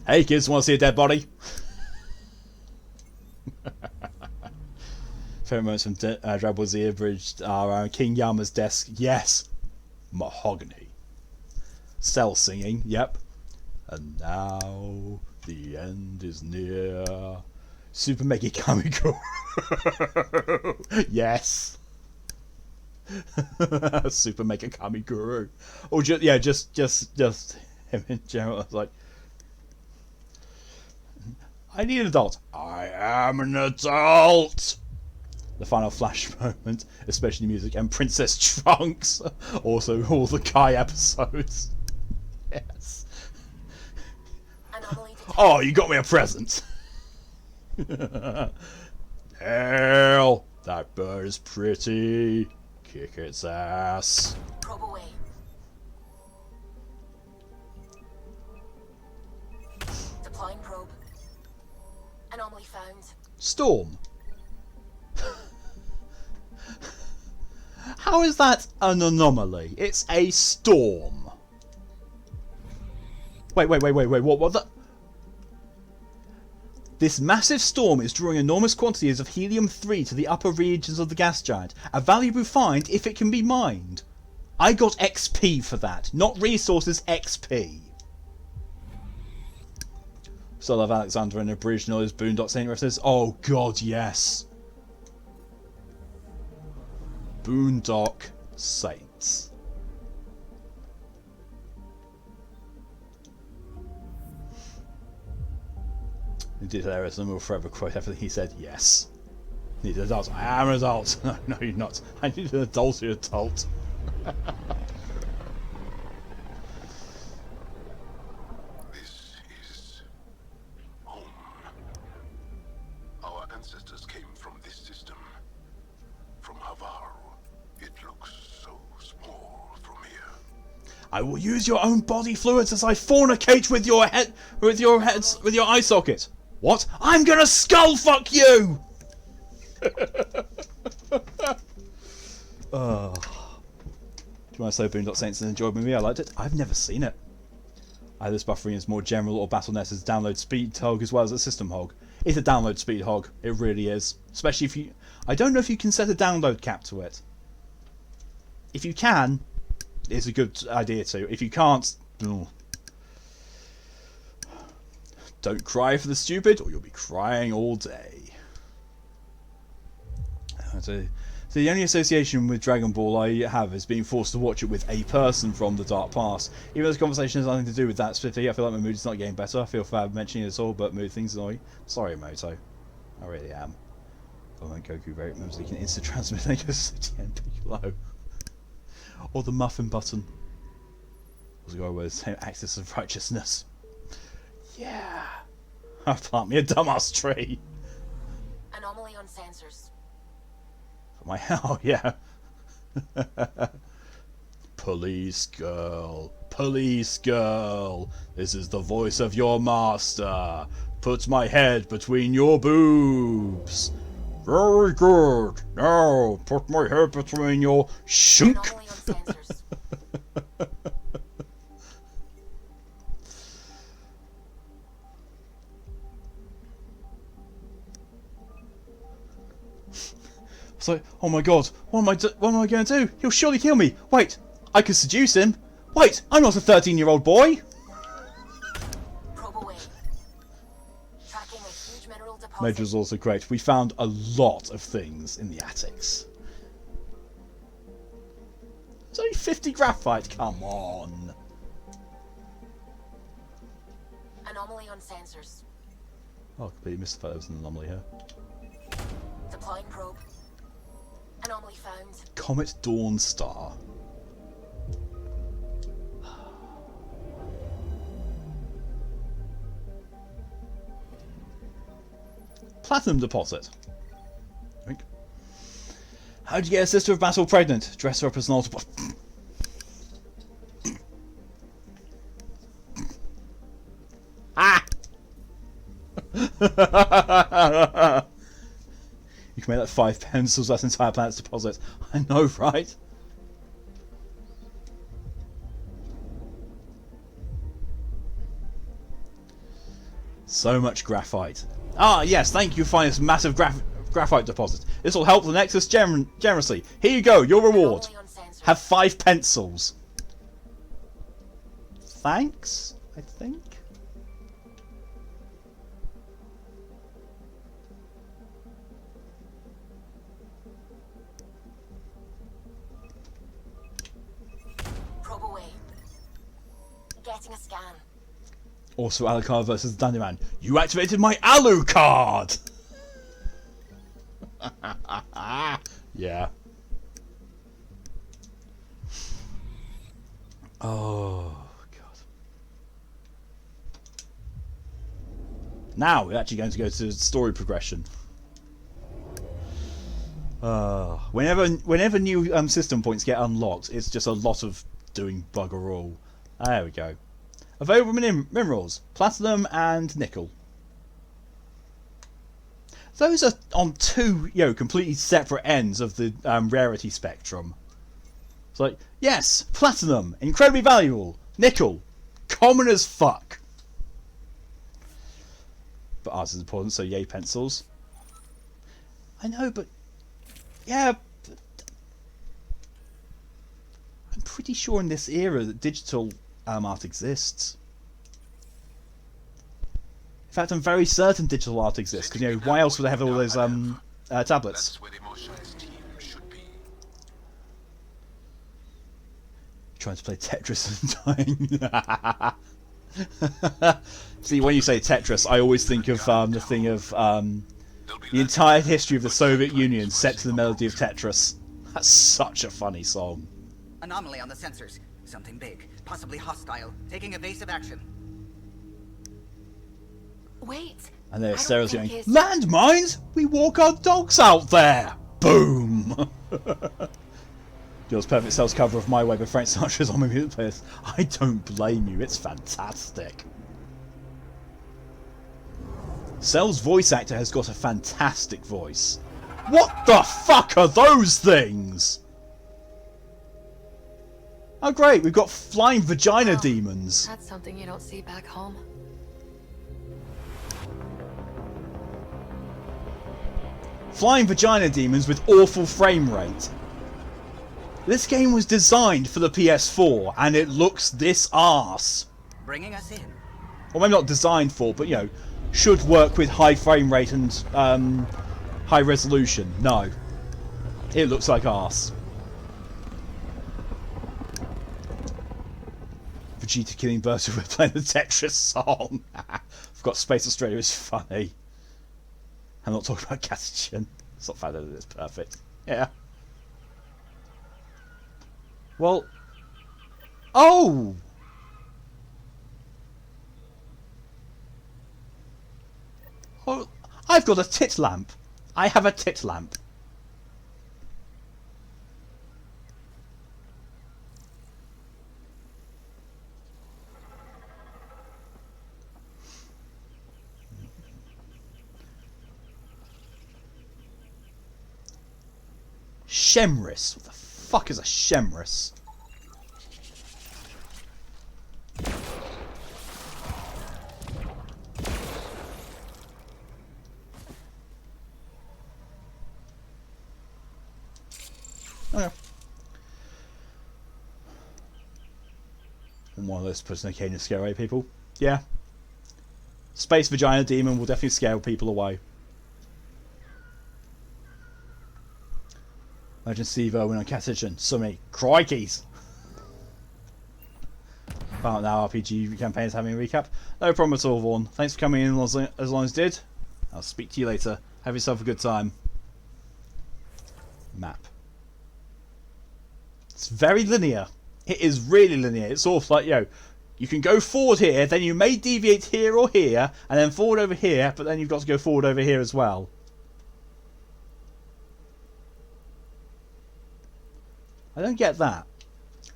Hey kids, want to see a dead body? Favorite moments from Dragon Ball Z Abridged are King Yama's desk. Yes. Mahogany. Cell singing. Yep. And now the end is near. Super Mega Kamiko. Yes. Super Mega Kamiguru. Or just him in general. I was like, I need an adult. I am an adult. The final flash moment, especially music, and Princess Trunks. Also, all the Kai episodes. Yes. Oh, you got me a present. Hell, that bird is pretty. Kick its ass. Probe away. Deploying probe. Anomaly found. Storm. How is that an anomaly? It's a storm. Wait, what the? This massive storm is drawing enormous quantities of helium-3 to the upper regions of the gas giant. A valuable find if it can be mined. I got XP for that, not resources, XP. So I love Alexander and Abridged Noise Boondock Saint references. Oh god, yes. Boondock Saints. He did hilarious and will forever quote everything he said. Yes. Need an adult. I am an adult. No, you're not. I need an adult adult. This is home. Our ancestors came from this system. From Havaru. It looks so small from here. I will use your own body fluids as I fornicate with your head, with your eye socket. What? I'm gonna skull fuck you! Oh. Do you want to say Boondock Saints and enjoyed movie? I liked it. I've never seen it. Either this buffering is more general or Battle.net is download speed hog as well as a system hog. It's a download speed hog. It really is. Especially if you... I don't know if you can set a download cap to it. If you can, it's a good idea to. If you can't... Oh. Don't cry for the stupid, or you'll be crying all day. So the only association with Dragon Ball I have is being forced to watch it with a person from the dark past. Even though this conversation has nothing to do with that specifically, I feel like my mood is not getting better. I feel bad mentioning it all, but mood things annoy. Sorry, Moto. I really am. Oh, and Goku very remembers he can instant transmit and Piccolo. Or the muffin button. Was the guy with the same axis of righteousness. Yeah. I plant me a dumbass tree. Anomaly on sensors. For my hell, yeah. Police girl. Police girl. This is the voice of your master. Put my head between your boobs. Very good. Now, put my head between your shunk. Anomaly on sensors. It's like, oh my god, what am I going to do? He'll surely kill me. Wait, I could seduce him. Wait, I'm not a 13-year-old boy. Probe away. Tracking a huge mineral deposit. Major's also great. We found a lot of things in the attics. It's only 50 graphite. Come on. Anomaly on sensors. Oh, I completely missed the fact there was an anomaly here. Supplying probe. Anomaly found. Comet Dawn Star. Platinum deposit. Drink. How'd you get a sister of battle pregnant? Dress her up as an altar. Ah! You can make like 5 pencils, that's entire planet's deposit. I know, right? So much graphite. Ah, yes, thank you for finding this massive graphite deposit. This will help the Nexus generously. Here you go, your reward. Have 5 pencils. Thanks, I think. Probe away. Getting a scan. Also, Alucard versus Dandyman. You activated my Alucard! Yeah. Oh, God. Now, we're actually going to go to story progression. Whenever new system points get unlocked, it's just a lot of doing bugger all. There we go. Available minerals, platinum and nickel. Those are on 2, completely separate ends of the rarity spectrum. It's like, yes, platinum, incredibly valuable. Nickel, common as fuck. But ours is important, so yay pencils. I know, but yeah, but I'm pretty sure in this era that digital art exists. In fact, I'm very certain digital art exists, because why else would they have all those tablets? Trying to play Tetris and dying. See, when you say Tetris, I always think of the thing of the entire history of the Soviet Union set to the melody of Tetris. That's such a funny song. Anomaly on the sensors. Something big, possibly hostile, taking evasive action. Wait. And there's Sarah's going, landmines? We walk our dogs out there! Boom! Yours perfect sales cover of My Way by Frank Sinatra's on my music playlist. I don't blame you, it's fantastic. Cell's voice actor has got a fantastic voice. What the fuck are those things? Oh great, we've got flying vagina demons. That's something you don't see back home. Flying vagina demons with awful frame rate. This game was designed for the PS4 and it looks this arse. Bringing us in. Well, maybe not designed for, but should work with high frame rate and high resolution. No. It looks like arse. Vegeta killing Berta with playing the Tetris song. Forgot Space Australia is funny. I'm not talking about Catachin. It's not fair that it's perfect. Yeah. Well. Oh! Oh, I've got a tit lamp. I have a tit lamp. Shemris. What the fuck is a Shemris? Okay. And one of those puts an occasion to scare away people. Yeah. Space Vagina Demon will definitely scare people away. Emergency Verwin on Catachin. So many crikeys. About now RPG campaigns having a recap. No problem at all, Vaughn. Thanks for coming in as long as you did. I'll speak to you later. Have yourself a good time. map. It's very linear. It is really linear. It's sort of like, you can go forward here, then you may deviate here or here, and then forward over here, but then you've got to go forward over here as well. I don't get that.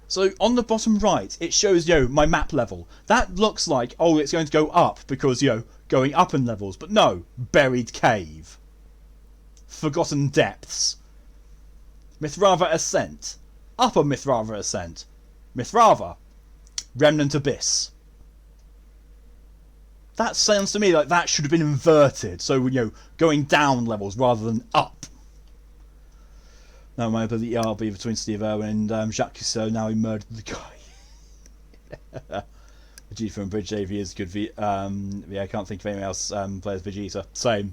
So on the bottom right, it shows, my map level. That looks like, oh, it's going to go up because, going up in levels. But no, buried cave. Forgotten depths. Mithrava ascent. Upper Mithrava ascent. Mithrava. Remnant abyss. That sounds to me like that should have been inverted. So, going down levels rather than up. Now my ability will be between Steve Irwin and Jacques Cousteau. Now he murdered the guy. Vegeta from Bridge AV is good. I can't think of anyone else plays Vegeta. Same.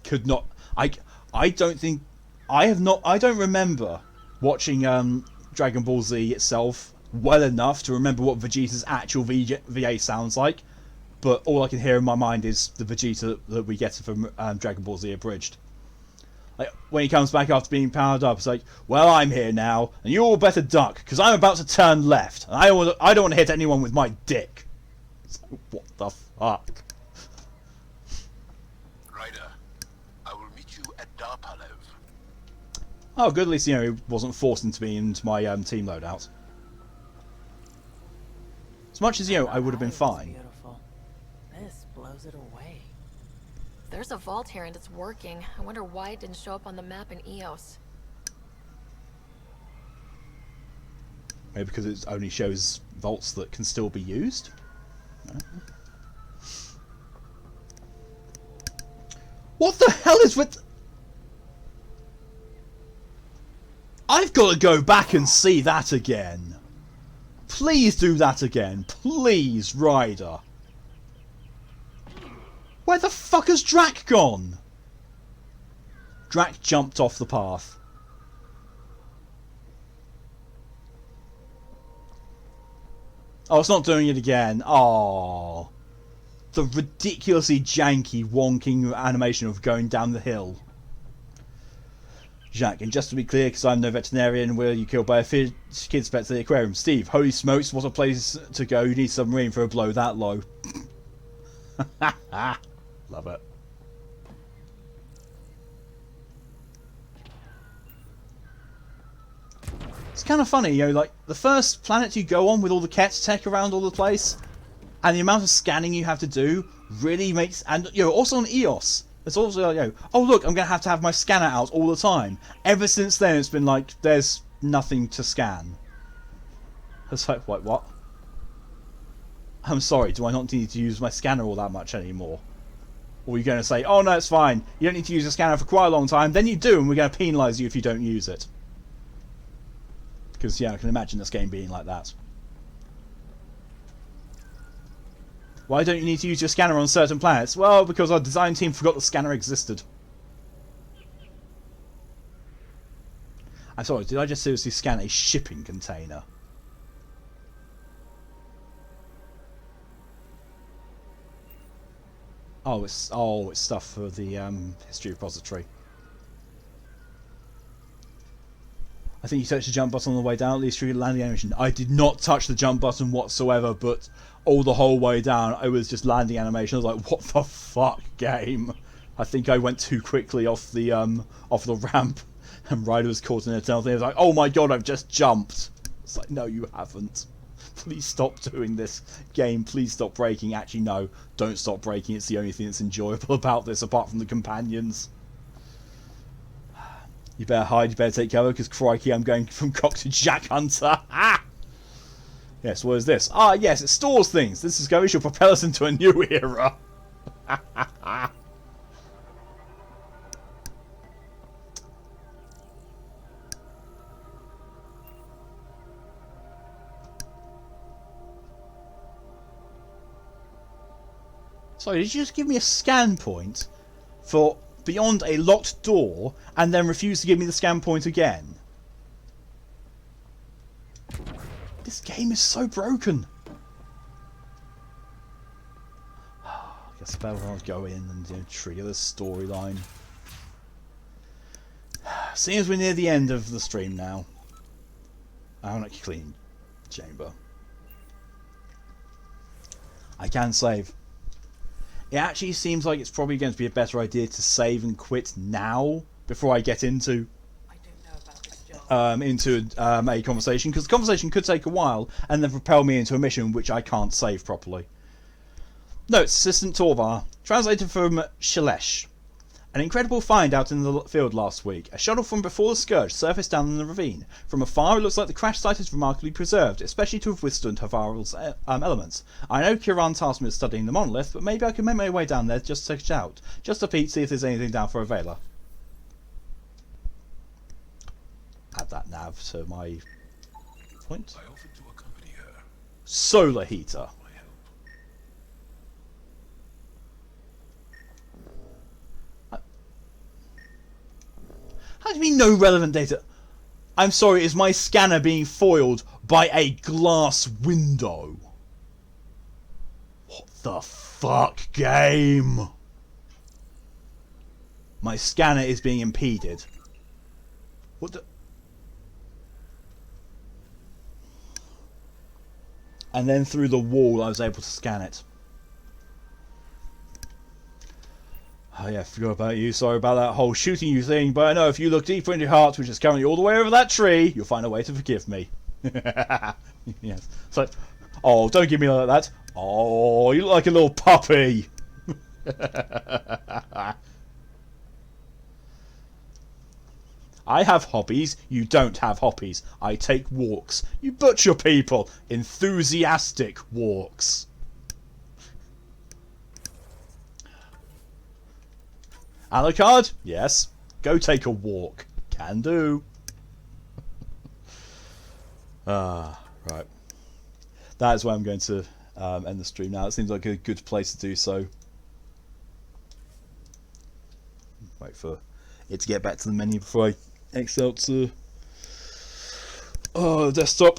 Could not. I don't think. I don't remember watching Dragon Ball Z itself well enough to remember what Vegeta's actual VA sounds like. But all I can hear in my mind is the Vegeta that we get from Dragon Ball Z Abridged. Like, when he comes back after being powered up, it's like, well, I'm here now, and you all better duck, because I'm about to turn left, and I don't want to hit anyone with my dick. It's like, what the fuck? Ryder, I will meet you at Darpalev. Oh, good, at least, he wasn't forced into my team loadout. As much as, I would have been fine. Beautiful. This blows it away. There's a vault here and it's working. I wonder why it didn't show up on the map in EOS. Maybe because it only shows vaults that can still be used? What the hell is with... I've got to go back and see that again. Please do that again. Please, Ryder. Where the fuck has Drac gone? Drac jumped off the path. Oh, it's not doing it again. Oh, the ridiculously janky, wonking animation of going down the hill. Jacques, and just to be clear, because I'm no veterinarian, were you killed by a kid's pet at the aquarium? Steve, holy smokes, what a place to go. You need a submarine for a blow that low. Love it. It's kind of funny, like the first planet you go on with all the Ket tech around all the place, and the amount of scanning you have to do really makes, and also on EOS, it's also oh look, I'm gonna have to have my scanner out all the time. Ever since then, it's been like there's nothing to scan. It's like, wait, what? I'm sorry, do I not need to use my scanner all that much anymore? Or are you going to say, oh no, it's fine, you don't need to use a scanner for quite a long time, then you do, and we're going to penalise you if you don't use it. Because, I can imagine this game being like that. Why don't you need to use your scanner on certain planets? Well, because our design team forgot the scanner existed. I'm sorry, did I just seriously scan a shipping container? Oh, it's stuff for the history repository. I think you touched the jump button on the way down, at least through landing animation. I did not touch the jump button whatsoever, but all the whole way down, it was just landing animation. I was like, what the fuck, game? I think I went too quickly off the ramp, and Ryder was caught in a tunnel thing. I was like, oh my god, I've just jumped. It's like, no, you haven't. Please stop doing this. Game, please stop braking. Actually, no, don't stop braking. It's the only thing that's enjoyable about this, apart from the companions. You better hide, you better take cover, because crikey, I'm going from cock to jack hunter. Ah! Yes, what is this? Ah, yes, it stores things. This discovery shall propel us into a new era. Sorry, did you just give me a scan point for beyond a locked door and then refuse to give me the scan point again? This game is so broken. I guess I'll go in and trigger the storyline. Seems we're near the end of the stream now. I'm not clean chamber. I can save. It actually seems like it's probably going to be a better idea to save and quit now before I get into a conversation, because the conversation could take a while and then propel me into a mission which I can't save properly. Notes: Assistant Torvar, translated from Shalesh. An incredible find out in the field last week. A shuttle from before the Scourge surfaced down in the ravine. From afar, it looks like the crash site is remarkably preserved, especially to have withstood Havarl's elements. I know Kiran tasked me with studying the monolith, but maybe I can make my way down there just to check it out. Just to peek, see if there's anything down for a Vela. Add that nav to my point. I offered to accompany her. Solar heater. How do you mean no relevant data? I'm sorry, is my scanner being foiled by a glass window? What the fuck, game? My scanner is being impeded. What the... And then through the wall I was able to scan it. Oh yeah, I forgot about you. Sorry about that whole shooting you thing, but I know if you look deeper into your heart, which is currently all the way over that tree, you'll find a way to forgive me. Yes. It's like, oh, don't give me like that. Oh, you look like a little puppy. I have hobbies, you don't have hobbies. I take walks. You butcher people. Enthusiastic walks. Alucard? Yes. Go take a walk. Can do. Right. That is where I'm going to end the stream now. It seems like a good place to do so. Wait for it to get back to the menu before I exit out to desktop.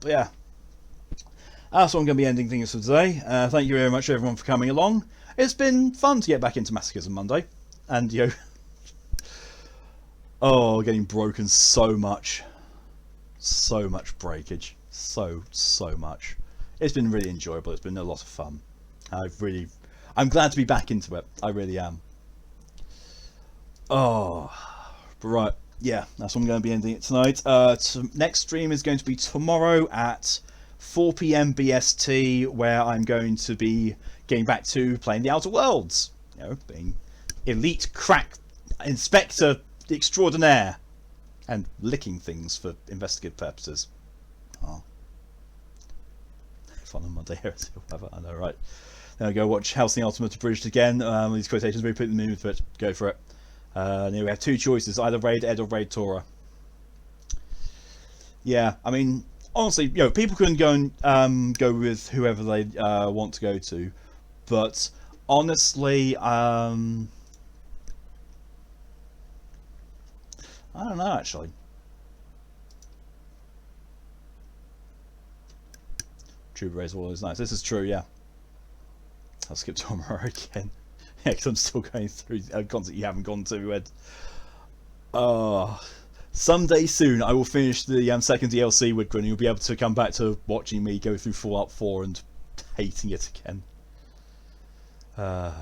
But yeah. That's what I'm going to be ending things for today. Thank you very much everyone for coming along. It's been fun to get back into Masochism Monday. And, you know... oh, getting broken so much. So much breakage. So much. It's been really enjoyable. It's been a lot of fun. I'm glad to be back into it. I really am. Oh, but right. Yeah, that's what I'm going to be ending it tonight. Next stream is going to be tomorrow at 4 PM BST, where I'm going to be getting back to playing the Outer Worlds. You know, being elite crack inspector extraordinaire and licking things for investigative purposes. Oh. Fun on Monday, heresy or whatever. I know, right? Then I go watch House of the Ultimate Abridged again. These quotations, we put in the mood for it. Go for it. Now we have two choices: either raid Ed or raid Tora. Yeah, I mean, honestly, you know, people can go and go with whoever they want to go to, but honestly, I don't know actually. True race all is nice. This is true, yeah. I'll skip tomorrow again. Yeah, because I'm still going through content you haven't gone to, Ed. Someday soon I will finish the second DLC with Grin, and you'll be able to come back to watching me go through Fallout 4 and hating it again. So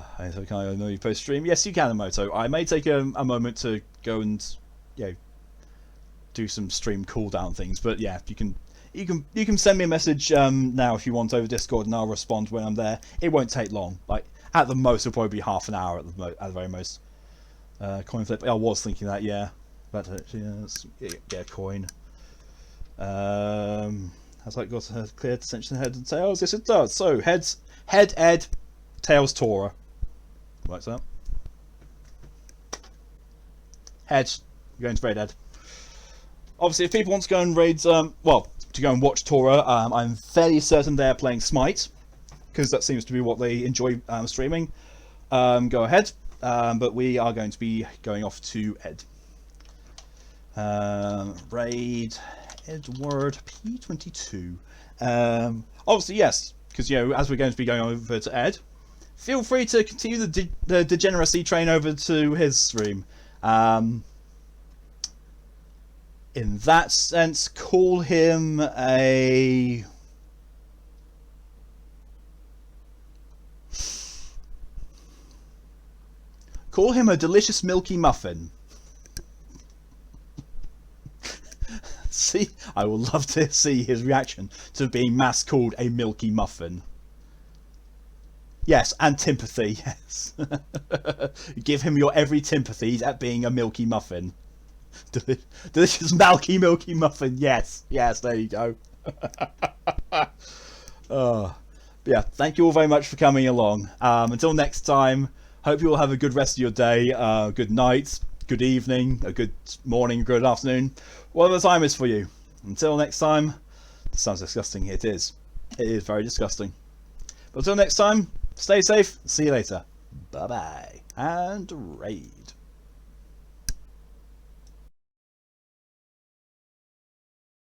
can I know you post stream? Yes, you can, Emoto. I may take a moment to go and, you know, do some stream cooldown things, but yeah, you can send me a message now if you want over Discord, and I'll respond when I'm there. It won't take long. Like at the most, it'll probably be half an hour at the very most. Coin flip. I was thinking that, yeah. But yeah, coin. Has that got a clear distinction head and tails? Yes, it does. So head Ed, tails Tora. What's that? Head. You're going to raid Ed. Obviously, if people want to go and raid, well, to go and watch Tora, I'm fairly certain they're playing Smite, because that seems to be what they enjoy streaming. Go ahead, but we are going to be going off to Ed. Raid Edward P22. Obviously, yes, because as we're going to be going over to Ed, feel free to continue the degeneracy train over to his stream. In that sense, call him a... Call him a delicious milky muffin. See, I will love to see his reaction to being mass called a milky muffin. Yes, and Timpothy, yes. Give him your every Timpothy at being a milky muffin. Delicious milky muffin, yes, there you go. Yeah, thank you all very much for coming along. Until next time, hope you all have a good rest of your day, good night, good evening, a good morning, good afternoon, whatever the time is for you. Until next time, this sounds disgusting, it is. It is very disgusting. But until next time, stay safe, see you later. Bye bye, and rave.